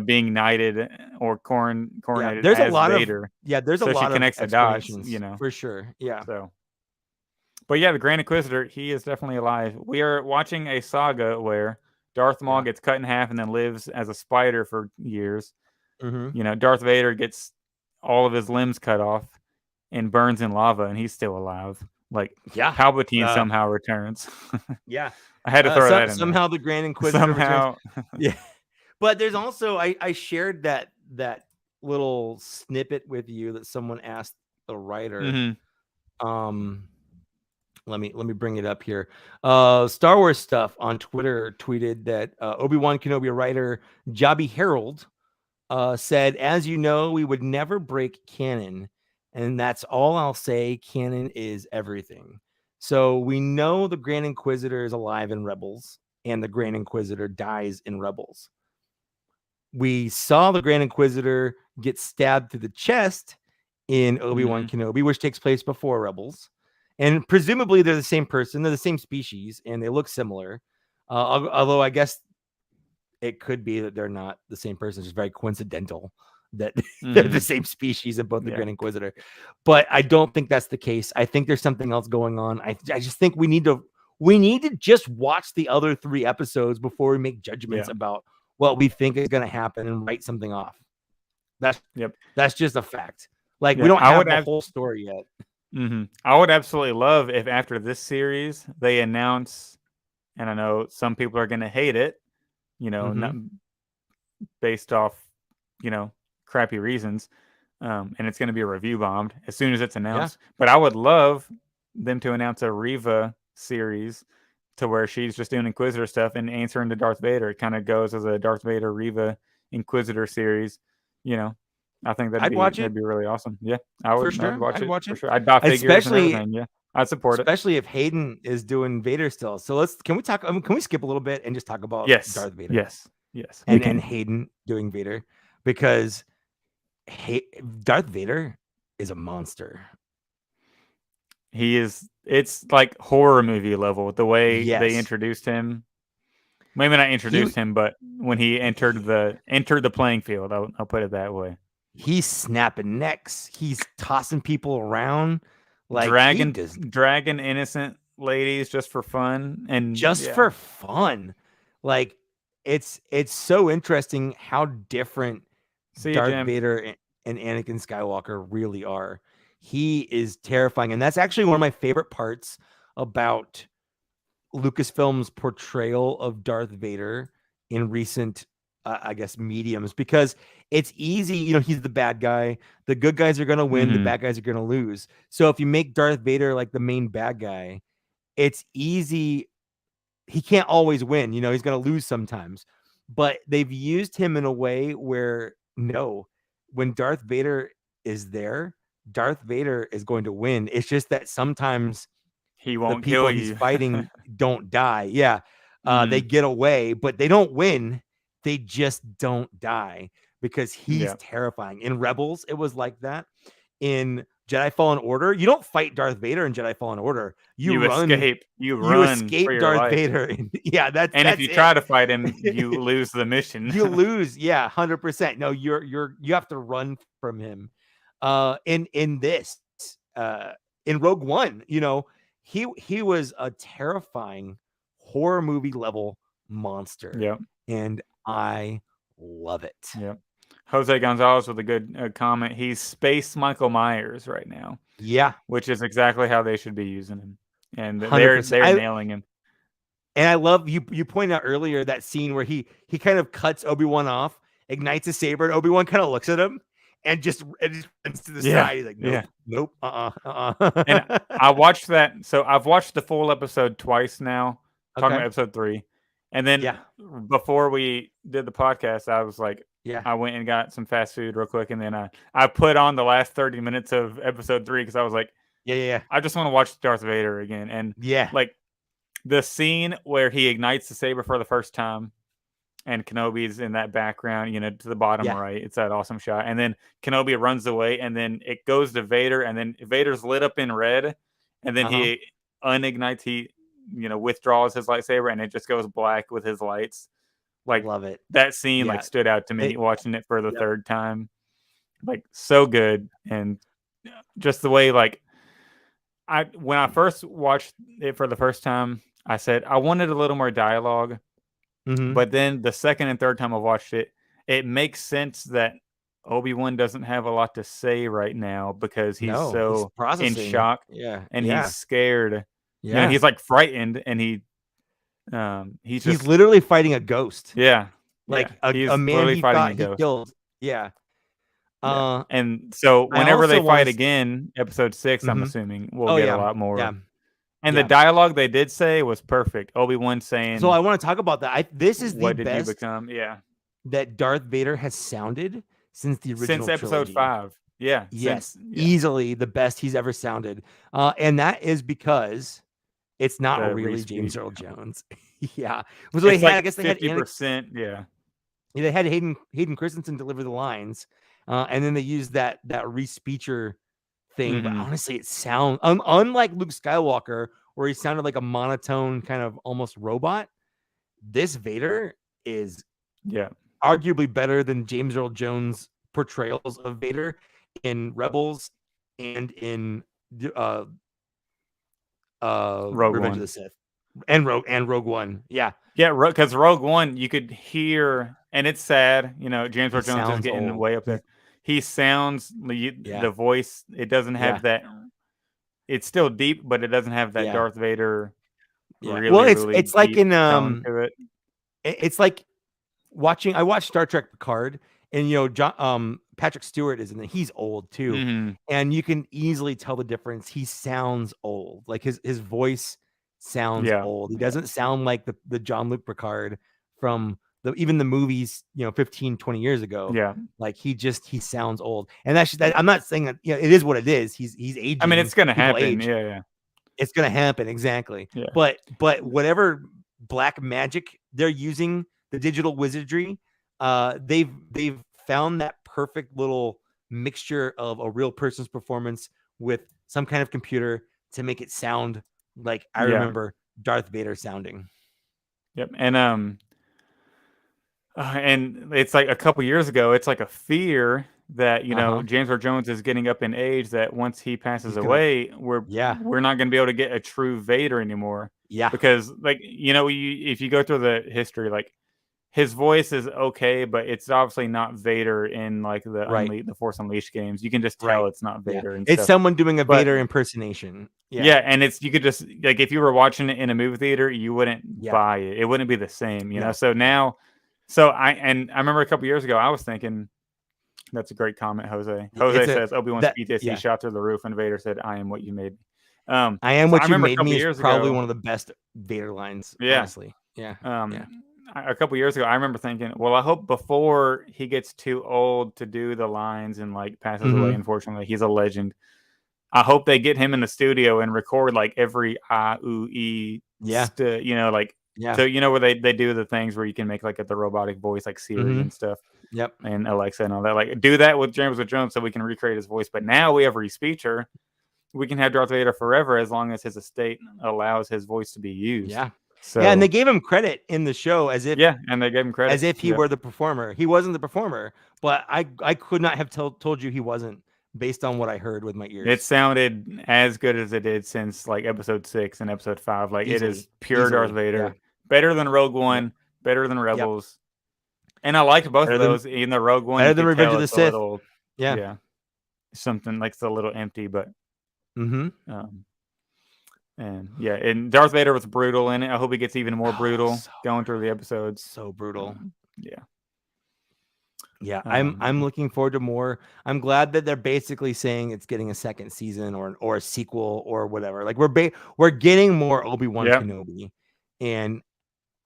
being knighted or coronated. There's as a lot Vader. There's a lot she connects of the dots, for sure. Yeah. So, but the Grand Inquisitor, he is definitely alive. We are watching a saga where Darth Maul gets cut in half and then lives as a spider for years. Darth Vader gets all of his limbs cut off and burns in lava, and he's still alive. Like, Palpatine somehow returns. I had to throw that in somehow there. The Grand Inquisitor returns. But there's also I shared that little snippet with you that someone asked the writer. Let me bring it up here. Star Wars Stuff on Twitter tweeted that Obi-Wan Kenobi writer Jobby Harold said, as you know, we would never break canon. And that's all I'll say. Canon is everything. So we know the Grand Inquisitor is alive in Rebels, and the Grand Inquisitor dies in Rebels. We saw the Grand Inquisitor get stabbed through the chest in Obi-Wan Kenobi, which takes place before Rebels. And presumably they're the same person, they're the same species, and they look similar. Although I guess it could be that they're not the same person. It's just very coincidental that they're the same species of both the Grand Inquisitor. But I don't think that's the case. I think there's something else going on. I just think we need to just watch the other 3 episodes before we make judgments about what we think is going to happen and write something off. That's just a fact. Like we don't have the whole story yet. I would absolutely love if after this series they announce, and I know some people are going to hate it, not based off, crappy reasons, and it's going to be review bombed as soon as it's announced. But I would love them to announce a Reva series to where she's just doing Inquisitor stuff and answering to Darth Vader. It kind of goes as a Darth Vader Reva Inquisitor series. I think that'd be really awesome. Yeah, I would. For sure. I'd watch I'd it. watch for it. sure. I'd buy figures Especially, and everything. Yeah, I'd support especially if Hayden is doing Vader still. So can we skip a little bit and just talk about Darth Vader? Yes. And Hayden doing Vader, because Darth Vader is a monster. He is. It's like horror movie level the way they introduced him. Maybe not introduced him, but when he entered the playing field, I'll put it that way. He's snapping necks. He's tossing people around, like dragging innocent ladies just for fun and for fun. Like it's so interesting how different Darth Vader and Anakin Skywalker really are. He is terrifying, and that's actually one of my favorite parts about Lucasfilm's portrayal of Darth Vader in recent mediums, because it's easy, he's the bad guy, the good guys are going to win, the bad guys are going to lose. So if you make Darth Vader like the main bad guy, it's easy. He can't always win, he's going to lose sometimes, but they've used him in a way where when Darth Vader is there, Darth Vader is going to win. It's just that sometimes he won't the people kill he's you. fighting don't die. They get away, but they don't win. They just don't die because he's terrifying. In Rebels, it was like that. In Jedi Fallen Order, you don't fight Darth Vader in Jedi Fallen Order. You run, escape. You escape Darth life. Vader. And if you try to fight him, you lose the mission. You lose. 100%. No, you have to run from him. In Rogue One, he was a terrifying horror movie level monster. Yep. And I love it. Yep. Jose Gonzalez with a good comment. He's Space Michael Myers right now. Yeah. Which is exactly how they should be using him. And they're nailing him. And I love you pointed out earlier that scene where he kind of cuts Obi-Wan off, ignites a saber, and Obi-Wan kind of looks at him and just runs to the side. He's like, nope. And I watched that. So I've watched the full episode twice now, talking about episode 3. And then before we did the podcast, I was like, I went and got some fast food real quick. And then I put on the last 30 minutes of episode 3 because I was like, I just want to watch Darth Vader again. And like the scene where he ignites the saber for the first time and Kenobi's in that background, to the bottom right. It's that awesome shot. And then Kenobi runs away and then it goes to Vader and then Vader's lit up in red. And then he unignites, withdraws his lightsaber and it just goes black with his lights. Like, love it. That scene stood out to me watching it for the third time. Like, so good. And just the way, when I first watched it for the first time, I said I wanted a little more dialogue. But then the second and third time I watched it, it makes sense that Obi-Wan doesn't have a lot to say right now because he's in shock. And he's scared. He's like frightened and he's literally fighting a ghost. A man he thought he killed. And so whenever they fight again, episode 6, I'm assuming we'll get a lot more. And the dialogue they did say was perfect. Obi-Wan saying, so I want to talk about that. This is what the did best you become? That Darth Vader has sounded since the original since episode trilogy. 5. Easily the best he's ever sounded. And that is because it's not really James Earl Jones. So they had, I guess they 50%. They had Hayden Christensen deliver the lines, and then they used that re-speecher thing, but honestly, it sounds unlike Luke Skywalker, where he sounded like a monotone kind of almost robot. This Vader is arguably better than James Earl Jones' portrayals of Vader in Rebels and in Rogue Revenge of the Sith and Rogue One. Yeah, because Rogue One you could hear, and it's sad, James Earl Jones is getting way up there. He sounds the voice. It doesn't have that. It's still deep, but it doesn't have that Darth Vader. Really, well, really it's like in to it. It's like I watched Star Trek Picard, and Patrick Stewart is in it. He's old too, and you can easily tell the difference. He sounds old, like his voice sounds old. He doesn't sound like the Jean-Luc Picard from even the movies, 15, 20 years ago. Like he sounds old, and I'm not saying that. It is what it is. He's aging. I mean, it's gonna happen. Age. Yeah. It's gonna happen, exactly. Yeah. But whatever black magic they're using, the digital wizardry, they've found that perfect little mixture of a real person's performance with some kind of computer to make it sound like I remember Darth Vader sounding. Yep. And it's like a couple years ago, it's like a fear that James Earl Jones is getting up in age, that once he passes away, we're not going to be able to get a true Vader anymore. Because if you go through the history, like his voice is okay, but it's obviously not Vader in like the Force Unleashed games. You can just tell it's not Vader. And it's someone doing a Vader impersonation. And you could just, like, if you were watching it in a movie theater, you wouldn't buy it. It wouldn't be the same, know. So now, I remember a couple years ago, I was thinking, that's a great comment, Jose. Jose says Obi-Wan's PTSD shot through the roof, and Vader said, "I am what you made." I am what you made me is probably one of the best Vader lines. Honestly. A couple years ago, I remember thinking, well, I hope before he gets too old to do the lines and like passes away, unfortunately, he's a legend. I hope they get him in the studio and record like every I, ooh, e, so where they do the things where you can make like the robotic voice, like Siri and stuff. And Alexa and all that. Like, do that with James Earl Jones so we can recreate his voice. But now we have Respeecher. We can have Darth Vader forever as long as his estate allows his voice to be used. So, and they gave him credit in the show as if and they gave him credit as if he were the performer. He wasn't the performer, but I could not have told you he wasn't based on what I heard with my ears. It sounded as good as it did since like episode 6 and episode 5. Like it is pure Darth Vader. Better than Rogue One, better than Rebels. And I liked both of those. In the Rogue One, better than Revenge of the Sith. Something like it's a little empty, but and and Darth Vader was brutal in it. I hope he gets even more brutal going through the episodes. So brutal. I'm looking forward to more. I'm glad that they're basically saying it's getting a second season or a sequel or whatever. Like we're getting more Obi-Wan Kenobi, and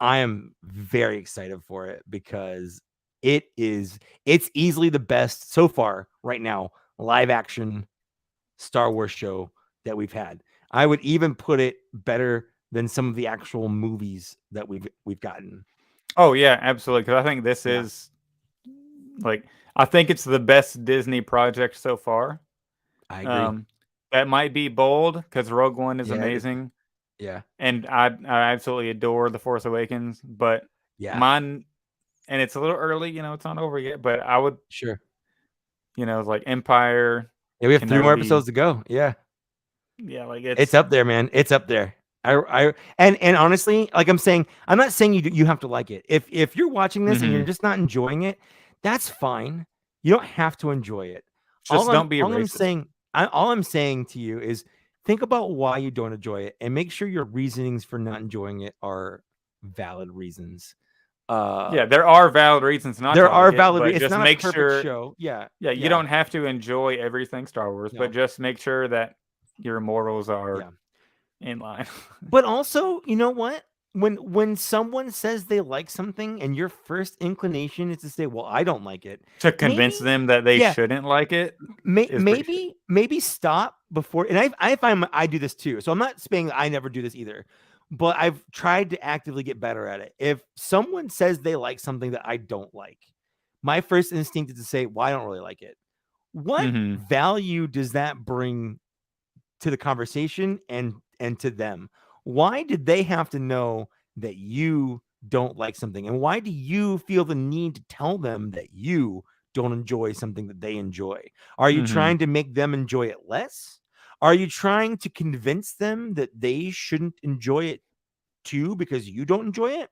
I am very excited for it because it's easily the best so far right now live action Star Wars show that we've had. I would even put it better than some of the actual movies that we've gotten. Oh yeah, absolutely. Because I think this is I think it's the best Disney project so far. I agree. That might be bold because Rogue One is amazing. And I absolutely adore The Force Awakens, but mine, and it's a little early, it's not over yet, but I would like Empire. We have 3 more episodes to go. Like it's up there, man. It's up there. And honestly, like I'm not saying you have to like it. If you're watching this and you're just not enjoying it, that's fine. You don't have to enjoy it. Just don't be racist. All I'm saying to you is think about why you don't enjoy it and make sure your reasonings for not enjoying it are valid reasons. There are valid reasons not. There are valid reasons. Just it's not make a perfect sure. Show. You don't have to enjoy everything Star Wars, but just make sure that your morals are in line. But also, you know what? When someone says they like something and your first inclination is to say, well, I don't like it, to convince them that they shouldn't like it, maybe stop before. And I find I do this too, so I'm not saying I never do this either, but I've tried to actively get better at it. If someone says they like something that I don't like, my first instinct is to say, well, I don't really like it. What value does that bring to the conversation and to them? Why did they have to know that you don't like something? And why do you feel the need to tell them that you don't enjoy something that they enjoy? Are you trying to make them enjoy it less? Are you trying to convince them that they shouldn't enjoy it too because you don't enjoy it?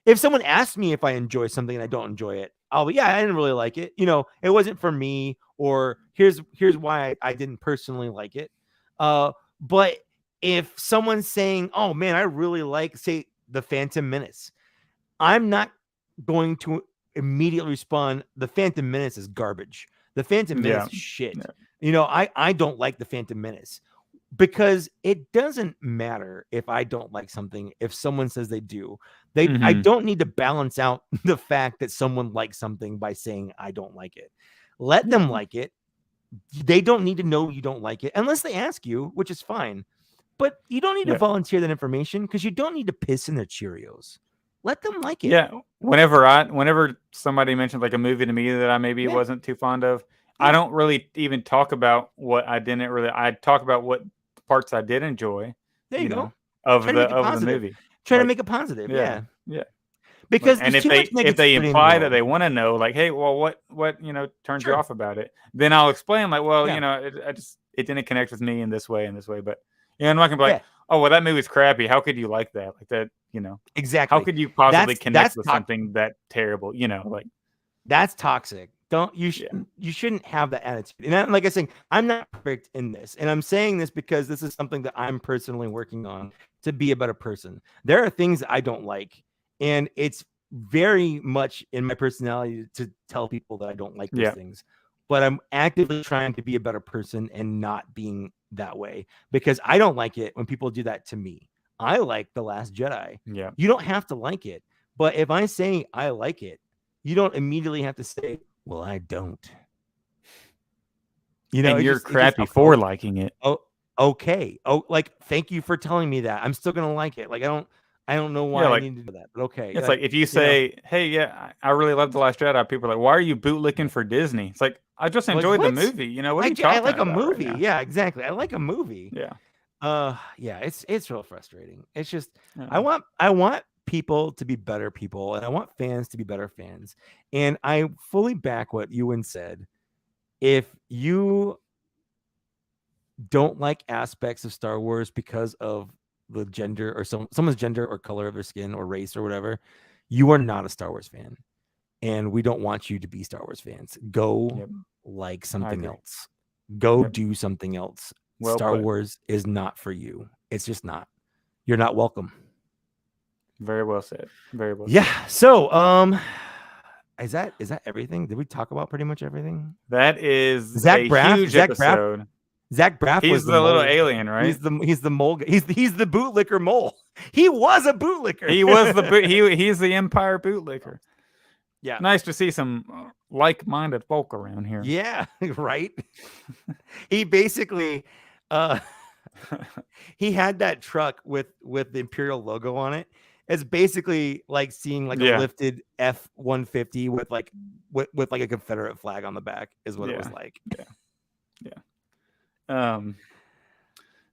If someone asks me if I enjoy something and I don't enjoy it, I'll be, I didn't really like it. It wasn't for me, or here's why I didn't personally like it. But if someone's saying, oh man, I really like, say, the Phantom Menace, I'm not going to immediately respond, the Phantom Menace is garbage. The Phantom Menace is shit. Yeah. I don't like the Phantom Menace, because it doesn't matter if I don't like something. If someone says they do, I don't need to balance out the fact that someone likes something by saying I don't like it. Let them like it. They don't need to know you don't like it unless they ask you, which is fine. But you don't need to volunteer that information, because you don't need to piss in their Cheerios. Let them like it. Yeah. Whenever somebody mentions like a movie to me that I maybe wasn't too fond of, I don't really even talk about what I didn't really. I talk about what parts I did enjoy. There you go. Of the movie. Try to make it positive. Yeah. Because and if they imply that they want to know, like, hey, well, what turns you off about it, then I'll explain, like, well, it didn't connect with me in this way, but I'm not gonna be like, oh, well, that movie's crappy. How could you like that? Like that, exactly. How could you possibly connect with something that terrible? Like that's toxic. You shouldn't have that attitude. And like I said, I'm not perfect in this, and I'm saying this because this is something that I'm personally working on to be a better person. There are things that I don't like, and it's very much in my personality to tell people that I don't like those things. But I'm actively trying to be a better person and not being that way, because I don't like it when people do that to me. I like The Last Jedi. Yeah. You don't have to like it, but if I say I like it, you don't immediately have to say, well, I don't. And you're crappy for liking it. Oh, okay. Oh, like, thank you for telling me that. I'm still gonna like it. Like, I don't know why I need to do that, but okay. It's like if you say, hey, I really love The Last Jedi, people are like, why are you bootlicking for Disney? It's like, I just enjoyed the movie. What are you talking about? I like a movie. Right, yeah, exactly. I like a movie. Yeah. It's real frustrating. It's just I want people to be better people, and I want fans to be better fans. And I fully back what Ewan said. If you don't like aspects of Star Wars because of the gender or someone's gender or color of their skin or race or whatever, you are not a Star Wars fan. And we don't want you to be Star Wars fans. Go like something else. Go do something else. Star Wars is not for you. It's just not. You're not welcome. Very well said. Very well said. Yeah. So, is that everything? Did we talk about pretty much everything? That is Zach Braff, huge episode. Zach Braff was the little alien, right? He's the mole. He's the bootlicker mole. He was a bootlicker. He was he's the Empire bootlicker. Yeah. Nice to see some like-minded folk around here. Yeah, right. He basically he had that truck with the Imperial logo on it. It's basically like seeing like a lifted F-150 with like a Confederate flag on the back is what it was like.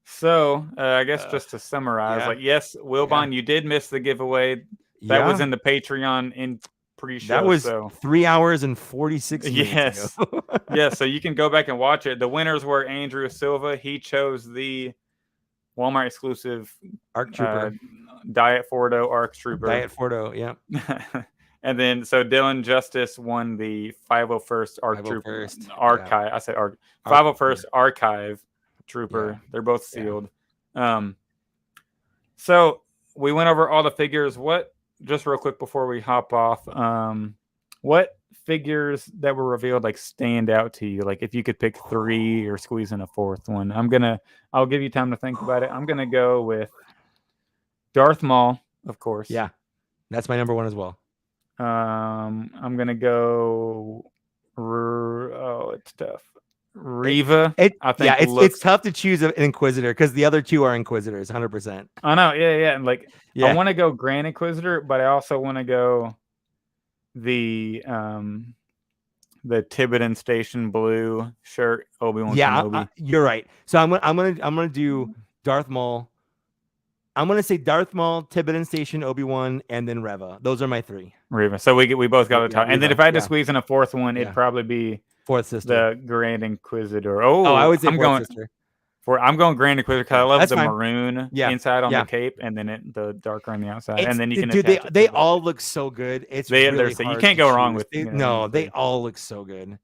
So I guess just to summarize, like, yes, Wilbon, you did miss the giveaway. That was in the Patreon in pre-show. That was 3 hours and 46 minutes ago. Yeah, so you can go back and watch it. The winners were Andrew Silva. He chose the Walmart exclusive ARC Trooper. Diet Fordo ARC Trooper. Diet Fordo, yeah. And then so Dylan Justice won the 501st ARC Trooper Archive. Yeah. I said ARC 501st Archive Trooper. Yeah. They're both sealed. Yeah. So we went over all the figures. Just real quick before we hop off, what figures that were revealed like stand out to you? Like if you could pick 3 or squeeze in a 4th one. I'll give you time to think about it. I'm gonna go with Darth Maul, of course. Yeah, that's my number 1 as well. I'm gonna go. It's tough. Reva. I think. Yeah, it's tough to choose an Inquisitor because the other 2 are Inquisitors, 100%. I know. Yeah. And like, I want to go Grand Inquisitor, but I also want to go the the Tibetan Station blue shirt, Obi-Wan Yeah, Kenobi. you're right. So I'm gonna do Darth Maul. I'm gonna say Darth Maul, Tibetan Station, Obi-Wan, and then Reva. Those are my 3. Reva. So we both got the top. And then if I had to yeah. squeeze in a fourth one, Yeah. it'd probably be Fourth sister. the Grand Inquisitor. I would say I'm fourth going sister. I'm going Grand Inquisitor because I love That's the fine. maroon inside on Yeah. the cape, and then the darker on the outside, and then you can dude. They all look so good. It's really hard. You can't go wrong with. They all look so good.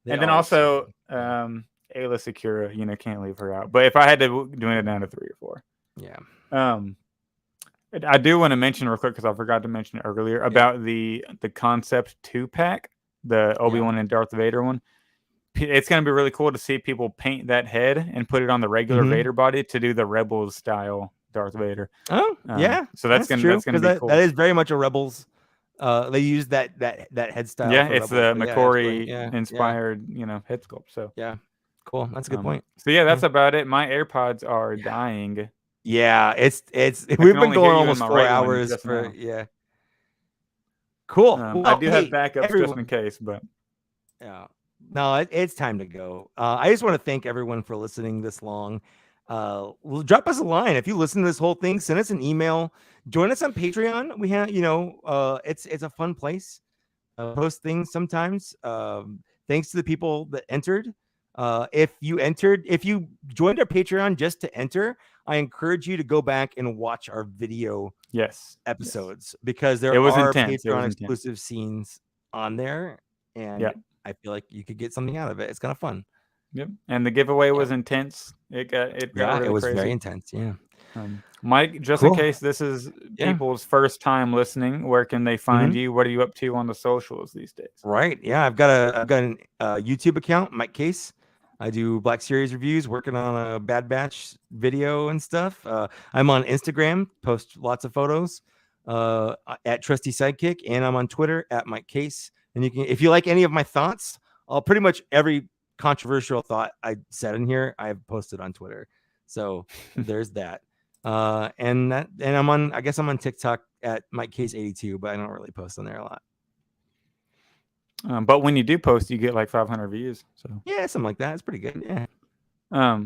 And then also, Ayla Secura, can't leave her out. But if I had to do it down to 3 or 4, yeah. I do want to mention real quick because I forgot to mention it earlier about the Concept 2-pack, the Obi-Wan and Darth Vader one. It's going to be really cool to see people paint that head and put it on the regular Vader body to do the Rebels style Darth Vader. Oh, yeah. So that's going to be cool. That is very much a Rebels. They use that head style. Yeah, it's the McCory inspired, head sculpt. So yeah, cool. That's a good point. So yeah, that's about it. My AirPods are dying. Yeah, it's we've been going almost 4 hours for Cool. Well, I do have backups just in case, but yeah. No, it's time to go. I just want to thank everyone for listening this long. Drop us a line if you listen to this whole thing. Send us an email. Join us on Patreon. We have, it's a fun place. Post things sometimes. Thanks to the people that entered. If you joined our Patreon just to enter, I encourage you to go back and watch our video episodes because there are Patreon exclusive scenes on there, and I feel like you could get something out of it. It's kind of fun. Yep. And the giveaway was intense. It was crazy. Very intense. Yeah. Mike, just in case this is people's first time listening, where can they find you? What are you up to on the socials these days? Right. Yeah. I've got a YouTube account, Mike Case. I do Black Series reviews, working on a Bad Batch video and stuff. I'm on Instagram, post lots of photos at Trusty Sidekick, and I'm on Twitter at Mike Case. And you can, if you like any of my thoughts, pretty much every controversial thought I said in here, I have posted on Twitter. So there's that. And I'm on TikTok at Mike Case 82, but I don't really post on there a lot. But when you do post, you get like 500 views. So yeah, something like that. It's pretty good. Yeah.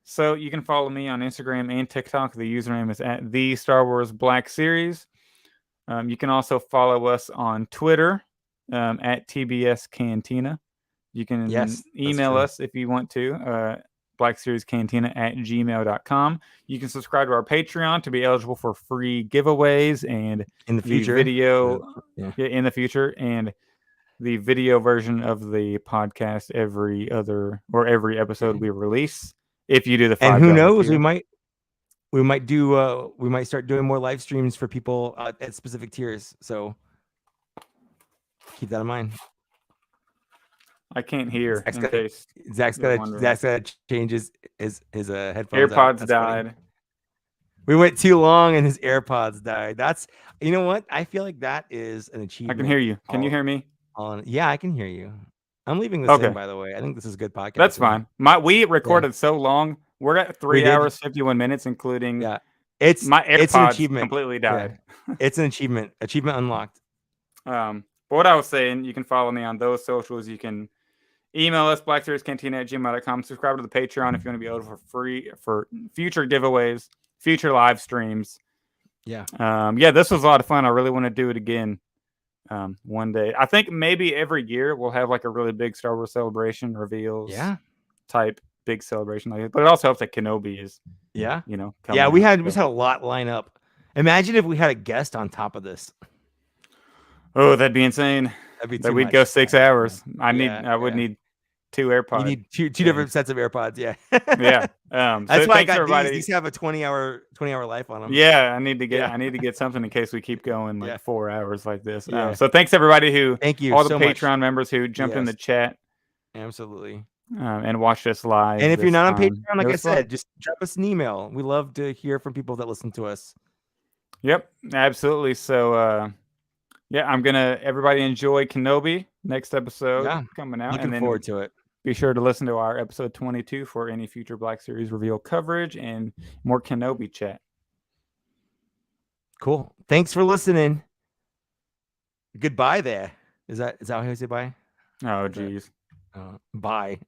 So you can follow me on Instagram and TikTok. The username is at the Star Wars Black Series. You can also follow us on Twitter at TBS Cantina. You can email us if you want to, blackseriescantina@gmail.com. You can subscribe to our Patreon to be eligible for free giveaways and in the future video in the future, and the video version of the podcast every episode we release. If you do the $5 and who knows, tier. we might start doing more live streams for people at specific tiers. So keep that in mind. I can't hear. Zach's got to change his headphones. AirPods died. Funny. We went too long and his AirPods died. That's, you know what? I feel like that is an achievement. I can hear you. Can you hear me? Yeah, I can hear you. I'm leaving this in, by the way. I think this is a good podcast. That's fine. We recorded so long. We're at 3 hours 51 minutes, including my AirPods it's an achievement. Completely died. Yeah. It's an achievement. Achievement unlocked. But what I was saying, you can follow me on those socials. You can email us, blackseriescantina@gmail.com. Subscribe to the Patreon if you want to be eligible for future giveaways, future live streams. Yeah. This was a lot of fun. I really want to do it again one day. I think maybe every year we'll have like a really big Star Wars celebration reveals type big celebration like it. But it also helps that Kenobi is we had a lot line up. Imagine if we had a guest on top of this. Oh, that'd be insane. We'd go 6 hours. I would need 2 AirPods. You need two different sets of AirPods. Yeah. Yeah. That's why I got these have a 20-hour life on them. Yeah, I need to get something in case we keep going 4 hours like this. So thanks everybody thank you all the so Patreon much. members who jumped in the chat. Absolutely. And watched us live. And if you're not on Patreon, like I said, just drop us an email. We love to hear from people that listen to us. Yep, absolutely. So I'm gonna everybody enjoy Kenobi next episode coming out. Looking forward to it. Be sure to listen to our episode 22 for any future Black Series reveal coverage and more Kenobi chat. Cool. Thanks for listening. Goodbye there. Is that how you say bye? Oh, geez. Bye.